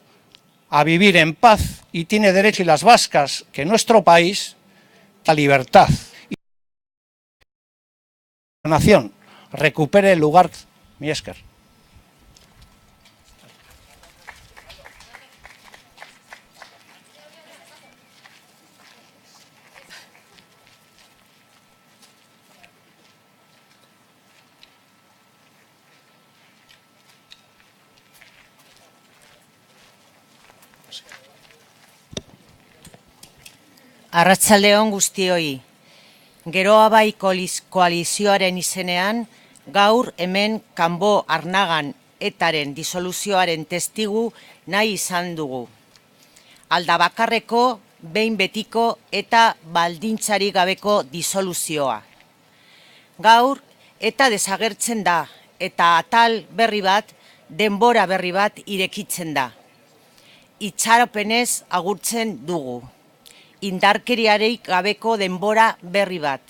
a vivir en paz y tiene derecho, y las vascas, que nuestro país, la libertad y la nación recupere el lugar. Mi esker. Arratsaldeon guztioi. Geroa Bai koalizioaren izenean, gaur hemen Kanbo Arnagan etaren disoluzioaren testigu nahi izan dugu. Alda bakarreko, behin betiko eta baldintzari gabeko disoluzioa. Gaur eta desagertzen da eta atal berri bat, denbora berri bat irekitzen da. Itxaropenez agurtzen dugu. Indarkeriarik gabeko denbora berri bat.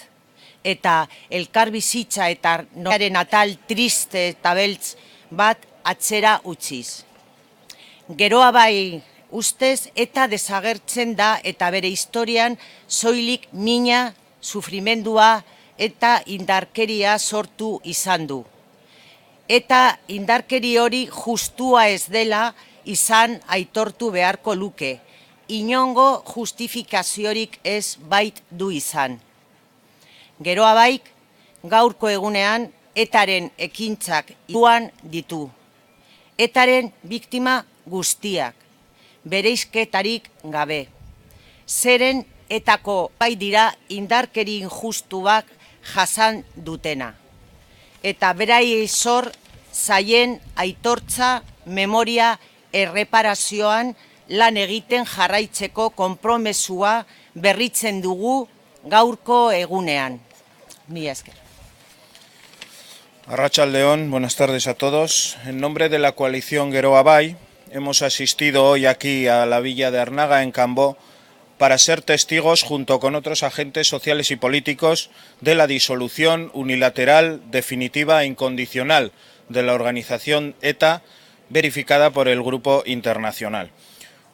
Eta elkar bizitza eta noraren atal triste eta beltz bat atzera utziz. Geroa Bai ustez eta desagertzen da eta bere historian soilik mina, sufrimendua eta indarkeria sortu izan du. Eta indarkeri hori justua ez dela izan aitortu beharko luke. Inongo justifikaziorik ez bait du izan. Geroa Baik gaurko egunean etaren ekintzak iguan ditu. Etaren biktima guztiak, bereizketarik gabe. Zeren etako bai dira indarkeri injustuak jasan dutena. Eta beraiei zor zaien aitortza, memoria, erreparazioan lan egiten jarraitzeko konpromesua berritzen dugu gaurko egunean. Mila esker. Arratsaldeon, buenas tardes a todos. En nombre de la coalición Geroa Bai, hemos asistido hoy aquí a la villa de Arnaga, en Kanbo, para ser testigos, junto con otros agentes sociales y políticos, de la disolución unilateral, definitiva e incondicional de la organización ETA verificada por el Grupo Internacional.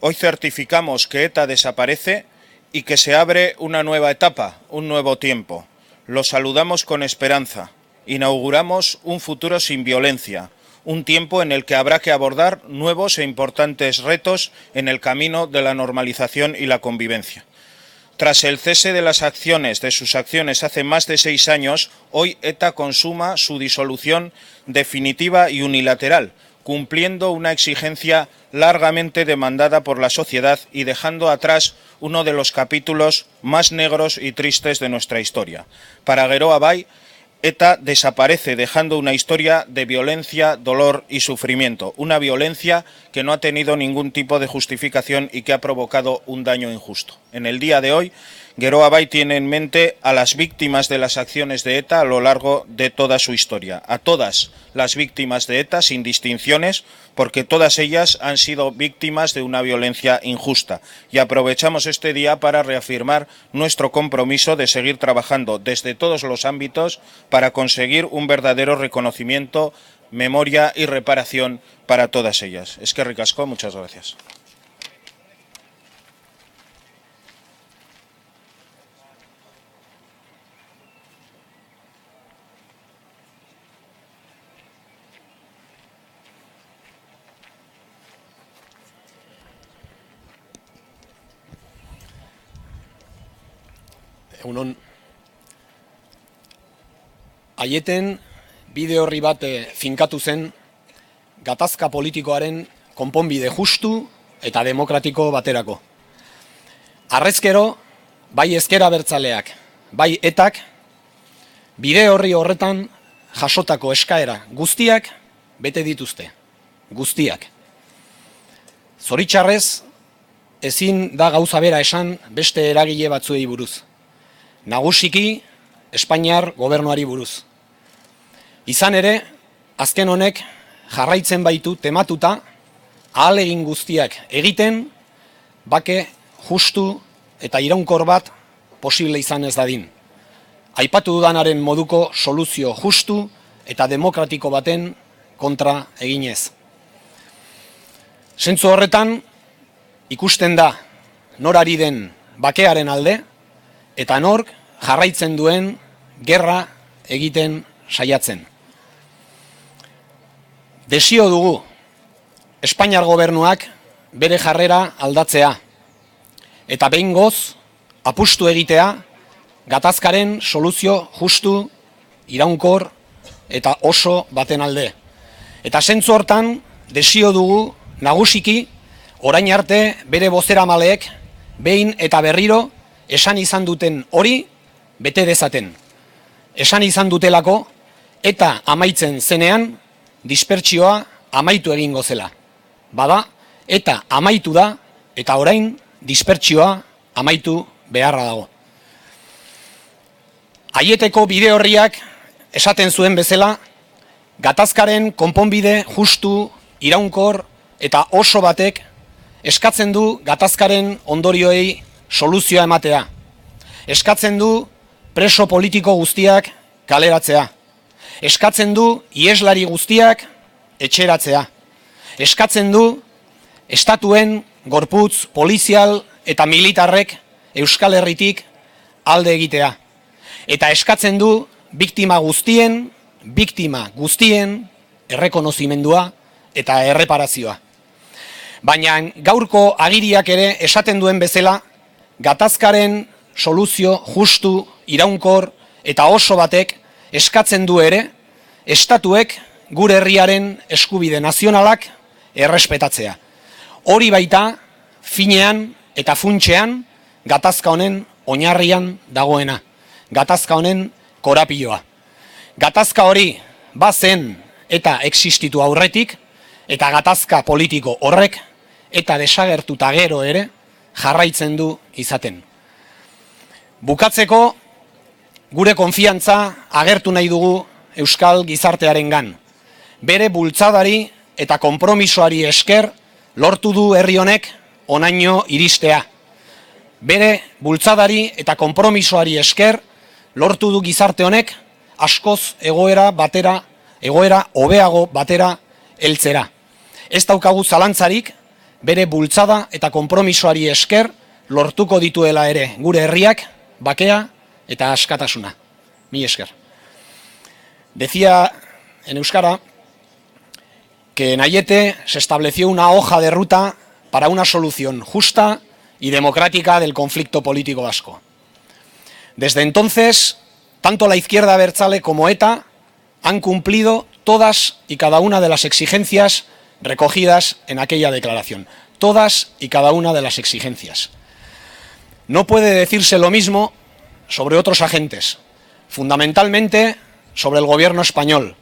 Hoy certificamos que ETA desaparece y que se abre una nueva etapa, un nuevo tiempo. Lo saludamos con esperanza. Inauguramos un futuro sin violencia, un tiempo en el que habrá que abordar nuevos e importantes retos en el camino de la normalización y la convivencia. Tras el cese de sus acciones hace más de 6 años, hoy ETA consuma su disolución definitiva y unilateral, cumpliendo una exigencia largamente demandada por la sociedad y dejando atrás uno de los capítulos más negros y tristes de nuestra historia. Para Gero Abay, ETA desaparece dejando una historia de violencia, dolor y sufrimiento, una violencia que no ha tenido ningún tipo de justificación y que ha provocado un daño injusto. En el día de hoy, Gero Abay tiene en mente a las víctimas de las acciones de ETA a lo largo de toda su historia, a todas las víctimas de ETA sin distinciones, porque todas ellas han sido víctimas de una violencia injusta. Y aprovechamos este día para reafirmar nuestro compromiso de seguir trabajando desde todos los ámbitos para conseguir un verdadero reconocimiento, memoria y reparación para todas ellas. Eskerrik asko, muchas gracias. Egunon, aieten bide horri bat finkatu zen gatazka politikoaren konponbide justu eta demokratiko baterako. Harrezkero, bai ezker abertzaleak, bai ETAk, bide horri horretan jasotako eskaera guztiak bete dituzte, guztiak. Zoritxarrez, ezin da gauza bera esan beste eragile batzuei buruz. Nagusiki, Espainiar gobernuari buruz. Izan ere, azken honek jarraitzen baitu tematuta, ahalegin guztiak egiten, bake justu eta iraunkor bat posible izan ez dadin. Aipatu dudanaren moduko soluzio justu eta demokratiko baten kontra eginez. Zentzu horretan, ikusten da norari den bakearen alde, eta nork jarraitzen duen gerra egiten saiatzen. Desio dugu Espainiar gobernuak bere jarrera aldatzea, eta behingoz apustu egitea gatazkaren soluzio justu, iraunkor eta oso baten alde. Eta zentzu hortan desio dugu nagusiki orain arte bere bozeramaleek behin eta berriro esan izan duten hori bete dezaten. Esan izan dutelako eta amaitzen zenean dispertsioa amaitu egingo zela. Bada, eta amaitu da eta orain dispertsioa amaitu beharra dago. Aieteko bide horriak esaten zuen bezala, gatazkaren konponbide justu, iraunkor eta oso batek eskatzen du gatazkaren ondorioei soluzioa ematea. Eskatzen du preso politiko guztiak kaleratzea. Eskatzen du iheslari guztiak etxeratzea. Eskatzen du estatuen gorputz polizial eta militarrek Euskal Herritik alde egitea. Eta eskatzen du biktima guztien errekonozimendua eta erreparazioa. Baina gaurko agiriak ere esaten duen bezala, gatazkaren soluzio justu, iraunkor eta oso batek eskatzen du ere, estatuek gure herriaren eskubide nazionalak errespetatzea. Hori baita, finean eta funtsean, gatazka honen oinarrian dagoena. Gatazka honen korapioa. Gatazka hori bazen eta existitu aurretik, eta gatazka politiko horrek, eta desagertuta gero ere, jarraitzen du izaten. Bukatzeko, gure konfiantza agertu nahi dugu Euskal gizartearengan. Bere bultzadari eta konpromisoari esker lortu du herri honek honaino iristea. Bere bultzadari eta konpromisoari esker lortu du gizarte honek askoz egoera hobeago batera heltzera. Ez daukagu zalantzarik, bere bultzada eta konpromisoari esker lortuko dituela ere gure herriak bakea eta askatasuna. Mi esker. Decía en euskara que en Aiete se estableció una hoja de ruta para una solución justa y democrática del conflicto político vasco. Desde entonces, tanto la izquierda abertzale como ETA han cumplido todas y cada una de las exigencias recogidas en aquella declaración. Todas y cada una de las exigencias. No puede decirse lo mismo sobre otros agentes, fundamentalmente sobre el gobierno español,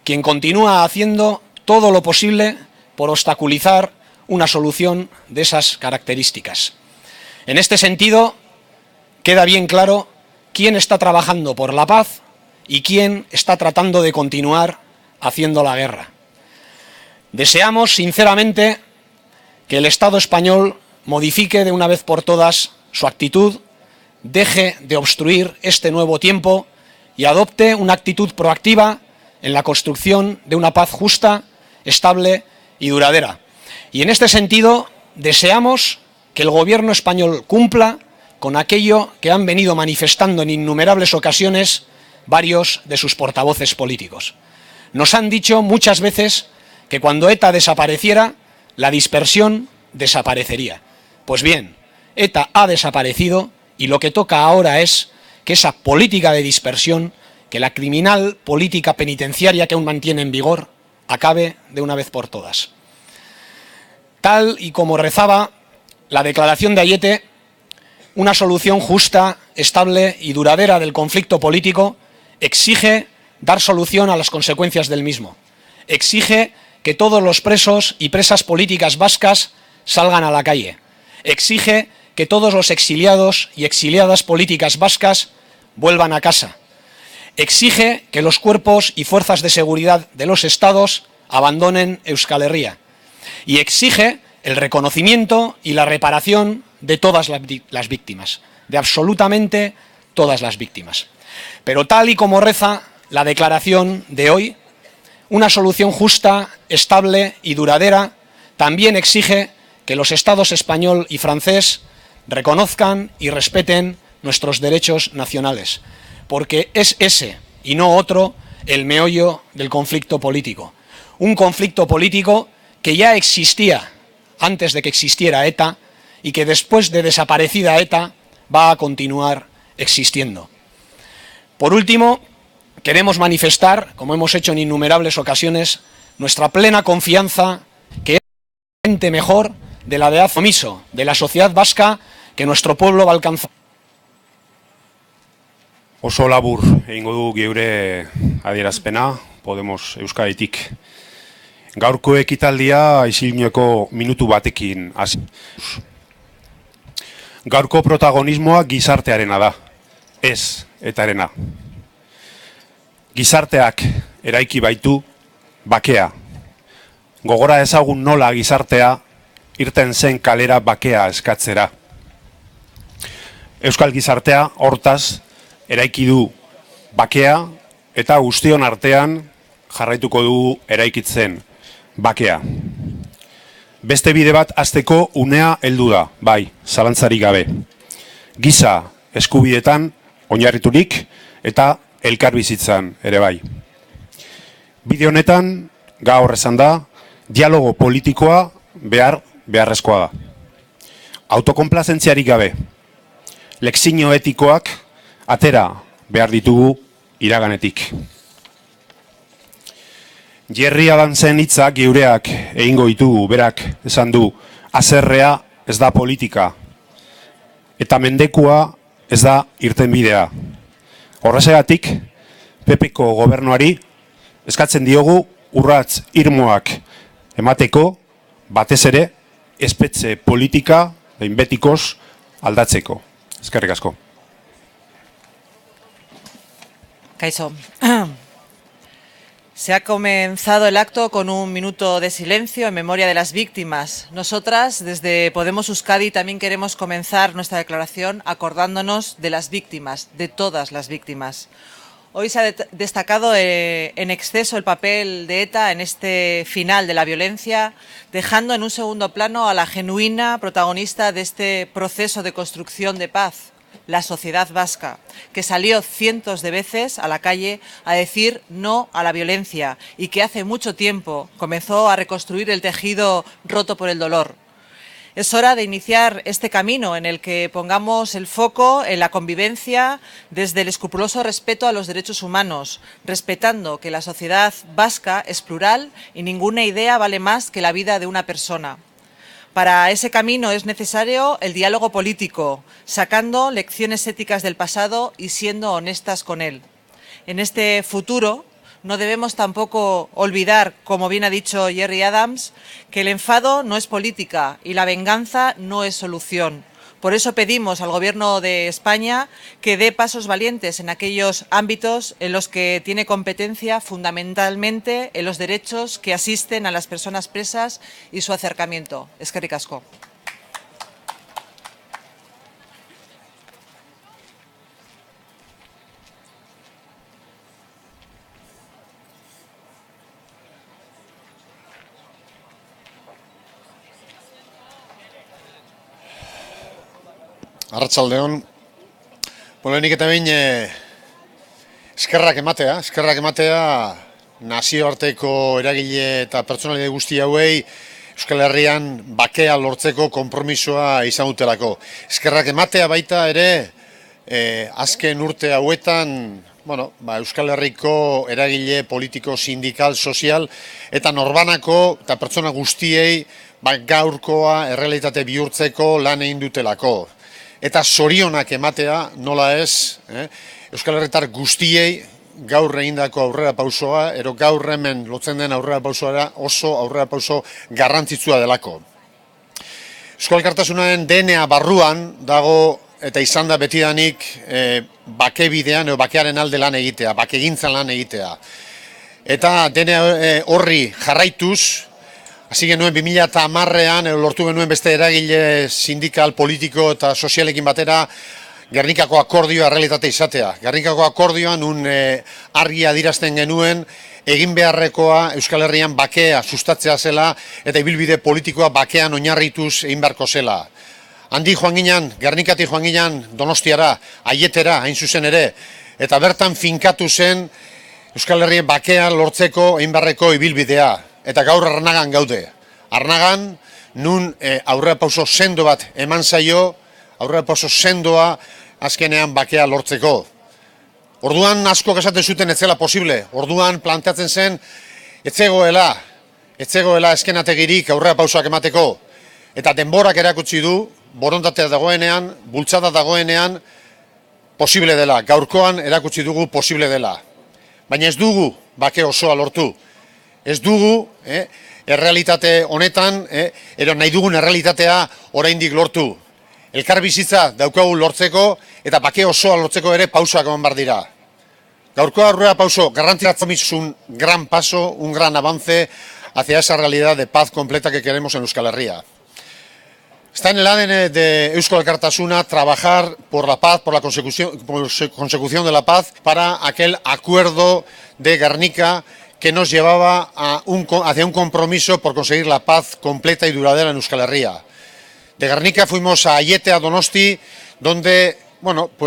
quien continúa haciendo todo lo posible por obstaculizar una solución de esas características. En este sentido, queda bien claro quién está trabajando por la paz y quién está tratando de continuar haciendo la guerra. Deseamos, sinceramente, que el Estado español modifique de una vez por todas su actitud, deje de obstruir este nuevo tiempo y adopte una actitud proactiva en la construcción de una paz justa, estable y duradera. Y en este sentido, deseamos que el gobierno español cumpla con aquello que han venido manifestando en innumerables ocasiones varios de sus portavoces políticos. Nos han dicho muchas veces que cuando ETA desapareciera, la dispersión desaparecería. Pues bien, ETA ha desaparecido y lo que toca ahora es que esa política de dispersión, que la criminal política penitenciaria que aún mantiene en vigor, acabe de una vez por todas. Tal y como rezaba la declaración de Aiete, una solución justa, estable y duradera del conflicto político exige dar solución a las consecuencias del mismo. Exige que todos los presos y presas políticas vascas salgan a la calle. Exige que todos los exiliados y exiliadas políticas vascas vuelvan a casa. Exige que los cuerpos y fuerzas de seguridad de los estados abandonen Euskal Herria. Y exige el reconocimiento y la reparación de todas las víctimas, de absolutamente todas las víctimas. Pero tal y como reza la declaración de hoy, una solución justa, estable y duradera también exige que los estados español y francés reconozcan y respeten nuestros derechos nacionales, porque es ese y no otro el meollo del conflicto político. Un conflicto político que ya existía antes de que existiera ETA y que después de desaparecida ETA va a continuar existiendo. Por último, queremos manifestar, como hemos hecho en innumerables ocasiones, nuestra plena confianza que es gente mejor de la de hace omiso de la sociedad vasca que nuestro pueblo va a alcanzar. Oso labur egingo du geure adierazpena Podemos Euskaditik. Gaurko ekitaldia isiluneko minutu batekin hasi. Gaurko protagonismoa gizartearena da, ez etarena. Gizarteak eraiki baitu bakea. Gogora ezagun nola gizartea irten zen kalera bakea eskatzera. Euskal gizartea hortaz eraiki du bakea eta guztion artean jarraituko dugu eraikitzen bakea. Beste bide bat hasteko unea heldu da, bai, zalantzarik gabe. Giza eskubidetan oinarriturik eta elkarbizitzan ere bai. Bide honetan, gaur esan da, dialogo politikoa beharrezkoa da. Autokonplazentziarik gabe, lexio etikoak atera behar ditugu iraganetik. Jerry Adamsen hitzak geureak egingo ditugu, berak esan du, haserrea ez da politika, eta mendekua ez da irtenbidea. Horregatik, PPko gobernuari eskatzen diogu urrats irmoak emateko, batez ere, espetxe politika behin betikoz aldatzeko. Eskerrik asko. Kaixo. Se ha comenzado el acto con un minuto de silencio en memoria de las víctimas. Nosotras, desde Podemos Euskadi, también queremos comenzar nuestra declaración acordándonos de las víctimas, de todas las víctimas. Hoy se ha destacado en exceso el papel de ETA en este final de la violencia, dejando en un segundo plano a la genuina protagonista de este proceso de construcción de paz, la sociedad vasca, que salió cientos de veces a la calle a decir no a la violencia y que hace mucho tiempo comenzó a reconstruir el tejido roto por el dolor. Es hora de iniciar este camino en el que pongamos el foco en la convivencia desde el escrupuloso respeto a los derechos humanos, respetando que la sociedad vasca es plural y ninguna idea vale más que la vida de una persona. Para ese camino es necesario el diálogo político, sacando lecciones éticas del pasado y siendo honestas con él. En este futuro no debemos tampoco olvidar, como bien ha dicho Gerry Adams, que el enfado no es política y la venganza no es solución. Por eso pedimos al Gobierno de España que dé pasos valientes en aquellos ámbitos en los que tiene competencia, fundamentalmente en los derechos que asisten a las personas presas y su acercamiento. Eskerrik asko. Arratsaldeon. Lehenik eta behin eskerrak ematea nazioarteko eragile eta pertsonalide guzti hauei Euskal Herrian bakea lortzeko konpromisoa izan dutelako. Eskerrak ematea baita ere azken urte hauetan Euskal Herriko eragile politiko, sindikal, sozial eta norbanako eta pertsona guztiei gaurkoa errealitate bihurtzeko lan egin dutelako. Eta zorionak ematea, nola ez, Euskal Herritar guztiei gaur egindako aurrera pausoa, ero gaur hemen lotzen den aurrera pausoa oso aurrera pauso garrantzitsua delako. Euskal Elkartasunaren DNA barruan dago eta izan da betidanik bake bidean edo bakearen alde lan egitea, bakegintzan lan egitea. Eta DNA horri jarraituz, hasi genuen 2010ean lortu genuen beste eragile sindikal, politiko eta sozialekin batera Gernikako akordioa errealitate izatea. Gernikako akordioan argi adierazten genuen egin beharrekoa Euskal Herrian bakea sustatzea zela eta ibilbide politikoa bakean oinarrituz egin beharko zela. Handi joan ginen, Gernikatik joan ginen Donostiara, Aietera hain zuzen ere, eta bertan finkatu zen Euskal Herrien bakea lortzeko egin beharreko ibilbidea. Eta gaur Arnagan gaude. Arnagan, nun aurrerapauso sendo bat eman zaio, aurrerapauso sendoa azkenean bakea lortzeko. Orduan asko esaten zuten ez zela posible. Orduan planteatzen zen ez zegoela eskenategirik aurrerapausoak emateko. Eta denborak erakutsi du, borondatea dagoenean, bultzada dagoenean, posible dela. Gaurkoan erakutsi dugu posible dela. Baina ez dugu bake osoa lortu. Ez dugu errealitate honetan, ero nahi dugun errealitatea oraindik lortu. Elkarbizitza daukagu lortzeko eta bake osoa lortzeko ere pausoak eman behar dira. Gaurko aurrera pauso garrantzitsua es un gran paso, un gran avance hacia esa realidad de paz completa que queremos en Euskal Herria. Está en el ADN de Euskal Elkartasuna trabajar por la paz, por la consecución de la paz, para aquel acuerdo de Gernika que nos llevaba hacia un compromiso por conseguir la paz completa y duradera en Euskal Herria. De Gernika fuimos a Aiete, a Donosti, donde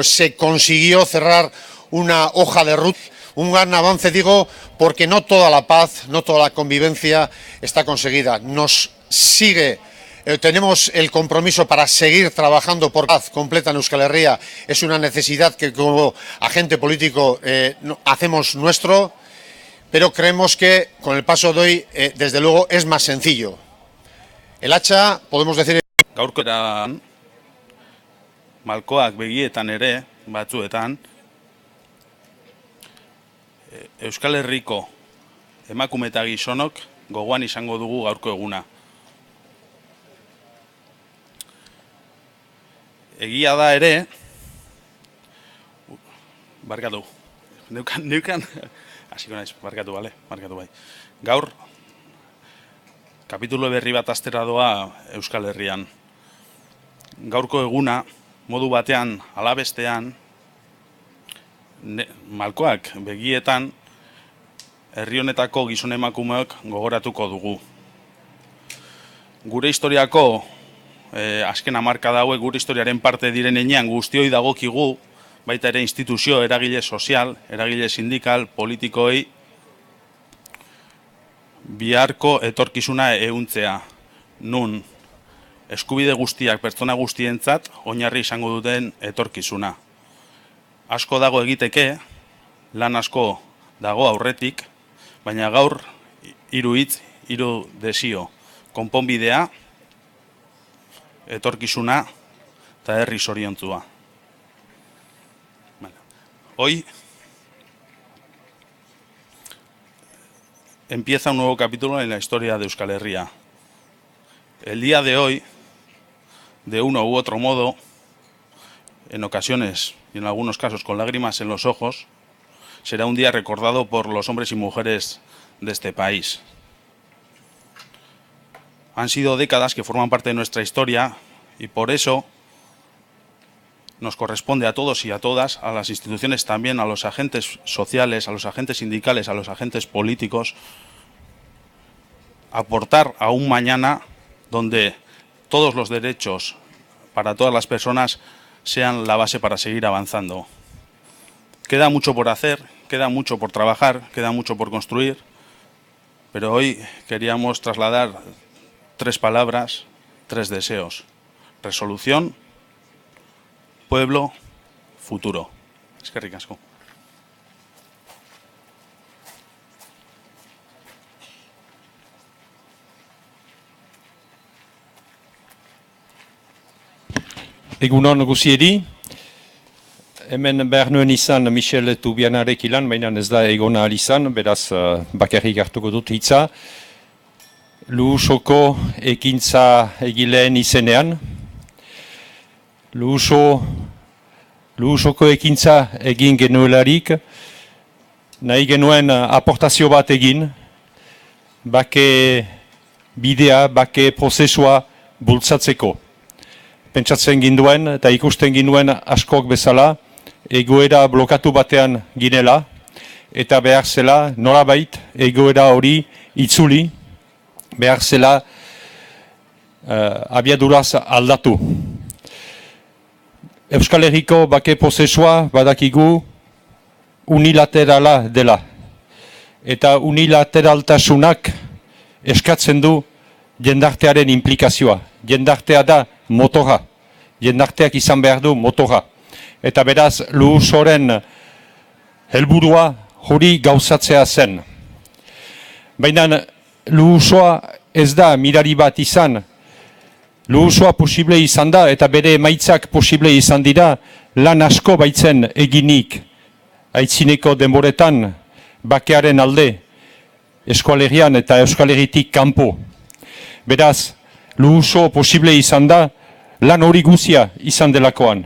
se consiguió cerrar una hoja de ruta, un gran avance, digo, porque no toda la paz, no toda la convivencia está conseguida. Tenemos el compromiso para seguir trabajando por paz completa en Euskal Herria. Es una necesidad que como agente político hacemos nuestro. Pero creemos que con el paso de hoy, desde luego, es más sencillo. El hacha, podemos decir... Gaurkoetan, malkoak begietan ere, batzuetan, Euskal Herriko emakume eta gizonok gogoan izango dugu gaurko eguna. Egia da ere, barkatu, neukan, hasiko naiz, barkatu, bale, barkatu bai. Gaur, kapitulo berri bat astera doa Euskal Herrian. Gaurko eguna, modu batean, alabestean, malkoak begietan herri honetako gizon emakumeok gogoratuko dugu. Gure historiako azken hamarkada hauek gure historiaren parte diren heinean guztioi dagokigu, baita ere instituzio, eragile sozial, eragile sindikal, politikoei, biharko etorkizuna ehuntzea, nun eskubide guztiak pertsona guztientzat oinarri izango duten etorkizuna. Asko dago egiteke, lan asko dago aurretik, baina gaur hiru hitz, hiru desio, konponbidea, etorkizuna eta herri zoriontzua. Hoy empieza un nuevo capítulo en la historia de Euskal Herria. El día de hoy, de uno u otro modo, en ocasiones y en algunos casos con lágrimas en los ojos, será un día recordado por los hombres y mujeres de este país. Han sido décadas que forman parte de nuestra historia y por eso nos corresponde a todos y a todas, a las instituciones también, a los agentes sociales, a los agentes sindicales, a los agentes políticos, aportar a un mañana donde todos los derechos para todas las personas sean la base para seguir avanzando. Queda mucho por hacer, queda mucho por trabajar, queda mucho por construir, pero hoy queríamos trasladar 3 palabras, 3 deseos. Resolución, pueblo, futuro. Eskerrik asko. Egunon guziedi, hemen behar nuen izan Michel Tubianarek ilan, baina ez da egona izan, beraz bakarrik hartuko dut hitza. Luhusoko ekintza egileen izenean. Luhusoko ekintza egin genuelarik, nahi genuen aportazio bat egin, bake bidea, bake prozesua bultzatzeko. Pentsatzen ginduen eta ikusten ginduen askok bezala, egoera blokatu batean ginela, eta behar zela norabait egoera hori itzuli, behar zela abiaduraz aldatu. Euskal Herriko bake prozesua badakigu unilaterala dela. Eta unilateraltasunak eskatzen du jendartearen implikazioa. Jendartea da motorra. Jendarteak izan behar du motorra. Eta beraz, luhusoren helburua hori gauzatzea zen. Baina luhusoa ez da mirari bat izan. Luhusoa posible izan da eta bere emaitzak posible izan dira lan asko baitzen eginik aitzineko denboretan bakearen alde Euskal Herrian eta Euskal Herritik kanpo. Beraz, luhuso posible izan da lan hori guzia izan delakoan.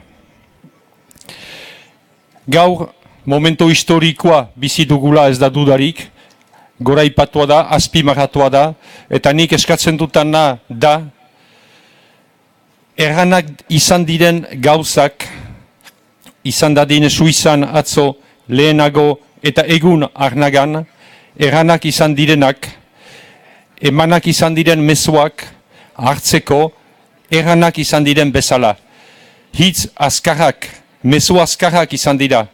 Gaur, momento historikoa bizi dugula ez da dudarik, goraipatua da, azpimarratua da, eta nik eskatzen dutana da, erranak izan diren gauzak, izan dadin Suizan atzo lehenago eta egun Arnagan, erranak izan direnak, emanak izan diren mezuak hartzeko, erranak izan diren bezala. Hitz azkarrak, mezu azkarrak izan dira.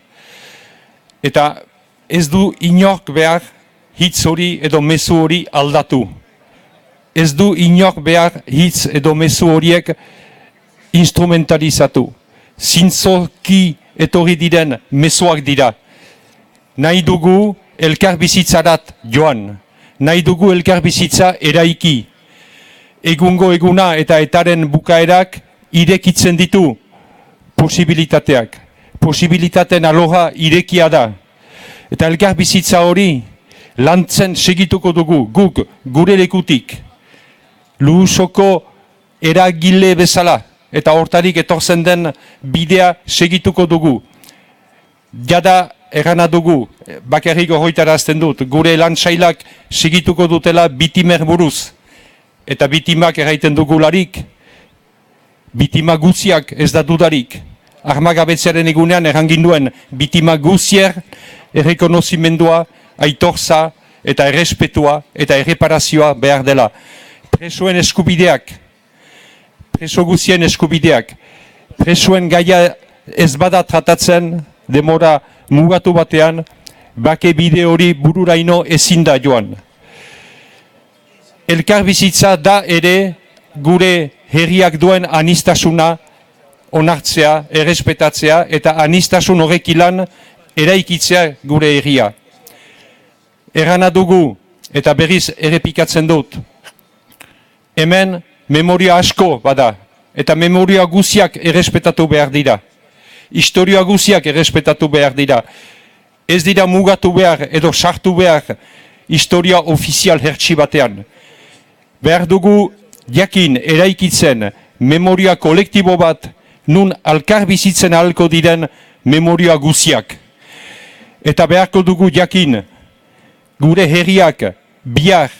Eta ez du inork behar hitz hori edo mezu hori aldatu. Ez du inork behar hitz edo mezu horiek instrumentalizatu. Zintzoki etorri diren mezuak dira. Nahi dugu elkar bizitzarat joan. Nahi dugu elkar bizitza eraiki. Egungo eguna eta etaren bukaerak irekitzen ditu posibilitateak. Posibilitateen aloha irekia da. Eta elkar bizitza hori lantzen segituko dugu guk gure lekutik. Luhusoko eragile bezala. Eta hortarik etortzen den bidea segituko dugu. Jada errana dugu, bakarrik horretarazten dut, gure lan sailak segituko dutela bitimer buruz. Eta bitimak erraiten dugularik, bitima guztiak ez da dudarik. armagabetzearen egunean erranginduen bitima guzier errekonozimendua, aitorza eta errespetua eta erreparazioa behar dela. Presoen eskubideak, preso guzien eskubideak, presoen gaia ez bada tratatzen demora mugatu batean, bake bide hori bururaino ezin da joan. Elkarbizitza da ere gure herriak duen anistasuna onartzea, errespetatzea eta anistasun horrek ilan eraikitzea gure herria. Errana dugu eta berriz errepikatzen dut. Hemen memoria asko bada eta memoria guziak errespetatu behar dira. Historia guziak errespetatu behar dira. Ez dira mugatu behar edo sartu behar historia ofizial hertsi batean. Behar dugu jakin eraikitzen memoria kolektibo bat nun alkar bizitzen ahalko diren memoria guziak. Eta beharko dugu jakin gure herriak bihar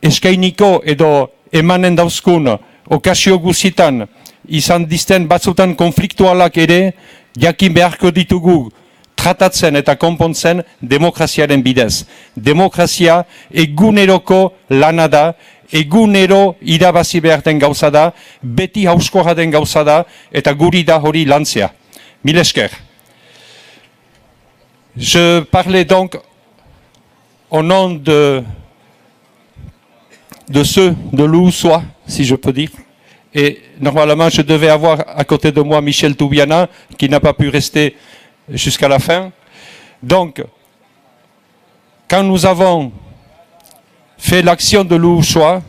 eskainiko edo emanen dauzkun okazio guzitan izan dizten batzutan konfliktualak ere jakin beharko ditugu tratatzen eta konpontzen demokraziaren bidez. Demokrazia eguneroko lana da, egunero irabazi behar den gauza da, beti hauskorra den gauza da eta guri da hori lantzea. Mil esker. Je parlais donc au nom de ceux de l'Oussois, si je peux dire. Et normalement, je devais avoir à côté de moi Michel Toubiana, qui n'a pas pu rester jusqu'à la fin. Donc, quand nous avons fait l'action de l'Oussois,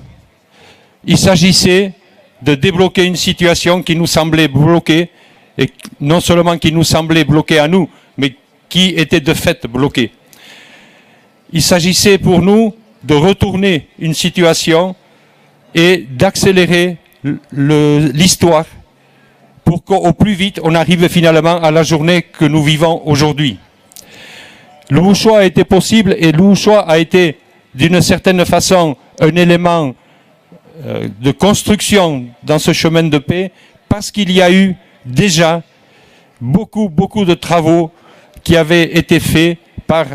il s'agissait de débloquer une situation qui nous semblait bloquée, et non seulement qui nous semblait bloquée à nous, mais qui était de fait bloquée. Il s'agissait pour nous de retourner une situation et d'accélérer l'histoire pour qu'au plus vite on arrive finalement à la journée que nous vivons aujourd'hui. L'Oussois a été possible et l'Oussois a été d'une certaine façon un élément de construction dans ce chemin de paix parce qu'il y a eu déjà beaucoup de travaux qui avaient été faits par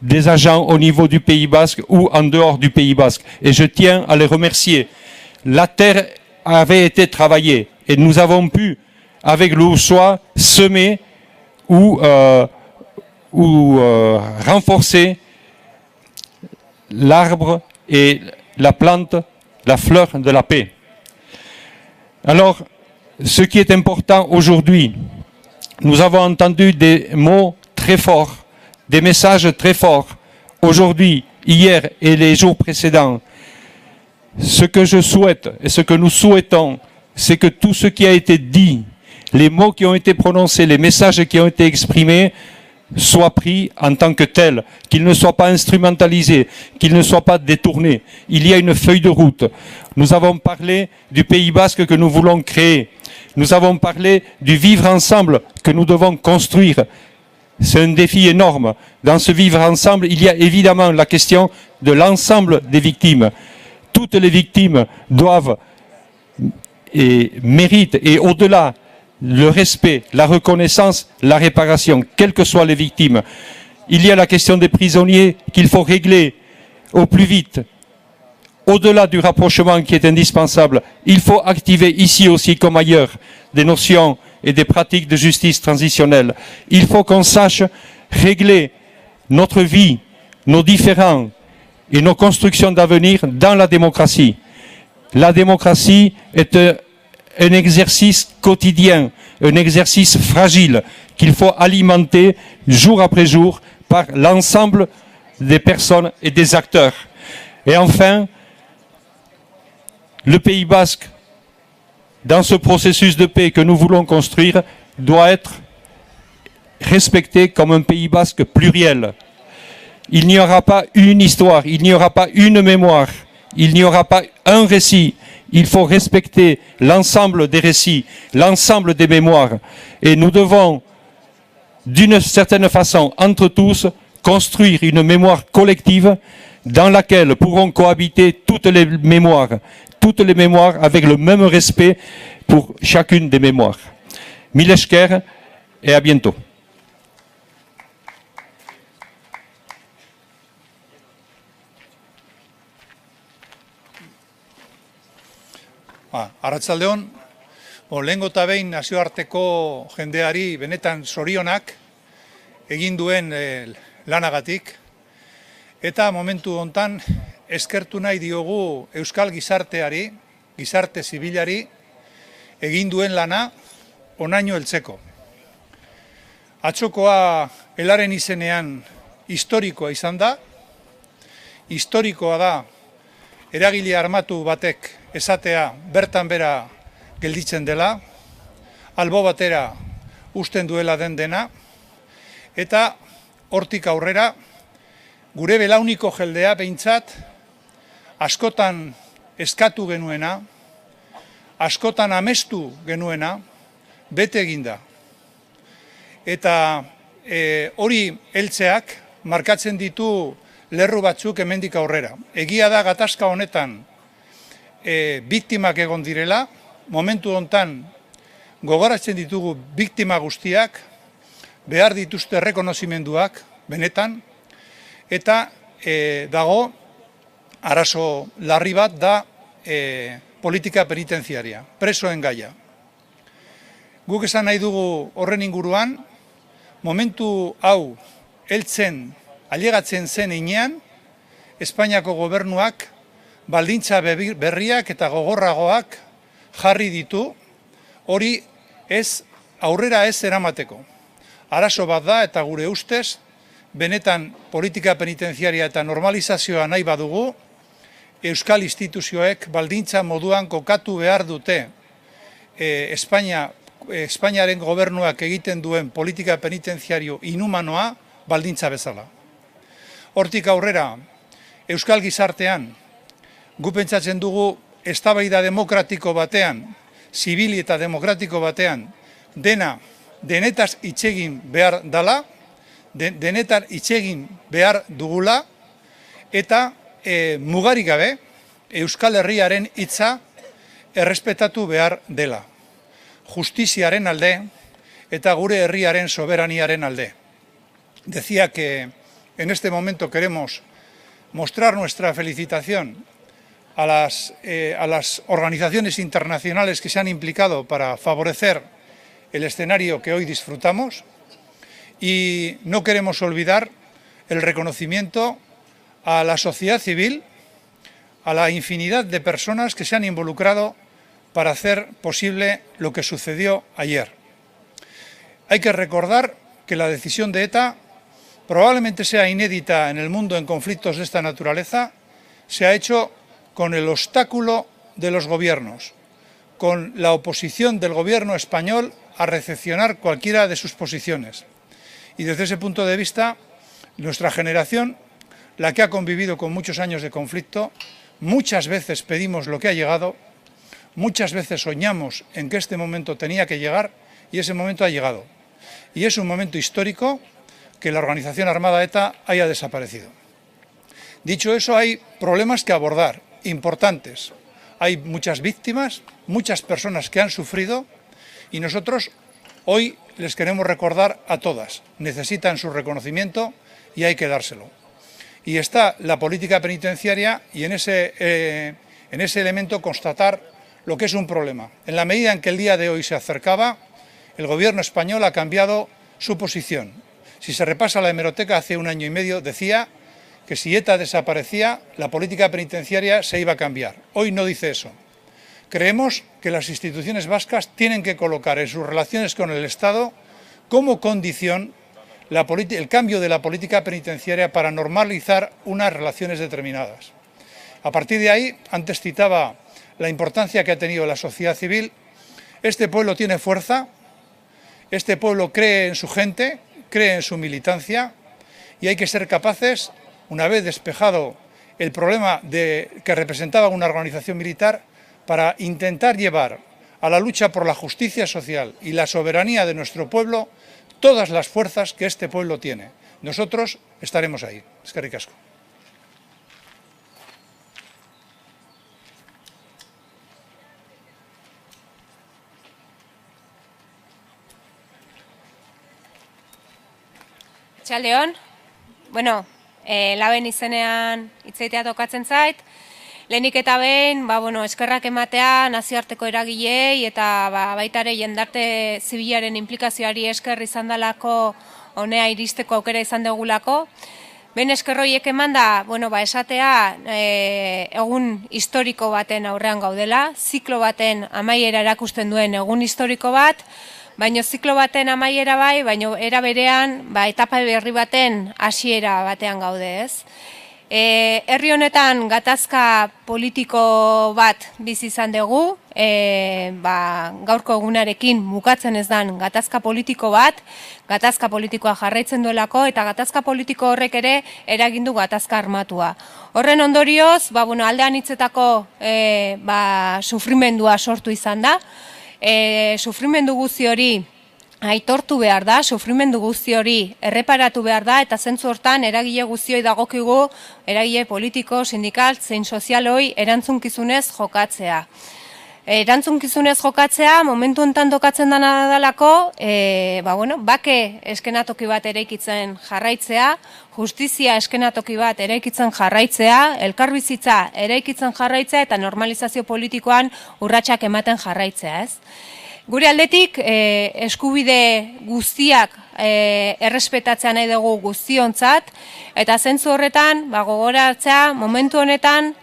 des agents au niveau du Pays Basque ou en dehors du Pays Basque. Et je tiens à les remercier. La terre avait été travaillée et nous avons pu, avec l'Oussois, semer ou renforcer l'arbre et la plante, la fleur de la paix. Alors, ce qui est important aujourd'hui, nous avons entendu des mots très forts, des messages très forts, aujourd'hui, hier et les jours précédents. Ce que je souhaite et ce que nous souhaitons, c'est que tout ce qui a été dit, les mots qui ont été prononcés, les messages qui ont été exprimés, soient pris en tant que tels, qu'ils ne soient pas instrumentalisés, qu'ils ne soient pas détournés. Il y a une feuille de route. Nous avons parlé du Pays Basque que nous voulons créer. Nous avons parlé du vivre ensemble que nous devons construire. C'est un défi énorme. Dans ce vivre ensemble, il y a évidemment la question de l'ensemble des victimes. Toutes les victimes doivent et méritent, et au-delà, le respect, la reconnaissance, la réparation, quelles que soient les victimes. Il y a la question des prisonniers qu'il faut régler au plus vite. Au-delà du rapprochement qui est indispensable, il faut activer ici aussi comme ailleurs des notions et des pratiques de justice transitionnelle. Il faut qu'on sache régler notre vie, nos différends et nos constructions d'avenir dans la démocratie. La démocratie est un exercice quotidien, un exercice fragile qu'il faut alimenter jour après jour par l'ensemble des personnes et des acteurs. Et enfin, le Pays Basque, dans ce processus de paix que nous voulons construire, doit être respecté comme un Pays Basque pluriel. Il n'y aura pas une histoire, il n'y aura pas une mémoire, il n'y aura pas un récit. Il faut respecter l'ensemble des récits, l'ensemble des mémoires. Et nous devons, d'une certaine façon, entre tous, construire une mémoire collective dans laquelle pourront cohabiter toutes les mémoires avec le même respect pour chacune des mémoires. Mil esker, et à bientôt. Arratsaldeon, lehengo eta behin nazioarteko jendeari benetan zorionak egin duen lanagatik, eta momentu hontan eskertu nahi diogu euskal gizarteari, gizarte zibilari, egin duen lana onaino heltzeko. Atzokoa helaren izenean historikoa izan da, historikoa da eragile armatu batek esatea bertan bera gelditzen dela, albo batera usten duela den dena, eta hortik aurrera gure belauniko jeldea behintzat askotan eskatu genuena, askotan amestu genuena, bete eginda. Eta hori heltzeak markatzen ditu lerru batzuk hemendik aurrera. Egia da gatazka honetan biktimak egon direla, momentu hontan gogoratzen ditugu biktima guztiak, behar dituzte errekonozimenduak, benetan, eta dago arazo larri bat da politika penitenziaria, presoen gaia. Guk esan nahi dugu horren inguruan, momentu hau heltzen, ailegatzen zen inean, Espainiako gobernuak baldintza berriak eta gogorragoak jarri ditu, hori aurrera ez eramateko. Arazo bat da eta gure ustez, benetan politika penitenziaria eta normalizazioa nahi badugu, euskal instituzioek baldintza moduan kokatu behar dute Espainiaren gobernuak egiten duen politika penitenziario inhumanoa baldintza bezala. Hortik aurrera, euskal gizartean, gu pentsatzen dugu eztabaida demokratiko batean, zibili eta demokratiko batean, denetaz hitz egin behar dala, denetan hitz egin behar dugula, eta mugarik gabe, Euskal Herriaren hitza errespetatu behar dela. Justiziaren alde eta gure herriaren soberaniaren alde. Decía que en este momento queremos mostrar nuestra felicitación a las organizaciones internacionales que se han implicado para favorecer el escenario que hoy disfrutamos, y no queremos olvidar el reconocimiento a la sociedad civil, a la infinidad de personas que se han involucrado para hacer posible lo que sucedió ayer. Hay que recordar que la decisión de ETA probablemente sea inédita en el mundo en conflictos de esta naturaleza, se ha hecho con el obstáculo de los gobiernos, con la oposición del gobierno español a recepcionar cualquiera de sus posiciones. Y desde ese punto de vista, nuestra generación, la que ha convivido con muchos años de conflicto, muchas veces pedimos lo que ha llegado, muchas veces soñamos en que este momento tenía que llegar y ese momento ha llegado. Y es un momento histórico que la organización armada ETA haya desaparecido. Dicho eso, hay problemas que abordar, importantes. Hay muchas víctimas, muchas personas que han sufrido, y nosotros hoy les queremos recordar a todas. Necesitan su reconocimiento y hay que dárselo. Y está la política penitenciaria y en ese elemento constatar lo que es un problema. En la medida en que el día de hoy se acercaba, el gobierno español ha cambiado su posición. Si se repasa la hemeroteca, hace 1 año y medio decía que si ETA desaparecía, la política penitenciaria se iba a cambiar. Hoy no dice eso. Creemos que las instituciones vascas tienen que colocar en sus relaciones con el Estado como condición el cambio de la política penitenciaria para normalizar unas relaciones determinadas. A partir de ahí, antes citaba la importancia que ha tenido la sociedad civil. Este pueblo tiene fuerza, este pueblo cree en su gente, cree en su militancia, y hay que ser capaces, una vez despejado el problema que representaba una organización militar, para intentar llevar a la lucha por la justicia social y la soberanía de nuestro pueblo todas las fuerzas que este pueblo tiene. Nosotros estaremos ahí. Eskerrik asko. Arratsaldeon. Bueno, laben izenean hitzeitea tokatzen zait. Lehenik eta behin, eskerrak ematea nazioarteko eragileei eta baita ere jendarte zibilaren implikazioari esker izan dalako honea iristeko aukera izan dugulako. Behin eskerroiek eman da, esatea egun historiko baten aurrean gaudela, ziklo baten amaiera erakusten duen egun historiko bat, baina ziklo baten amaiera bai, baina era berean etapa berri baten hasiera batean gaude, ez? Herri honetan gatazka politiko bat bizi izan dugu, gaurko egunarekin bukatzen ez dan gatazka politiko bat, gatazka politikoa jarraitzen duelako eta gatazka politiko horrek ere eragindu gatazka armatua. Horren ondorioz, aldean hitzetako sufrimendua sortu izan da, sufrimendu guzti hori aitortu behar da, sufrimendu guzti hori erreparatu behar da, eta zentzu hortan eragile guztioi dagokigu, eragile politiko, sindikal, zein sozialoi erantzunkizunez jokatzea. Erantzukizunez jokatzea, momentu honetan tokatzen dena dalako, bake eskenatoki bat eraikitzen jarraitzea, justizia eskenatoki bat eraikitzen jarraitzea, elkarbizitza eraikitzen jarraitzea eta normalizazio politikoan urratsak ematen jarraitzea, ez? Gure aldetik, eskubide guztiak errespetatzea nahi dugu guztiontzat, eta zentzu horretan, gogoratzea, momentu honetan,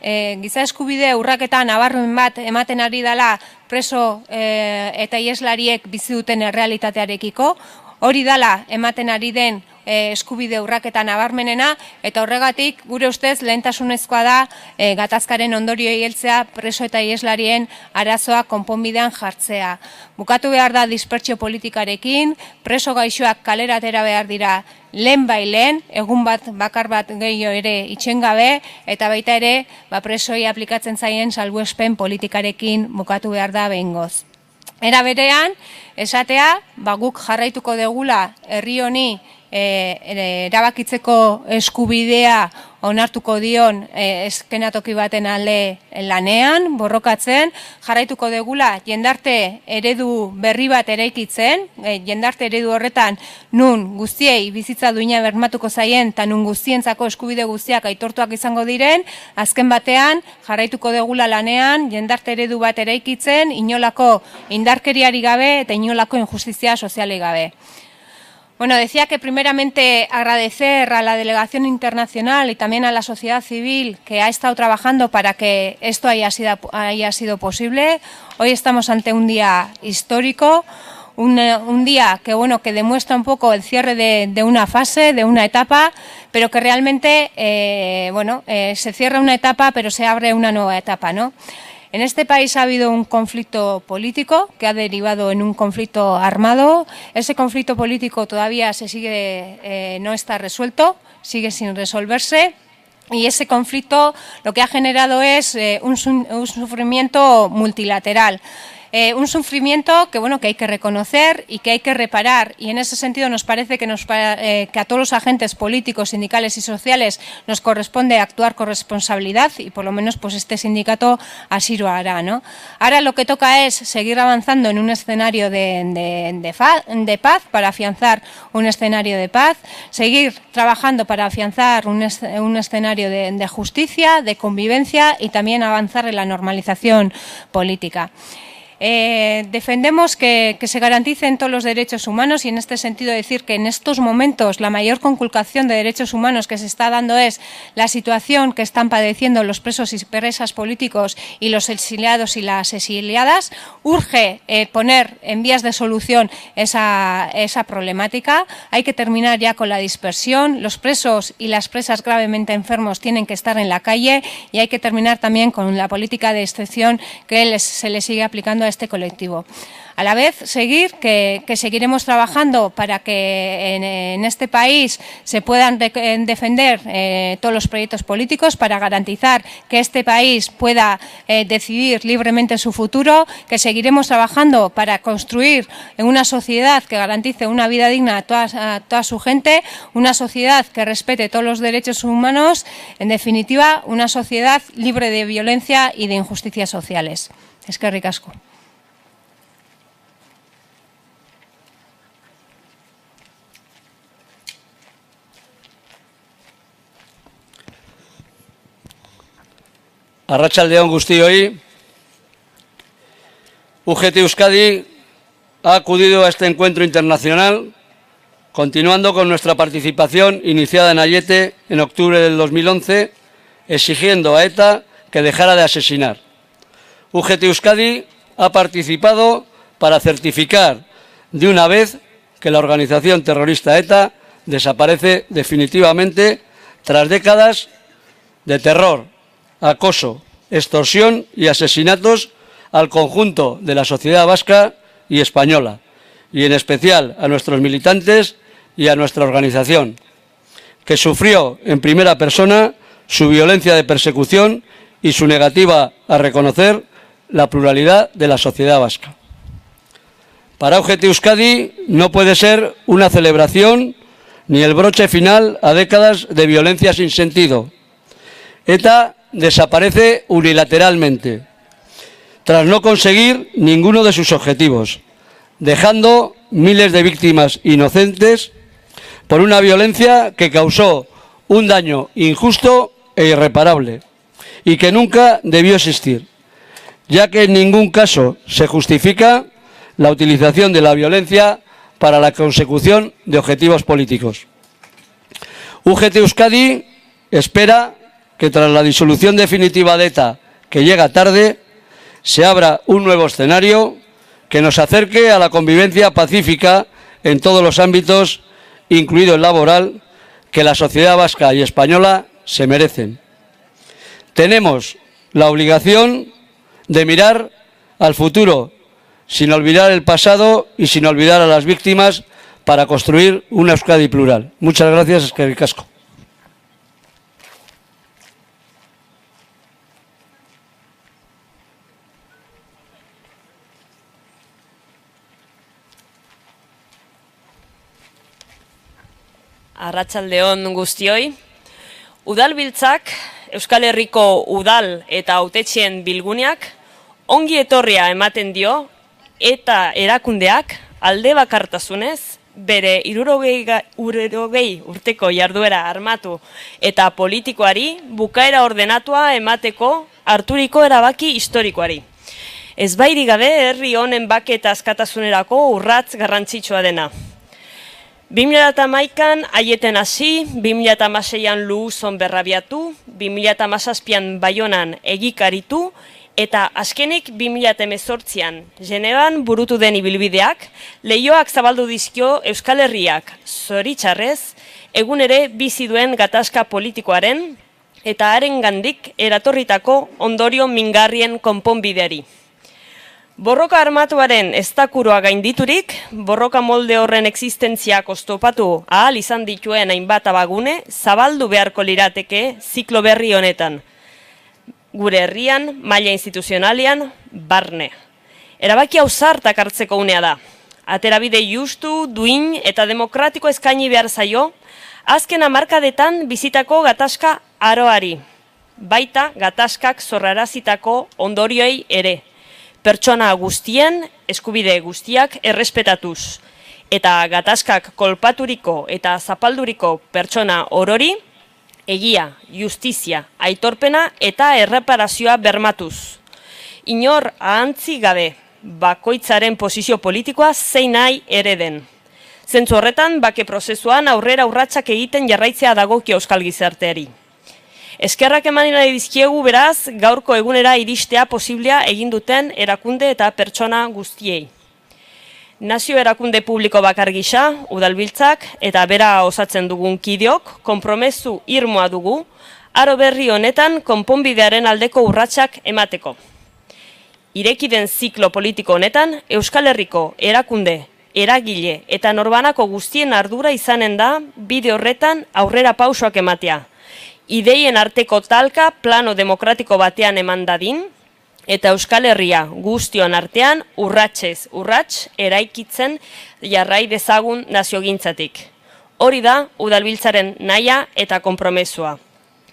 giza eskubide urraketan nabarmen bat ematen ari dela preso eta ieslariek bizi duten errealitatearekiko, hori dela ematen ari den eskubide urraketan nabarmenena, eta horregatik gure ustez lehentasunezkoa da gatazkaren ondorioi heltzea preso eta ieslarien arazoa konponbidean jartzea. Bukatu behar da dispertsio politikarekin, preso gaixoak kalera atera behar dira lehen bailen, egun bat bakar bat gehiago ere itxen gabe, eta baita ere presoi aplikatzen zaien salbuespen politikarekin bukatu behar da behingoz. Era berean, esatea, guk jarraituko degula herri honi erabakitzeko eskubidea onartuko dion eskenatoki baten alde lanean, borrokatzen, jarraituko degula jendarte eredu berri bat eraikitzen, jendarte eredu horretan nun guztiei bizitza duina bermatuko zaien eta nun guztientzako eskubide guztiak aitortuak izango diren, azken batean jarraituko degula lanean jendarte eredu bat eraikitzen, inolako indarkeriari gabe eta inolako injustizia sozialei gabe. Decía que primeramente agradecer a la delegación internacional y también a la sociedad civil que ha estado trabajando para que esto haya sido posible. Hoy estamos ante un día histórico, un día que demuestra un poco el cierre de una fase, de una etapa, pero que realmente se cierra una etapa pero se abre una nueva etapa, ¿no? En este país ha habido un conflicto político que ha derivado en un conflicto armado. Ese conflicto político todavía no está resuelto, sigue sin resolverse. Y ese conflicto lo que ha generado es un sufrimiento multilateral. Un sufrimiento que hay que reconocer y que hay que reparar, y en ese sentido nos parece que a todos los agentes políticos, sindicales y sociales nos corresponde actuar con responsabilidad, y por lo menos este sindicato así lo hará, ¿no? Ahora lo que toca es seguir avanzando en un escenario de paz, para afianzar un escenario de paz, seguir trabajando para afianzar un escenario de justicia, de convivencia, y también avanzar en la normalización política. Defendemos que se garanticen todos los derechos humanos, y en este sentido decir que en estos momentos la mayor conculcación de derechos humanos que se está dando es la situación que están padeciendo los presos y presas políticos y los exiliados y las exiliadas. Urge poner en vías de solución esa problemática. Hay que terminar ya con la dispersión. Los presos y las presas gravemente enfermos tienen que estar en la calle, y hay que terminar también con la política de excepción que se les sigue aplicando a este colectivo. A la vez, que seguiremos trabajando para que en este país se puedan defender todos los proyectos políticos, para garantizar que este país pueda decidir libremente su futuro, que seguiremos trabajando para construir una sociedad que garantice una vida digna a toda su gente, una sociedad que respete todos los derechos humanos, en definitiva, una sociedad libre de violencia y de injusticias sociales. Eskerrik asko. Arratsaldeon guztioi. UGT Euskadi ha acudido a este encuentro internacional, continuando con nuestra participación iniciada en Ayete en octubre del 2011, exigiendo a ETA que dejara de asesinar. UGT Euskadi ha participado para certificar de una vez que la organización terrorista ETA desaparece definitivamente tras décadas de terror, acoso, extorsión y asesinatos al conjunto de la sociedad vasca y española, y en especial a nuestros militantes y a nuestra organización, que sufrió en primera persona su violencia de persecución y su negativa a reconocer la pluralidad de la sociedad vasca. Para UGT Euskadi no puede ser una celebración ni el broche final a décadas de violencia sin sentido. ETA desaparece unilateralmente, tras no conseguir ninguno de sus objetivos, dejando miles de víctimas inocentes por una violencia que causó un daño injusto e irreparable y que nunca debió existir, ya que en ningún caso se justifica la utilización de la violencia para la consecución de objetivos políticos. UGT Euskadi espera que tras la disolución definitiva de ETA, que llega tarde, se abra un nuevo escenario que nos acerque a la convivencia pacífica en todos los ámbitos, incluido el laboral, que la sociedad vasca y española se merecen. Tenemos la obligación de mirar al futuro, sin olvidar el pasado y sin olvidar a las víctimas, para construir una Euskadi plural. Muchas gracias, eskerrik asko. Arratsaldeon guztioi. Udalbiltzak, Euskal Herriko udal eta hautetxeen bilguneak ongi etorria ematen dio eta erakundeak alde bakartasunez bere 60 urteko jarduera armatu eta politikoari bukaera ordenatua emateko harturiko erabaki historikoari. Ezbairik gabe herri honen bake eta askatasunerako urratz garrantzitsua dena. 2011an Aieten hasi, 2016an Luhuzon berrabiatu, 2017an Baionan egikaritu, eta azkenik 2018an Genevan burutu den ibilbideak, leihoak zabaldu dizkio Euskal Herriak zoritxarrez, egun ere bizi duen gatazka politikoaren eta harengandik eratorritako ondorio mingarrien konponbideari. Borroka armatuaren eztakurua gainditurik, borroka molde horren existentziak oztopatu ahal izan dituen hainbat abagune zabaldu beharko lirateke ziklo berri honetan. Gure herrian, maila instituzionalean, barne. Erabaki ausartak hartzeko unea da. Aterabide justu, duin eta demokratiko eskaini behar zaio, azken hamarkadetan bizitako gatazka aroari, baita gatazkak zorrarazitako ondorioei ere. Pertsona guztien, eskubide guztiak errespetatuz, eta gatazkak kolpaturiko eta zapalduriko pertsona orori, egia, justizia, aitorpena eta erreparazioa bermatuz. Inor ahantzi gabe, bakoitzaren posizio politikoa zein nahi ere den. Zentzu horretan, bake prozesuan aurrera urratsak egiten jarraitzea dagokio euskal gizarteari. Eskerrak eman nahi dizkiegu beraz, gaurko egunera iristea posiblea egin duten erakunde eta pertsona guztiei. Nazio erakunde publiko bakar gisa, udalbiltzak eta bera osatzen dugun kideok, konpromezu irmoa dugu, aro berri honetan konponbidearen aldeko urratsak emateko. Irekiden ziklo politiko honetan, Euskal Herriko erakunde, eragile eta norbanako guztien ardura izanen da bide horretan aurrera pausoak ematea. Ideien arteko talka plano demokratiko batean eman dadin, eta Euskal Herria guztion artean urratsez urrats eraikitzen jarrai dezagun naziogintzatik. Hori da udalbiltzaren nahia eta konpromesua.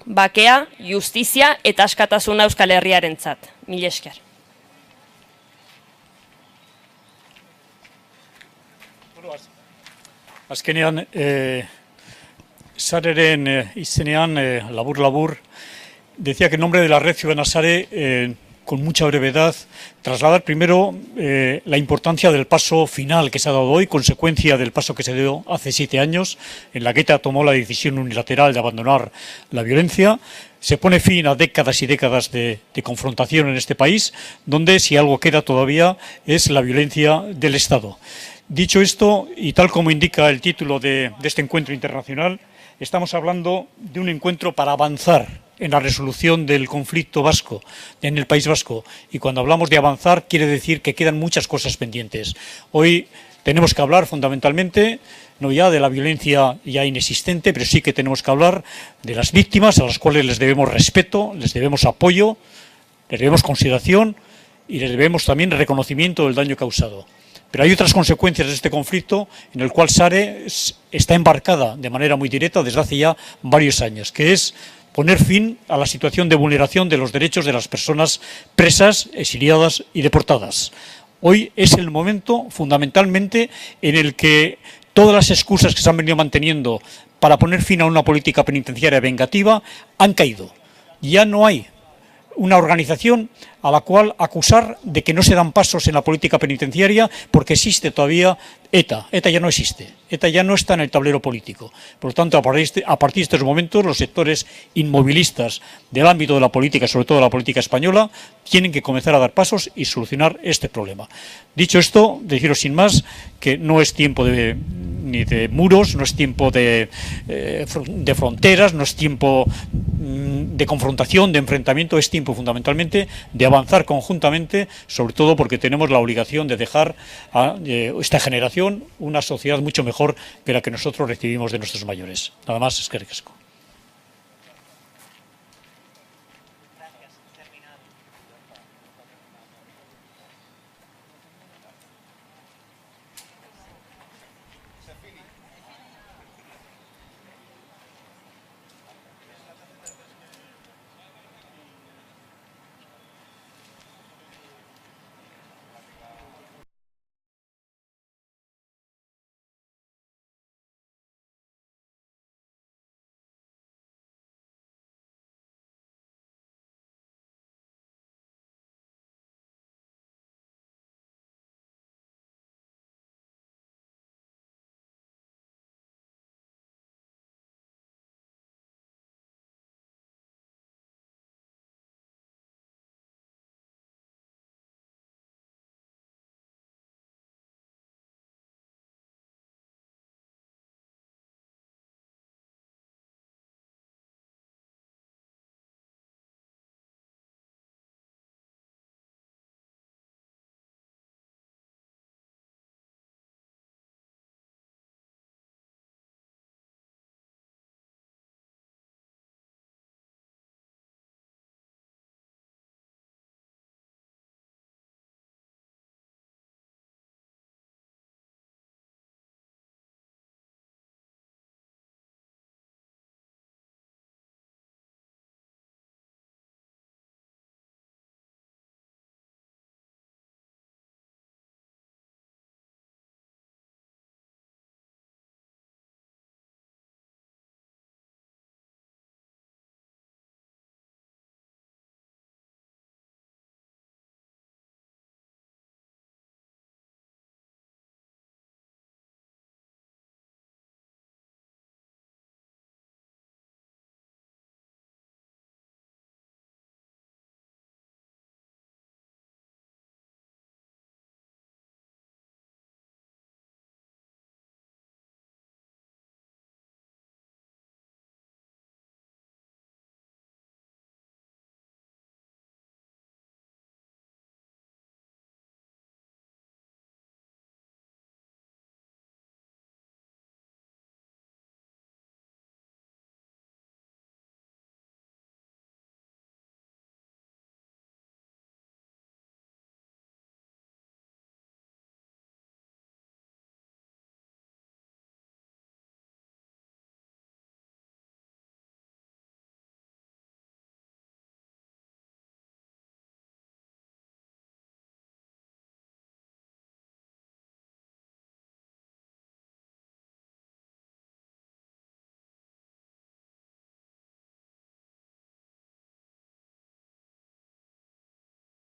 Bakea, justizia eta askatasuna Euskal Herriarentzat. Mil esker. Azkenean, sareren izenean, labur-labur, decía que en nombre de la red Ciudadana Sare, con mucha brevedad, trasladar primero la importancia del paso final que se ha dado hoy, consecuencia del paso que se dio hace 7 años, en la que ETA tomó la decisión unilateral de abandonar la violencia. Se pone fin a décadas y décadas de confrontación en este país, donde si algo queda todavía es la violencia del Estado. Dicho esto, y tal como indica el título de este encuentro internacional, estamos hablando de un encuentro para avanzar en la resolución del conflicto vasco, en el País Vasco. Y cuando hablamos de avanzar, quiere decir que quedan muchas cosas pendientes. Hoy tenemos que hablar fundamentalmente, no ya de la violencia ya inexistente, pero sí que tenemos que hablar de las víctimas, a las cuales les debemos respeto, les debemos apoyo, les debemos consideración y les debemos también reconocimiento del daño causado. Pero hay otras consecuencias de este conflicto en el cual Sare está embarcada de manera muy directa desde hace ya varios años, que es poner fin a la situación de vulneración de los derechos de las personas presas, exiliadas y deportadas. Hoy es el momento, fundamentalmente, en el que todas las excusas que se han venido manteniendo para poner fin a una política penitenciaria vengativa han caído. Ya no hay una organización a la cual acusar de que no se dan pasos en la política penitenciaria porque existe todavía ETA. ETA ya no existe. ETA ya no está en el tablero político. Por lo tanto, a partir de estos momentos, los sectores inmovilistas del ámbito de la política, sobre todo de la política española, tienen que comenzar a dar pasos y solucionar este problema. Dicho esto, deciros sin más que no es tiempo ni de muros, no es tiempo de fronteras, no es tiempo de confrontación, de enfrentamiento, es tiempo fundamentalmente de avanzar conjuntamente, sobre todo porque tenemos la obligación de dejar a esta generación una sociedad mucho mejor que la que nosotros recibimos de nuestros mayores. Nada más, eskerrik asko.